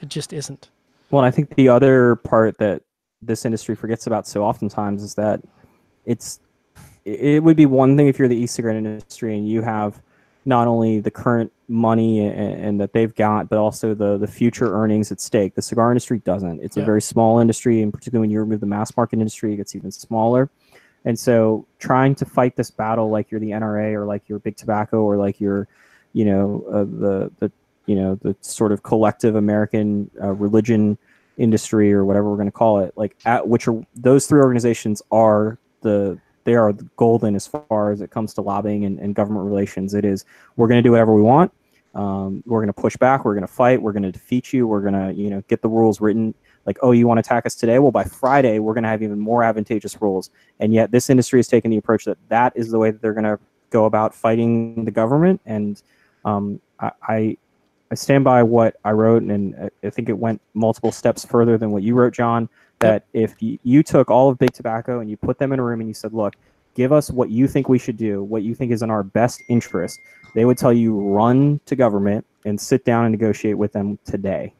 It just isn't. Well, I think the other part that this industry forgets about so oftentimes is that it would be one thing if you're the e-cigarette industry and you have not only the current money and that they've got, but also the future earnings at stake. The cigar industry doesn't. It's a very small industry, and particularly when you remove the mass market industry, it gets even smaller. And so trying to fight this battle like you're the NRA or like you're Big Tobacco or like you're, the sort of collective American religion industry or whatever we're going to call it, those three organizations are they are golden as far as it comes to lobbying and government relations. It is, we're going to do whatever we want. We're going to push back. We're going to fight. We're going to defeat you. We're going to, get the rules written. Like, oh, you want to attack us today? Well, by Friday, we're going to have even more advantageous rules. And yet this industry has taken the approach that is the way that they're going to go about fighting the government. And I stand by what I wrote, and I think it went multiple steps further than what you wrote, John. That if you took all of Big Tobacco and you put them in a room and you said, look, give us what you think we should do, what you think is in our best interest, they would tell you run to government and sit down and negotiate with them today.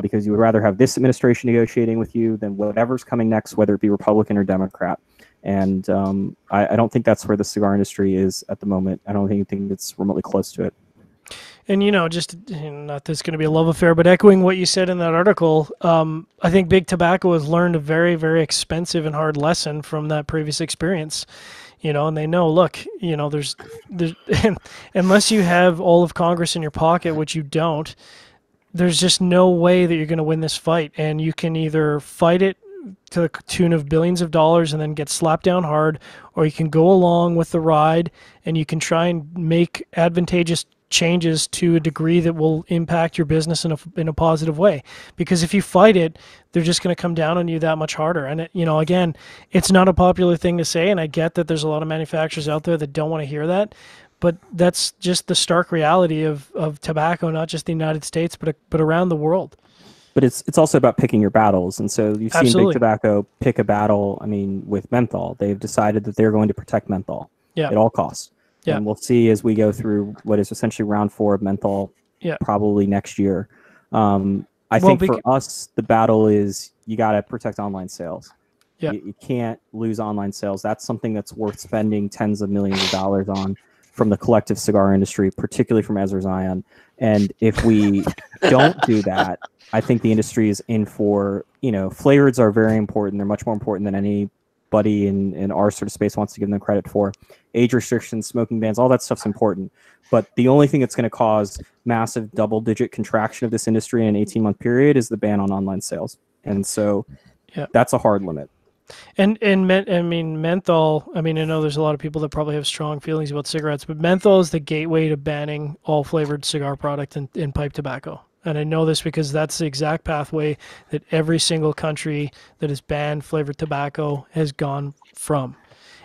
Because you would rather have this administration negotiating with you than whatever's coming next, whether it be Republican or Democrat. And I don't think that's where the cigar industry is at the moment. I don't think it's remotely close to it. And, just not that it's going to be a love affair, but echoing what you said in that article, I think Big Tobacco has learned a very, very expensive and hard lesson from that previous experience. And they know, look, there's unless you have all of Congress in your pocket, which you don't, there's just no way that you're going to win this fight. And you can either fight it to the tune of billions of dollars and then get slapped down hard, or you can go along with the ride and you can try and make advantageous changes to a degree that will impact your business in a positive way. Because if you fight it, they're just going to come down on you that much harder. And again, it's not a popular thing to say, and I get that there's a lot of manufacturers out there that don't want to hear that, but that's just the stark reality of tobacco, not just the United States, but around the world. But it's also about picking your battles. And so you've seen Absolutely. Big Tobacco pick a battle. With menthol, they've decided that they're going to protect menthol at all costs. Yeah. And we'll see as we go through what is essentially round 4 of menthol probably next year. I think for us, the battle is you got to protect online sales. Yeah. You can't lose online sales. That's something that's worth spending tens of millions of dollars on from the collective cigar industry, particularly from Ezra Zion. And if we don't do that, I think the industry is in for, flavors are very important. They're much more important than any everybody in our sort of space wants to give them credit for. Age restrictions, smoking bans, all that stuff's important. But the only thing that's going to cause massive double-digit contraction of this industry in an 18-month period is the ban on online sales. And so that's a hard limit. And menthol, I mean, I know there's a lot of people that probably have strong feelings about cigarettes, but menthol is the gateway to banning all flavored cigar product and pipe tobacco. And I know this because that's the exact pathway that every single country that has banned flavored tobacco has gone from.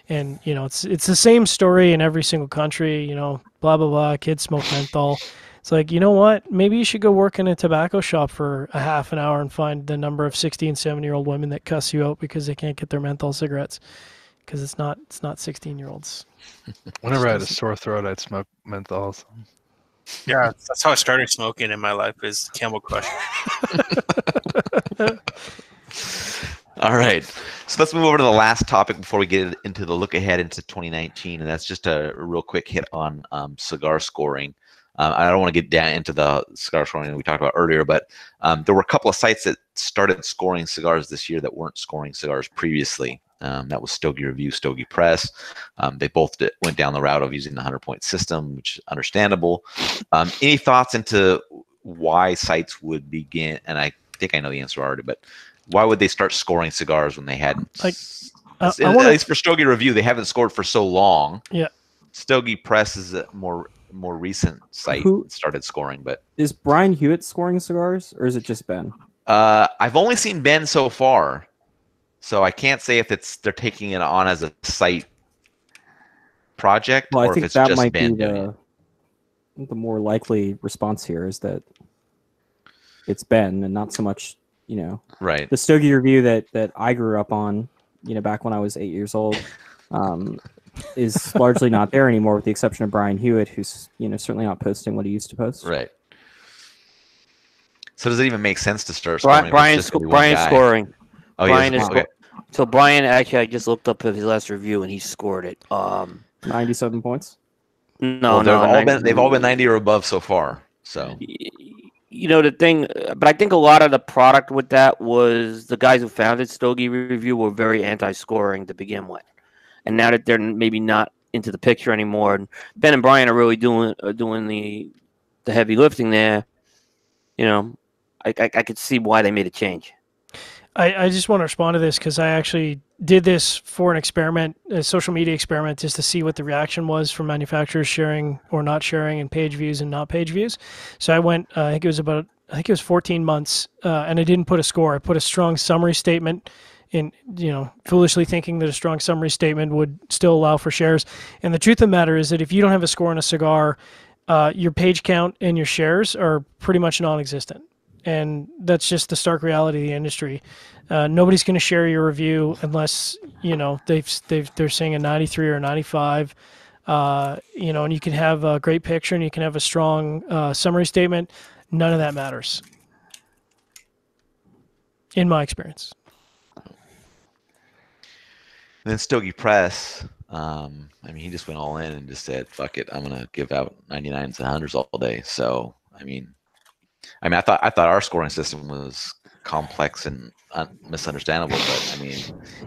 And, you know, it's the same story in every single country, you know, blah, blah, blah, kids smoke menthol. It's like, you know what? Maybe you should go work in a tobacco shop for a half an hour and find the number of 60 and 70-year-old women that cuss you out because they can't get their menthol cigarettes. Because it's not 16-year-olds. Whenever I had a sore throat, I'd smoke menthols. Yeah, that's how I started smoking in my life, is Camel Crush. All right. So let's move over to the last topic before we get into the look ahead into 2019. And that's just a real quick hit on cigar scoring. I don't want to get down into the cigar scoring that we talked about earlier, but there were a couple of sites that started scoring cigars this year that weren't scoring cigars previously. That was Stogie Review, Stogie Press. They both went down the route of using the 100-point system, which is understandable. Any thoughts into why sites would begin, and I think I know the answer already, but why would they start scoring cigars when they hadn't? Like, at least for Stogie Review, they haven't scored for so long. Yeah. Stogie Press is a more recent site that started scoring, but is Brian Hewitt scoring cigars, or is it just Ben? I've only seen Ben so far, so I can't say if they're taking it on as a site project, well, or I think if it's that just might Ben be doing it. the more likely response here is that it's Ben and not so much, you know, right. The Stogie Review that I grew up on, you know, back when I was 8 years old, is largely not there anymore, with the exception of Brian Hewitt, who's, you know, certainly not posting what he used to post. Right. So does it even make sense to start scoring? Brian's scoring. Oh, Brian is okay. So Brian, actually, I just looked up his last review and he scored it. 97 points. No, they've all been 90 or above so far. So you know the thing, but I think a lot of the product with that was the guys who founded Stogie Review were very anti-scoring to begin with, and now that they're maybe not into the picture anymore, and Ben and Brian are really doing the heavy lifting there. You know, I could see why they made a change. I just want to respond to this because I actually did this for an experiment, a social media experiment, just to see what the reaction was from manufacturers sharing or not sharing, and page views and not page views. So I went, I think it was 14 months, and I didn't put a score. I put a strong summary statement in, you know, foolishly thinking that a strong summary statement would still allow for shares. And the truth of the matter is that if you don't have a score on a cigar, your page count and your shares are pretty much non-existent. And that's just the stark reality of the industry. Nobody's going to share your review unless, you know, they're saying a 93 or a 95. You know, and you can have a great picture and you can have a strong summary statement. None of that matters, in my experience. And then Stogie Press, I mean, he just went all in and just said, "Fuck it, I'm gonna give out 99s and 100s all day." So, I mean, I thought our scoring system was complex and misunderstandable, but I mean,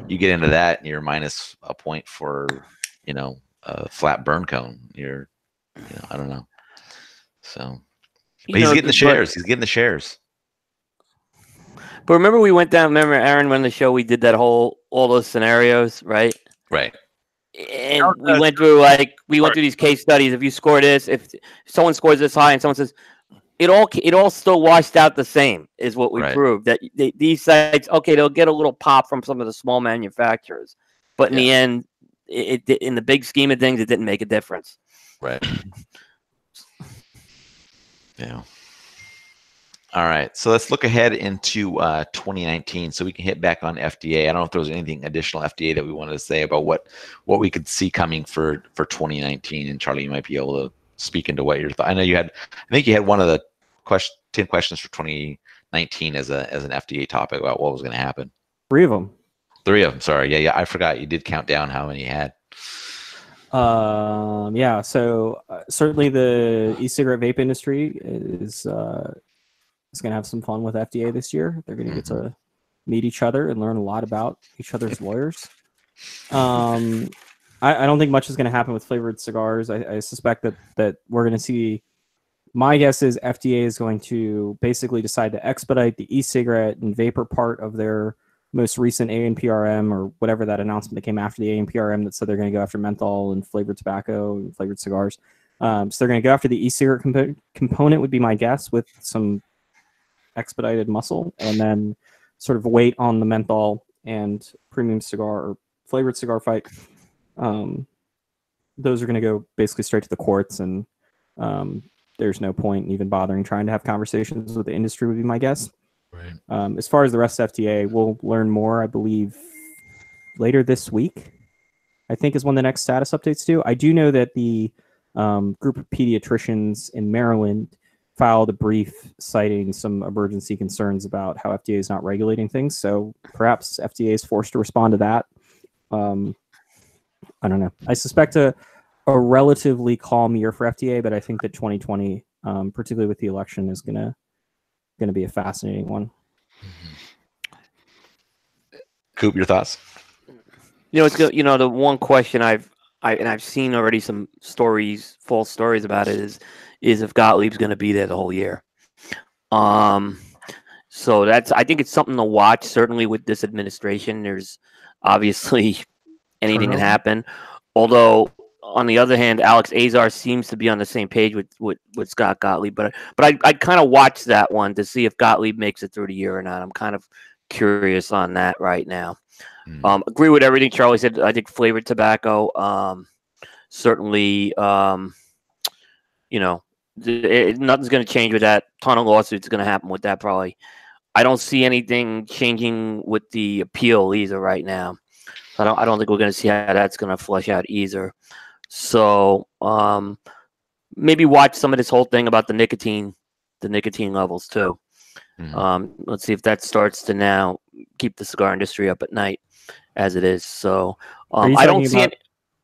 you get into that and you're minus a point for, you know, a flat burn cone. You're, you know, I don't know. So, but he's getting the shares. He's getting the shares. But remember, we went down. Remember, Aaron, when the show we did that all those scenarios, right? Right. And we went through these case studies. If you score this, if someone scores this high, and someone says, it all still washed out the same, is what we proved. That these sites, okay, they'll get a little pop from some of the small manufacturers, but in the end, in the big scheme of things, it didn't make a difference. Right. Yeah. All right. So let's look ahead into 2019. So we can hit back on FDA. I don't know if there was anything additional FDA that we wanted to say about what we could see coming for 2019. And Charlie, you might be able to speak into what your thought. I know I think you had one of the 10 questions for 2019 as an FDA topic about what was going to happen. 3 of them. 3 of them. Sorry. Yeah. I forgot you did count down how many you had. Yeah. So certainly the e-cigarette vape industry is going to have some fun with FDA this year. They're going to get to meet each other and learn a lot about each other's lawyers. I don't think much is going to happen with flavored cigars. I suspect that we're going to see. My guess is FDA is going to basically decide to expedite the e-cigarette and vapor part of their most recent ANPRM or whatever that announcement that came after the ANPRM that said they're going to go after menthol and flavored tobacco and flavored cigars. So they're going to go after the e-cigarette component would be my guess, with some expedited muscle, and then sort of wait on the menthol and premium cigar or flavored cigar fight. Those are going to go basically straight to the courts, and there's no point in even bothering trying to have conversations with the industry would be my guess. Right. As far as the rest of FDA, we'll learn more, I believe, later this week, I think is when the next status updates due. I do know that the group of pediatricians in Maryland filed a brief citing some emergency concerns about how FDA is not regulating things. So perhaps FDA is forced to respond to that. I don't know. I suspect a relatively calm year for FDA, but I think that 2020, particularly with the election, is gonna be a fascinating one. Coop, your thoughts? It's good. The one question I've seen already some false stories about it is if Gottlieb's going to be there the whole year. So I think it's something to watch. Certainly with this administration, there's obviously anything can happen. Although on the other hand, Alex Azar seems to be on the same page with Scott Gottlieb. But I kind of watch that one to see if Gottlieb makes it through the year or not. I'm kind of curious on that right now. Agree with everything Charlie said. I think flavored tobacco, certainly, nothing's going to change with that. Ton of lawsuits going to happen with that probably. I don't see anything changing with the appeal either right now. I don't think we're going to see how that's going to flush out either. So maybe watch some of this whole thing about the nicotine levels too. Let's see if that starts to now keep the cigar industry up at night as it is. So I don't see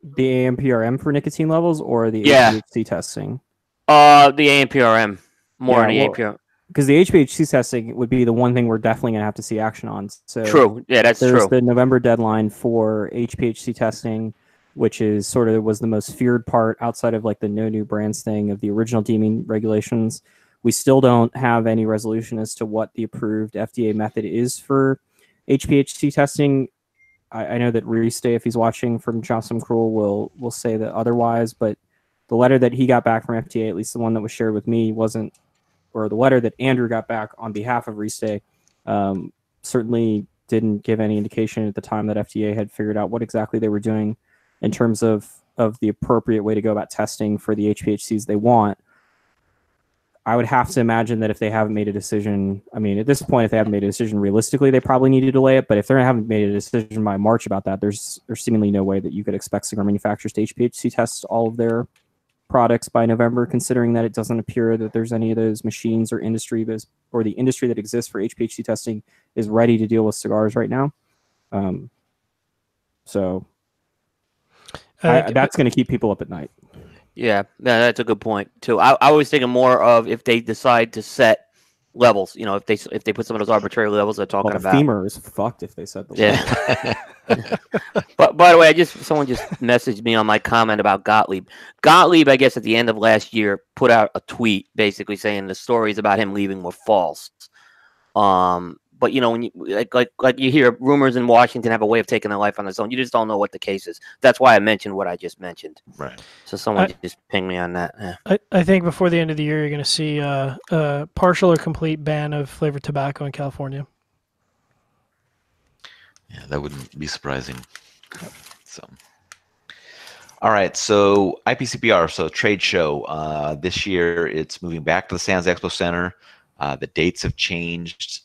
the ANPRM for nicotine levels or the HPHC testing. The ANPRM more than the ANPRM. Because the HPHC testing would be the one thing we're definitely going to have to see action on. So true. Yeah, that's there's true. the November deadline for HPHC testing, which is sort of was the most feared part outside of like the no new brands thing of the original deeming regulations. We still don't have any resolution as to what the approved FDA method is for HPHC testing. I know that Restay, if he's watching from Johnson Cruel, will say that otherwise, but the letter that he got back from FDA, at least the one that was shared with me, wasn't, or the letter that Andrew got back on behalf of Restay, certainly didn't give any indication at the time that FDA had figured out what exactly they were doing in terms of the appropriate way to go about testing for the HPHCs they want. I would have to imagine that if they haven't made a decision, I mean, at this point, if they haven't made a decision realistically, they probably need to delay it. But if they haven't made a decision by March about that, there's seemingly no way that you could expect cigar manufacturers to HPHC test all of their products by November, considering that it doesn't appear that there's any of those machines or the industry that exists for HPHC testing is ready to deal with cigars right now. So that's going to keep people up at night. Yeah, that's a good point too. I was thinking more of if they decide to set levels. If they put some of those arbitrary levels they're talking about. FEMA is fucked if they set the level. But by the way, someone just messaged me on my comment about Gottlieb. Gottlieb, I guess at the end of last year, put out a tweet basically saying the stories about him leaving were false. But when you like you hear rumors in Washington have a way of taking their life on its own. You just don't know what the case is. That's why I mentioned what I just mentioned. Right. So someone just pinged me on that. Yeah. I think before the end of the year, you're going to see a partial or complete ban of flavored tobacco in California. Yeah, that wouldn't be surprising. So, all right. So IPCPR, so trade show. This year, it's moving back to the Sands Expo Center. The dates have changed.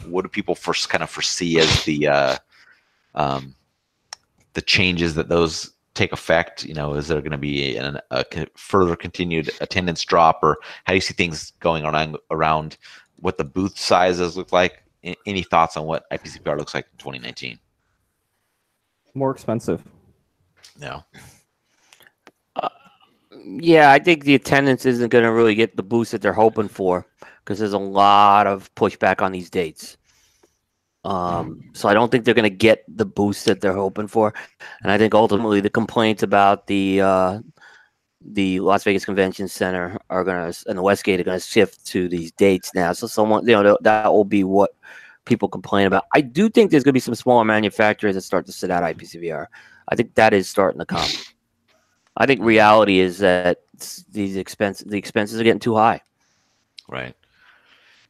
What do people first kind of foresee as the changes that those take effect? Is there going to be a further continued attendance drop, or how do you see things going around what the booth sizes look like? Any thoughts on what IPCPR looks like in 2019? More expensive. No. Yeah, I think the attendance isn't going to really get the boost that they're hoping for because there's a lot of pushback on these dates. So I don't think they're going to get the boost that they're hoping for. And I think ultimately the complaints about the Las Vegas Convention Center are going to, and the Westgate are going to shift to these dates now. So someone, that will be what people complain about. I do think there's going to be some smaller manufacturers that start to sit out IPCVR. I think that is starting to come. I think reality is that the expenses are getting too high. Right.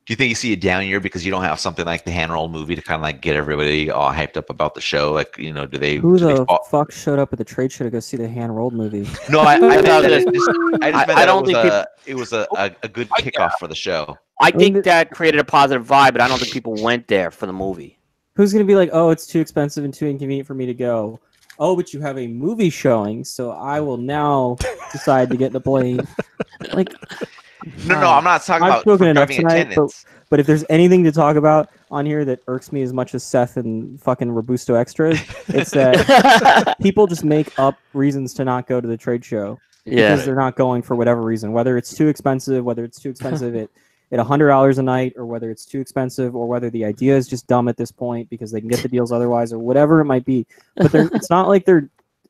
Do you think you see a down year because you don't have something like the hand roll movie to kind of like get everybody all hyped up about the show? Like, do they? Who do the they fuck showed up at the trade show to go see the hand rolled movie? No, I meant that this. I just meant I that don't think it was a good kickoff for the show. I think that created a positive vibe, but I don't think people went there for the movie. Who's gonna be like, oh, it's too expensive and too inconvenient for me to go? Oh, but you have a movie showing, so I will now decide to get the plane. Like, No, I'm not talking I've about spoken enough driving tonight, attendance. but if there's anything to talk about on here that irks me as much as Seth and fucking Robusto Extras, it's that people just make up reasons to not go to the trade show because they're not going for whatever reason. Whether it's too expensive, at $100 a night, or whether it's too expensive, or whether the idea is just dumb at this point because they can get the deals otherwise, or whatever it might be. But it's not like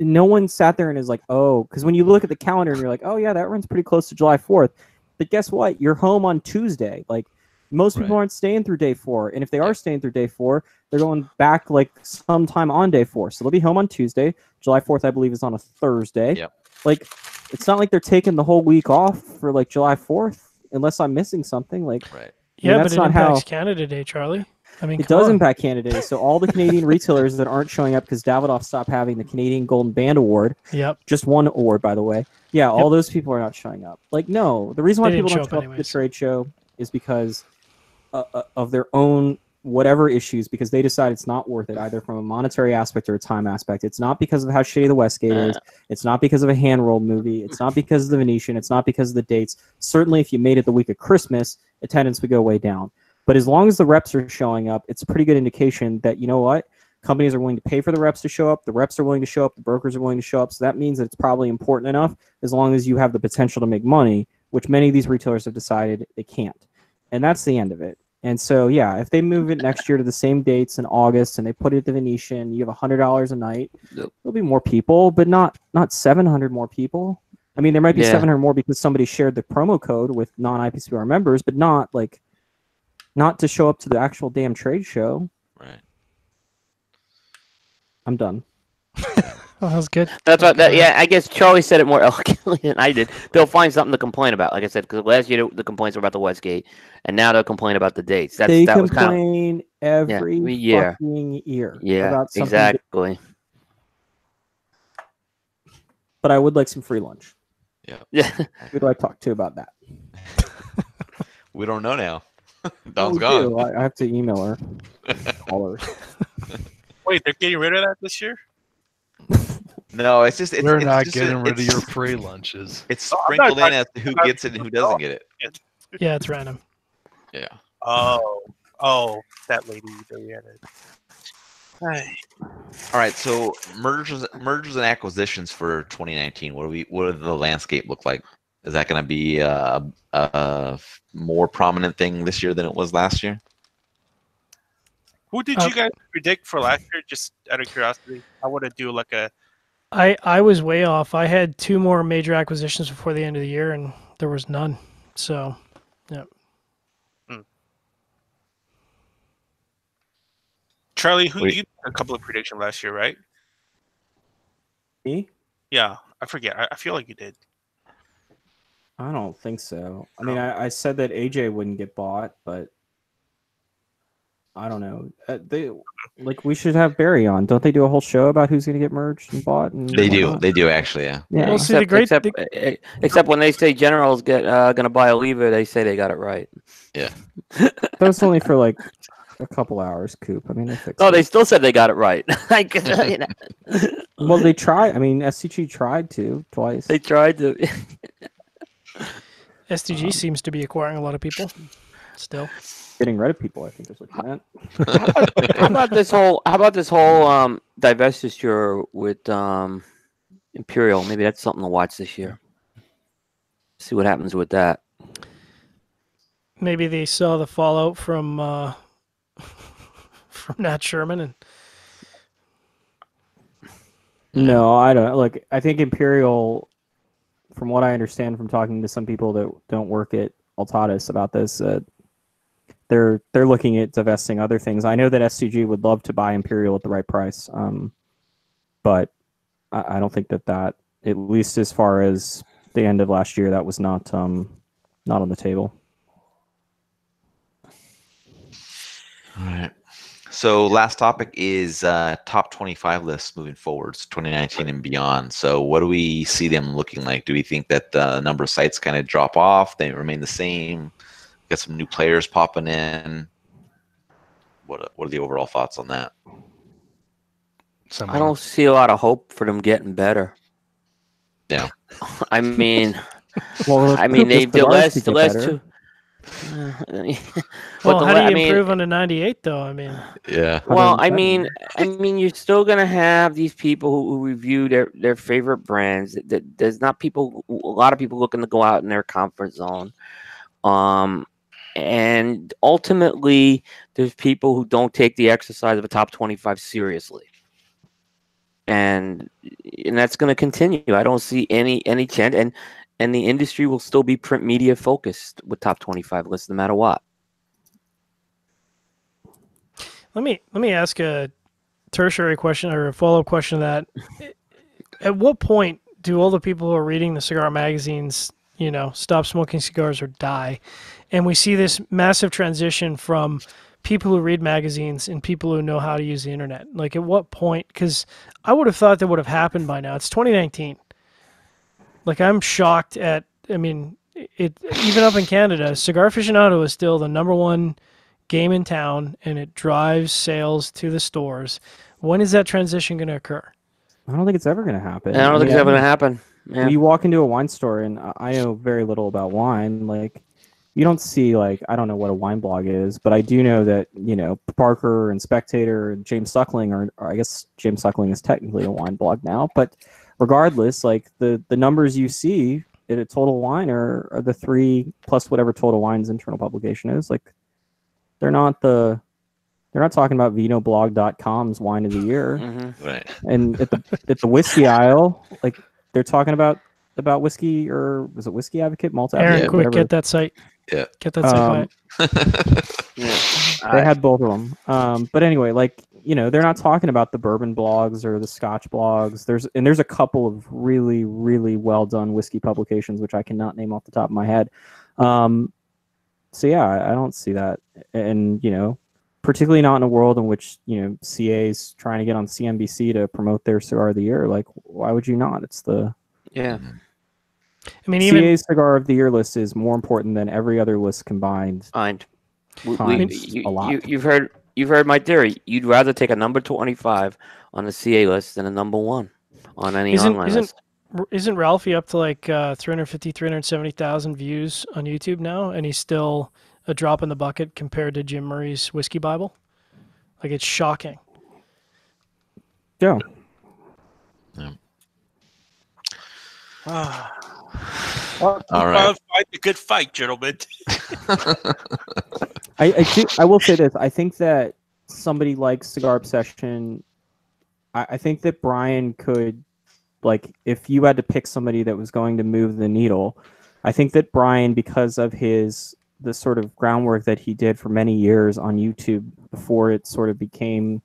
no one sat there and is like, oh, because when you look at the calendar and you're like, oh yeah, that runs pretty close to July 4th. But guess what? You're home on Tuesday. Like, most people aren't staying through day 4. And if they are staying through day 4, they're going back like sometime on day 4. So they'll be home on Tuesday. July 4th, I believe, is on a Thursday. Yep. Like, it's not like they're taking the whole week off for like July 4th, unless I'm missing something. Like, Right. Yeah, that's but it not impacts how Canada Day, Charlie. I mean, it does impact Canada Day. So all the Canadian retailers that aren't showing up because Davidoff stopped having the Canadian Golden Band Award. Yep. Just one award, by the way. Yeah, all those people are not showing up. Like, no, the reason why They people didn't don't show show up up to the trade show is because of their own whatever issues, because they decide it's not worth it, either from a monetary aspect or a time aspect. It's not because of how shitty the Westgate is. It's not because of a hand-rolled movie. It's not because of the Venetian. It's not because of the dates. Certainly, if you made it the week of Christmas, attendance would go way down. But as long as the reps are showing up, it's a pretty good indication that, you know what, companies are willing to pay for the reps to show up, the reps are willing to show up, the brokers are willing to show up. So that means that it's probably important enough, as long as you have the potential to make money, which many of these retailers have decided they can't. And that's the end of it. And so, yeah, if they move it next year to the same dates in August and they put it at the Venetian, you have $100 a night, there'll be more people, but not 700 more people. I mean, there might be 700 more because somebody shared the promo code with non-IPCR members, but not to show up to the actual damn trade show. Right. I'm done. Well, that was good. That's what. I guess Charlie said it more eloquently than I did. They'll find something to complain about, like I said, because last year the complaints were about the Westgate, and now they'll complain about the dates. They that complain was kind of, every year. fucking year. Yeah, about something exactly. But I would like some free lunch. Yeah. Who do I talk to about that? We don't know now. Dawn's We gone. do. I have to email her. Call her. Wait, they're getting rid of that this year? No, it's just We're it's not just getting rid of it's- your free lunches. It's I'm not sprinkled in talking as to who about- gets it and who doesn't get it. Yeah, it's random. Yeah. Oh, that lady. Hey. All right. So mergers and acquisitions for 2019. What does the landscape look like? Is that going to be a more prominent thing this year than it was last year? Who did you guys predict for last year? Just out of curiosity, I want to do like a. I was way off. I had 2 more major acquisitions before the end of the year, and there was none. So, yeah. Charlie, you did a couple of predictions last year, right? Me? Yeah, I forget. I feel like you did. I don't think so. I mean, I said that AJ wouldn't get bought, but I don't know. We should have Barry on. Don't they do a whole show about who's going to get merged and bought? And They do. whatnot? They do actually. Yeah. Yeah. Well, see, Except when they say generals going to buy a lever, they say they got it right. Yeah. That was only for like a couple hours, Coop. I mean, they fixed No, it. they still said they got it right. Well, they tried. I mean, SCG tried to twice. They tried to. STG seems to be acquiring a lot of people still. Getting rid of people, I think is what you meant. How about this whole divestiture with Imperial? Maybe that's something to watch this year. See what happens with that. Maybe they saw the fallout from from Nat Sherman. And No, I don't. Look, I think Imperial, from what I understand from talking to some people that don't work at Altatus about this, they're looking at divesting other things. I know that SCG would love to buy Imperial at the right price, but I don't think that, at least as far as the end of last year, that was not on the table. All right. So last topic is top 25 lists moving forwards, 2019 and beyond. So what do we see them looking like? Do we think that the number of sites kind of drop off? They remain the same? Got some new players popping in? What are the overall thoughts on that? I don't see a lot of hope for them getting better. Yeah. I mean, Well, the last two. well, how do you improve on a 98 though? I mean, yeah. Well, I mean, you're still gonna have these people who review their favorite brands. There's not a lot of people looking to go out in their comfort zone. And ultimately, there's people who don't take the exercise of a top 25 seriously, and that's going to continue. I don't see any change, and the industry will still be print media focused with top 25 lists, no matter what. let me ask a tertiary question or a follow-up question to that. At what point do all the people who are reading the cigar magazines, stop smoking cigars or die? And we see this massive transition from people who read magazines and people who know how to use the internet. Like, at what point? Because I would have thought that would have happened by now. It's 2019. Like, I'm shocked at, even up in Canada, Cigar Aficionado is still the #1 game in town, and it drives sales to the stores. When is that transition going to occur? I don't think it's ever going to happen. I don't think it's ever going to happen. Yeah. When you walk into a wine store, and I know very little about wine, like, you don't see, like, I don't know what a wine blog is, but I do know that, Parker and Spectator and James Suckling, or I guess James Suckling is technically a wine blog now, but regardless, like, the numbers you see at a Total Wine are the 3 plus whatever Total Wine's internal publication is. Like, they're not talking about vinoblog.com's wine of the year. Mm-hmm. Right. And at the whiskey aisle, like, they're talking about whiskey, or was it Whiskey Advocate, Malt Advocate? Aaron, quick, get that site. Yeah. Get that site They had both of them. But anyway, like, they're not talking about the bourbon blogs or the Scotch blogs. There's a couple of really, really well done whiskey publications, which I cannot name off the top of my head. So yeah, I don't see that. And, particularly not in a world in which, CA's trying to get on CNBC to promote their cigar of the year. Like, why would you not? It's the... Yeah. I mean, CA's cigar of the year list is more important than every other list combined. A lot. You've heard my theory. You'd rather take a number 25 on the CA list than a number 1 on any online list. Isn't Ralphie up to like 350, 370,000 views on YouTube now, and he's still a drop in the bucket compared to Jim Murray's Whiskey Bible? Like, it's shocking. Yeah. All right. Fight a good fight, gentlemen. I will say this. I think that somebody like Cigar Obsession, I think that Brian could, like, if you had to pick somebody that was going to move the needle, I think that Brian, because of the sort of groundwork that he did for many years on YouTube before it sort of became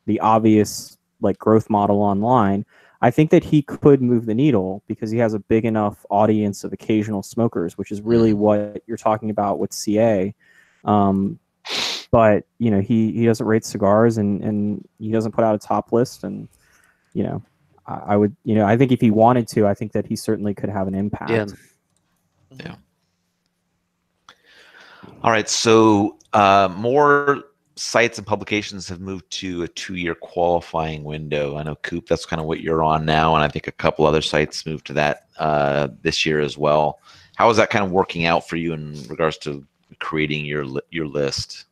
the obvious, like, growth model online, I think that he could move the needle because he has a big enough audience of occasional smokers, which is really what you're talking about with CA. But, he doesn't rate cigars, and he doesn't put out a top list. And, I would, I think if he wanted to, I think that he certainly could have an impact. Yeah. All right. So more sites and publications have moved to a 2-year qualifying window. I know Coop, that's kind of what you're on now, and I think a couple other sites moved to that this year as well. How is that kind of working out for you in regards to creating your list?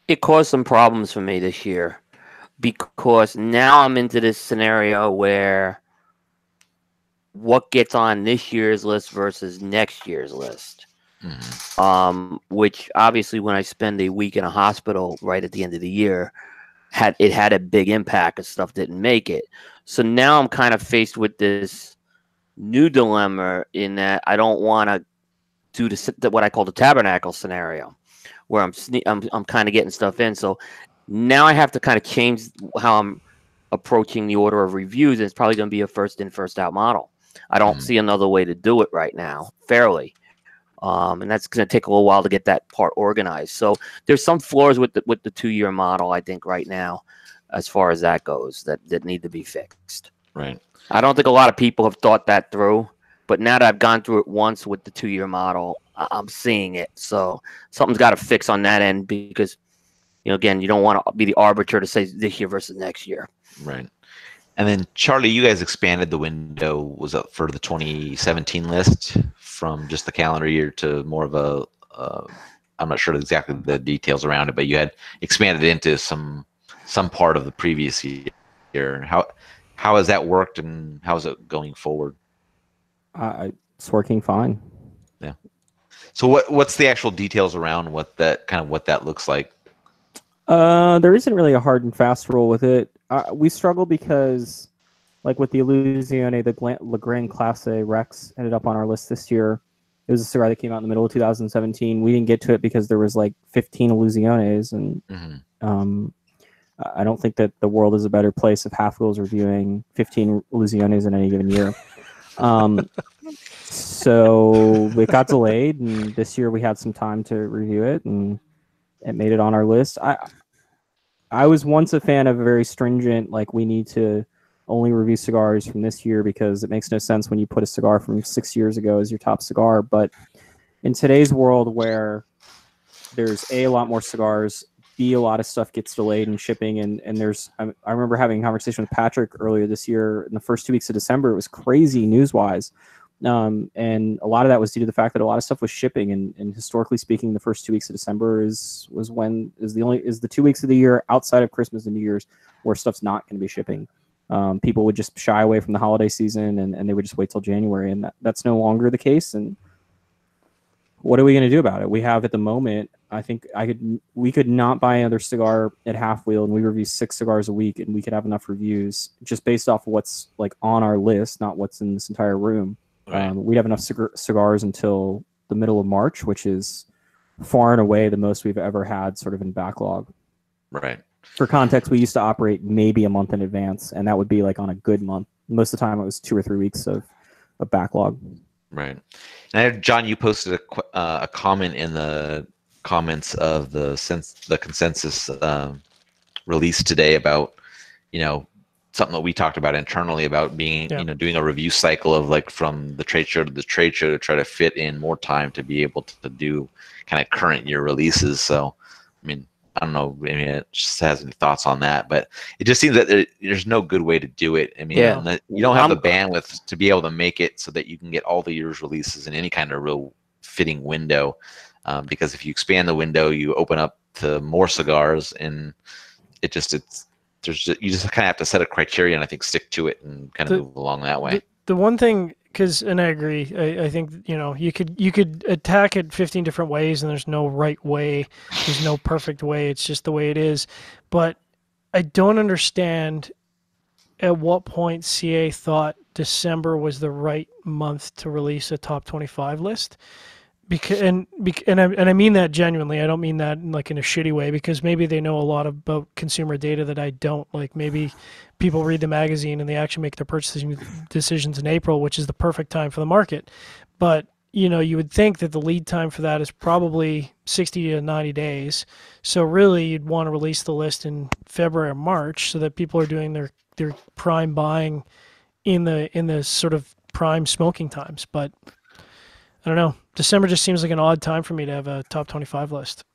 It caused some problems for me this year because now I'm into this scenario where what gets on this year's list versus next year's list. which obviously when I spend a week in a hospital right at the end of the year, had a big impact because stuff didn't make it. So now I'm kind of faced with this new dilemma in that I don't want to do what I call the tabernacle scenario, where I'm kind of getting stuff in. So now I have to kind of change how I'm approaching the order of reviews. And it's probably going to be a first in, first out model. I don't see another way to do it right now, fairly. And that's going to take a little while to get that part organized. So there's some flaws with the 2-year model, I think, right now, as far as that goes, that need to be fixed. Right. I don't think a lot of people have thought that through, but now that I've gone through it once with the 2-year model, I'm seeing it. So something's got to fix on that end because, again, you don't want to be the arbiter to say this year versus next year. Right. And then, Charlie, you guys expanded the window, was up for the 2017 list from just the calendar year to more of a, I'm not sure exactly the details around it, but you had expanded into some part of the previous year. How has that worked, and how is it going forward? It's working fine. Yeah. So what's the actual details around what that looks like? There isn't really a hard and fast rule with it. We struggle because, like with the Illusione, the Le Grand Classe Rex ended up on our list this year. It was a cigar that came out in the middle of 2017. We didn't get to it because there was like 15 Illusiones, and I don't think that the world is a better place if Half Wheel's reviewing 15 Illusiones in any given year. So it got delayed, and this year we had some time to review it, and it made it on our list. I was once a fan of a very stringent, like, we need to only review cigars from this year because it makes no sense when you put a cigar from 6 years ago as your top cigar. But in today's world where there's a lot more cigars, B, a lot of stuff gets delayed in shipping, and there's, I remember having a conversation with Patrick earlier this year. In the first 2 weeks of December, it was crazy news-wise. And a lot of that was due to the fact that a lot of stuff was shipping, and historically speaking, the first 2 weeks of December is the 2 weeks of the year outside of Christmas and New Year's where stuff's not going to be shipping. People would just shy away from the holiday season, and they would just wait till January, and that's no longer the case. And what are we going to do about it? We have at the moment, I think we could not buy another cigar at Half Wheel, and we review 6 cigars a week, and we could have enough reviews just based off of what's like on our list, not what's in this entire room. Right. We'd have enough cigars until the middle of March, which is far and away the most we've ever had sort of in backlog. Right. For context, we used to operate maybe a month in advance, and that would be like on a good month. Most of the time it was 2 or 3 weeks of backlog. Right. And John, you posted a comment in the comments of the consensus release today about, something that we talked about internally about being, doing a review cycle of like from the trade show to the trade show to try to fit in more time to be able to do kind of current year releases. So, I mean, I don't know, it just has any thoughts on that, but it just seems that there's no good way to do it. I mean, you don't have the bandwidth to be able to make it so that you can get all the year's releases in any kind of real fitting window. Because if you expand the window, you open up to more cigars, and you just kind of have to set a criteria and I think stick to it and kind of move along that way. The one thing, and I agree, I think you could attack it 15 different ways, and there's no right way, there's no perfect way. It's just the way it is. But I don't understand at what point CA thought December was the right month to release a top 25 list. And I mean that genuinely. I don't mean that like in a shitty way, because maybe they know a lot about consumer data that I don't. Like maybe people read the magazine and they actually make their purchasing decisions in April, which is the perfect time for the market. But you would think that the lead time for that is probably 60 to 90 days. So really, you'd want to release the list in February or March so that people are doing their prime buying in the sort of prime smoking times. But I don't know. December just seems like an odd time for me to have a top 25 list.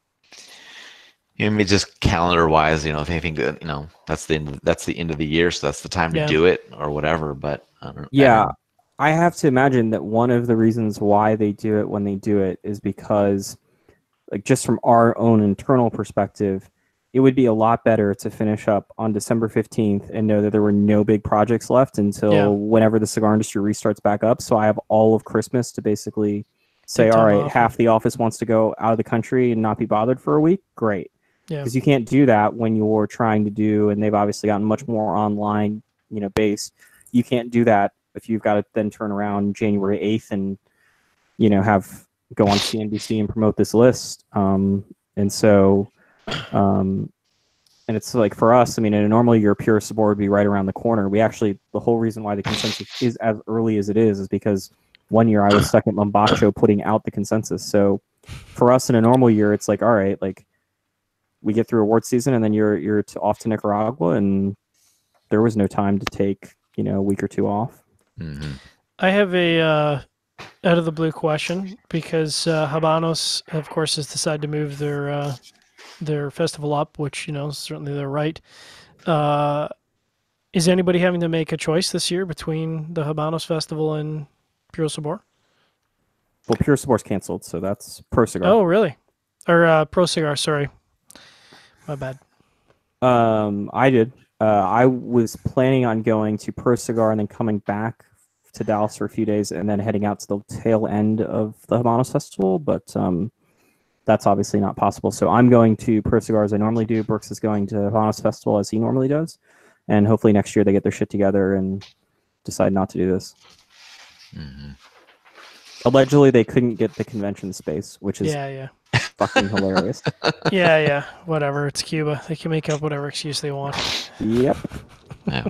I mean, just calendar-wise, if anything, that's the end of the year, so that's the time to do it or whatever. But I don't know. Yeah, I have to imagine that one of the reasons why they do it when they do it is because, like, just from our own internal perspective, it would be a lot better to finish up on December 15th and know that there were no big projects left until whenever the cigar industry restarts back up. So I have all of Christmas to basically say, Take all time right, off. half the office wants to go out of the country and not be bothered for a week. Great. Yeah. Because you can't do that when you're trying to do, and they've obviously gotten much more online, based. You can't do that if you've got to then turn around January 8th and, have go on CNBC and promote this list. And so, and it's like for us, I mean, in a normal year, Pure Sabor would be right around the corner. We actually, the whole reason why the consensus is as early as it is because one year I was stuck at Mombacho putting out the consensus. So for us in a normal year, it's like, all right, like we get through award season and then you're off to Nicaragua, and there was no time to take, a week or two off. Mm-hmm. I have a out of the blue question because Habanos, of course, has decided to move their festival up, which certainly they're right. Is anybody having to make a choice this year between the Habanos Festival and Puro Sabor? Well, Pure Sabor's canceled, so that's Pro Cigar. Oh, really? Or Pro Cigar? Sorry, my bad. I did. I was planning on going to Pro Cigar and then coming back to Dallas for a few days and then heading out to the tail end of the Habanos Festival, but that's obviously not possible. So I'm going to Pro Cigar as I normally do. Brooks is going to Habanos Festival as he normally does. And hopefully next year they get their shit together and decide not to do this. Mm-hmm. Allegedly, they couldn't get the convention space, which is Yeah. fucking hilarious. Yeah. Whatever. It's Cuba. They can make up whatever excuse they want. Yep. Yeah.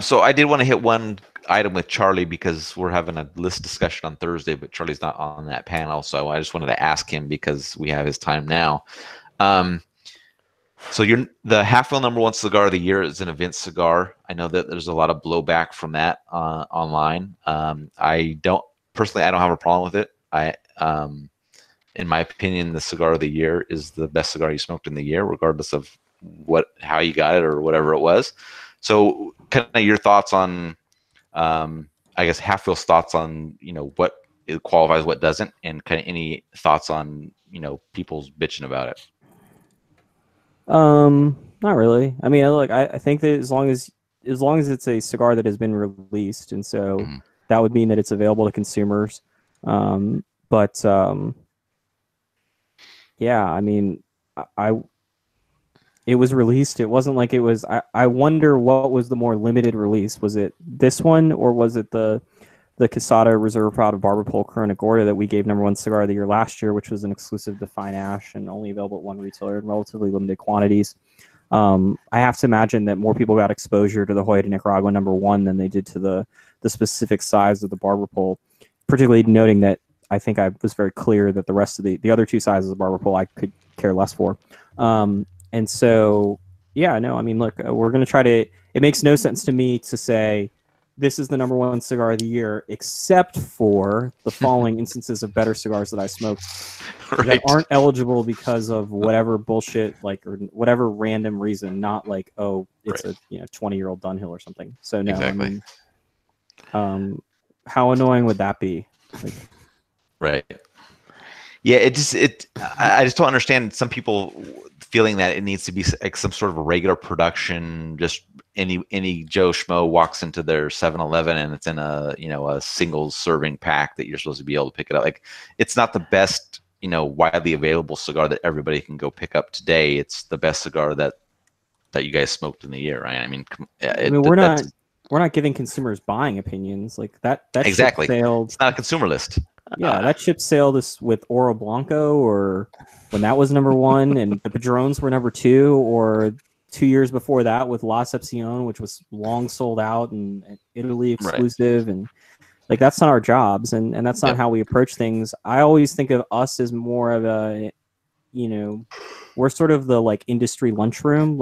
So I did want to hit one item with Charlie because we're having a list discussion on Thursday, but Charlie's not on that panel. So I just wanted to ask him because we have his time now. So the Half-Wheel #1 cigar of the year is an event cigar. I know that there's a lot of blowback from that online. I don't have a problem with it. In my opinion, the cigar of the year is the best cigar you smoked in the year, regardless of how you got it or whatever it was. So, kind of your thoughts on, I guess, Half-Wheel's thoughts on what it qualifies, what doesn't, and kind of any thoughts on people's bitching about it. Not really. I mean, look, I think that as long as it's a cigar that has been released, and so that would mean that it's available to consumers. Yeah, I mean, it was released. It wasn't like it was. I wonder what was the more limited release. Was it this one, or was it the Quesada Reserve Proud of Barber Pole Corona Gorda that we gave #1 cigar of the year last year, which was an exclusive to Fine Ash and only available at one retailer in relatively limited quantities. I have to imagine that more people got exposure to the Hoya de Nicaragua #1 than they did to the specific size of the Barber Pole, particularly noting that I think I was very clear that the rest of the other two sizes of Barber Pole I could care less for. And so, yeah, no, I mean, look, we're going to try to, it makes no sense to me to say, this is the #1 cigar of the year, except for the following instances of better cigars that I smoked that aren't eligible because of whatever bullshit, or whatever random reason, not like, oh, it's a 20-year-old Dunhill or something. So no, exactly. I mean, how annoying would that be? Right. Yeah, I just don't understand some people feeling that it needs to be like some sort of a regular production, just any Joe Schmo walks into their 7-Eleven and it's in a single serving pack that you're supposed to be able to pick it up. Like, it's not the best, widely available cigar that everybody can go pick up today. It's the best cigar that you guys smoked in the year, right? I mean, we're not giving consumers buying opinions like that. Exactly. Sailed. It's not a consumer list. Yeah, that ship sailed with Oro Blanco, or when that was #1, and the Padrones were #2, or 2 years before that with La Excepcion, which was long sold out and Italy exclusive, and like that's not our jobs, and that's not how we approach things. I always think of us as more of a, we're sort of the industry lunchroom,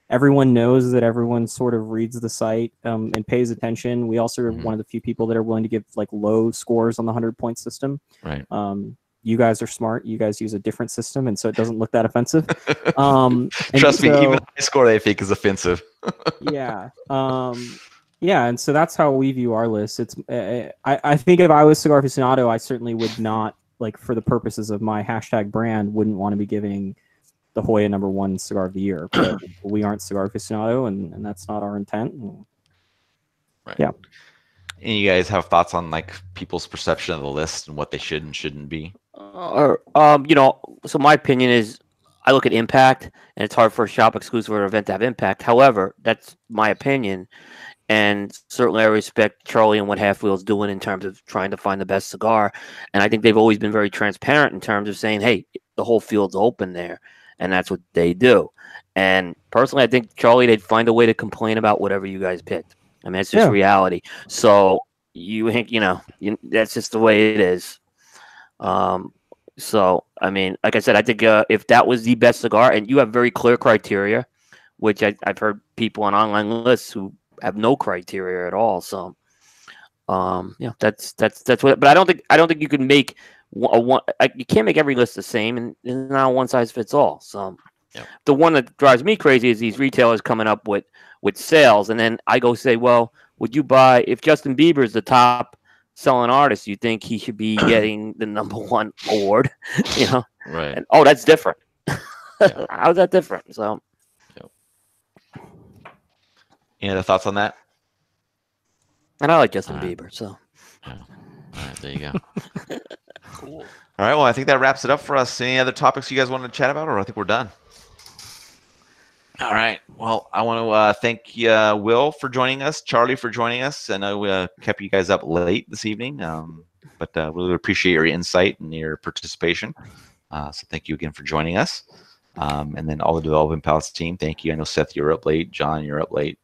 everyone knows that everyone sort of reads the site and pays attention. We also are one of the few people that are willing to give low scores on the 100-point system. Right. You guys are smart. You guys use a different system, and so it doesn't look that offensive. Trust me, even high score they think is offensive. Yeah. Yeah, and so that's how we view our list. It's I think if I was Cigar Aficionado, I certainly would not, for the purposes of my hashtag brand, wouldn't want to be giving the Hoya #1 cigar of the year, but we aren't Cigar Aficionado, and that's not our intent. Right. Yeah. And you guys have thoughts on like people's perception of the list and what they should and shouldn't be? You know, so my opinion is, I look at impact, and it's hard for a shop exclusive or event to have impact. However, that's my opinion, and certainly I respect Charlie and what Half Wheel's doing in terms of trying to find the best cigar. And I think they've always been very transparent in terms of saying, hey, the whole field's open there, and that's what they do. And personally, I think, Charlie, they'd find a way to complain about whatever you guys picked. I mean, it's just reality. So that's just the way it is. So, I mean, like I said, I think if that was the best cigar, and you have very clear criteria, which I've heard people on online lists who have no criteria at all. So, that's what. But I don't think you can make you can't make every list the same, and it's not one size fits all. So, the one that drives me crazy is these retailers coming up with sales, and then I go say, well, would you buy, if Justin Bieber is the top selling artist, you think he should be getting the #1 award? Right. And that's different. How's that different? So, any other thoughts on that? And I like Justin Bieber, so. All right, there you go. Cool. All right, well, I think that wraps it up for us. Any other topics you guys want to chat about, or I think we're done? All right. Well, I want to thank Will for joining us, Charlie for joining us. I know we kept you guys up late this evening, but really appreciate your insight and your participation. So thank you again for joining us. And then all the Developing Palates team, thank you. I know, Seth, you're up late. John, you're up late.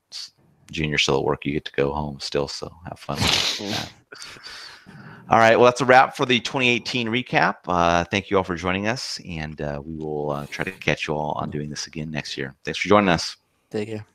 Junior still at work. You get to go home still, so have fun. All right. Well, that's a wrap for the 2018 recap. Thank you all for joining us, and we will try to catch you all on doing this again next year. Thanks for joining us. Take care.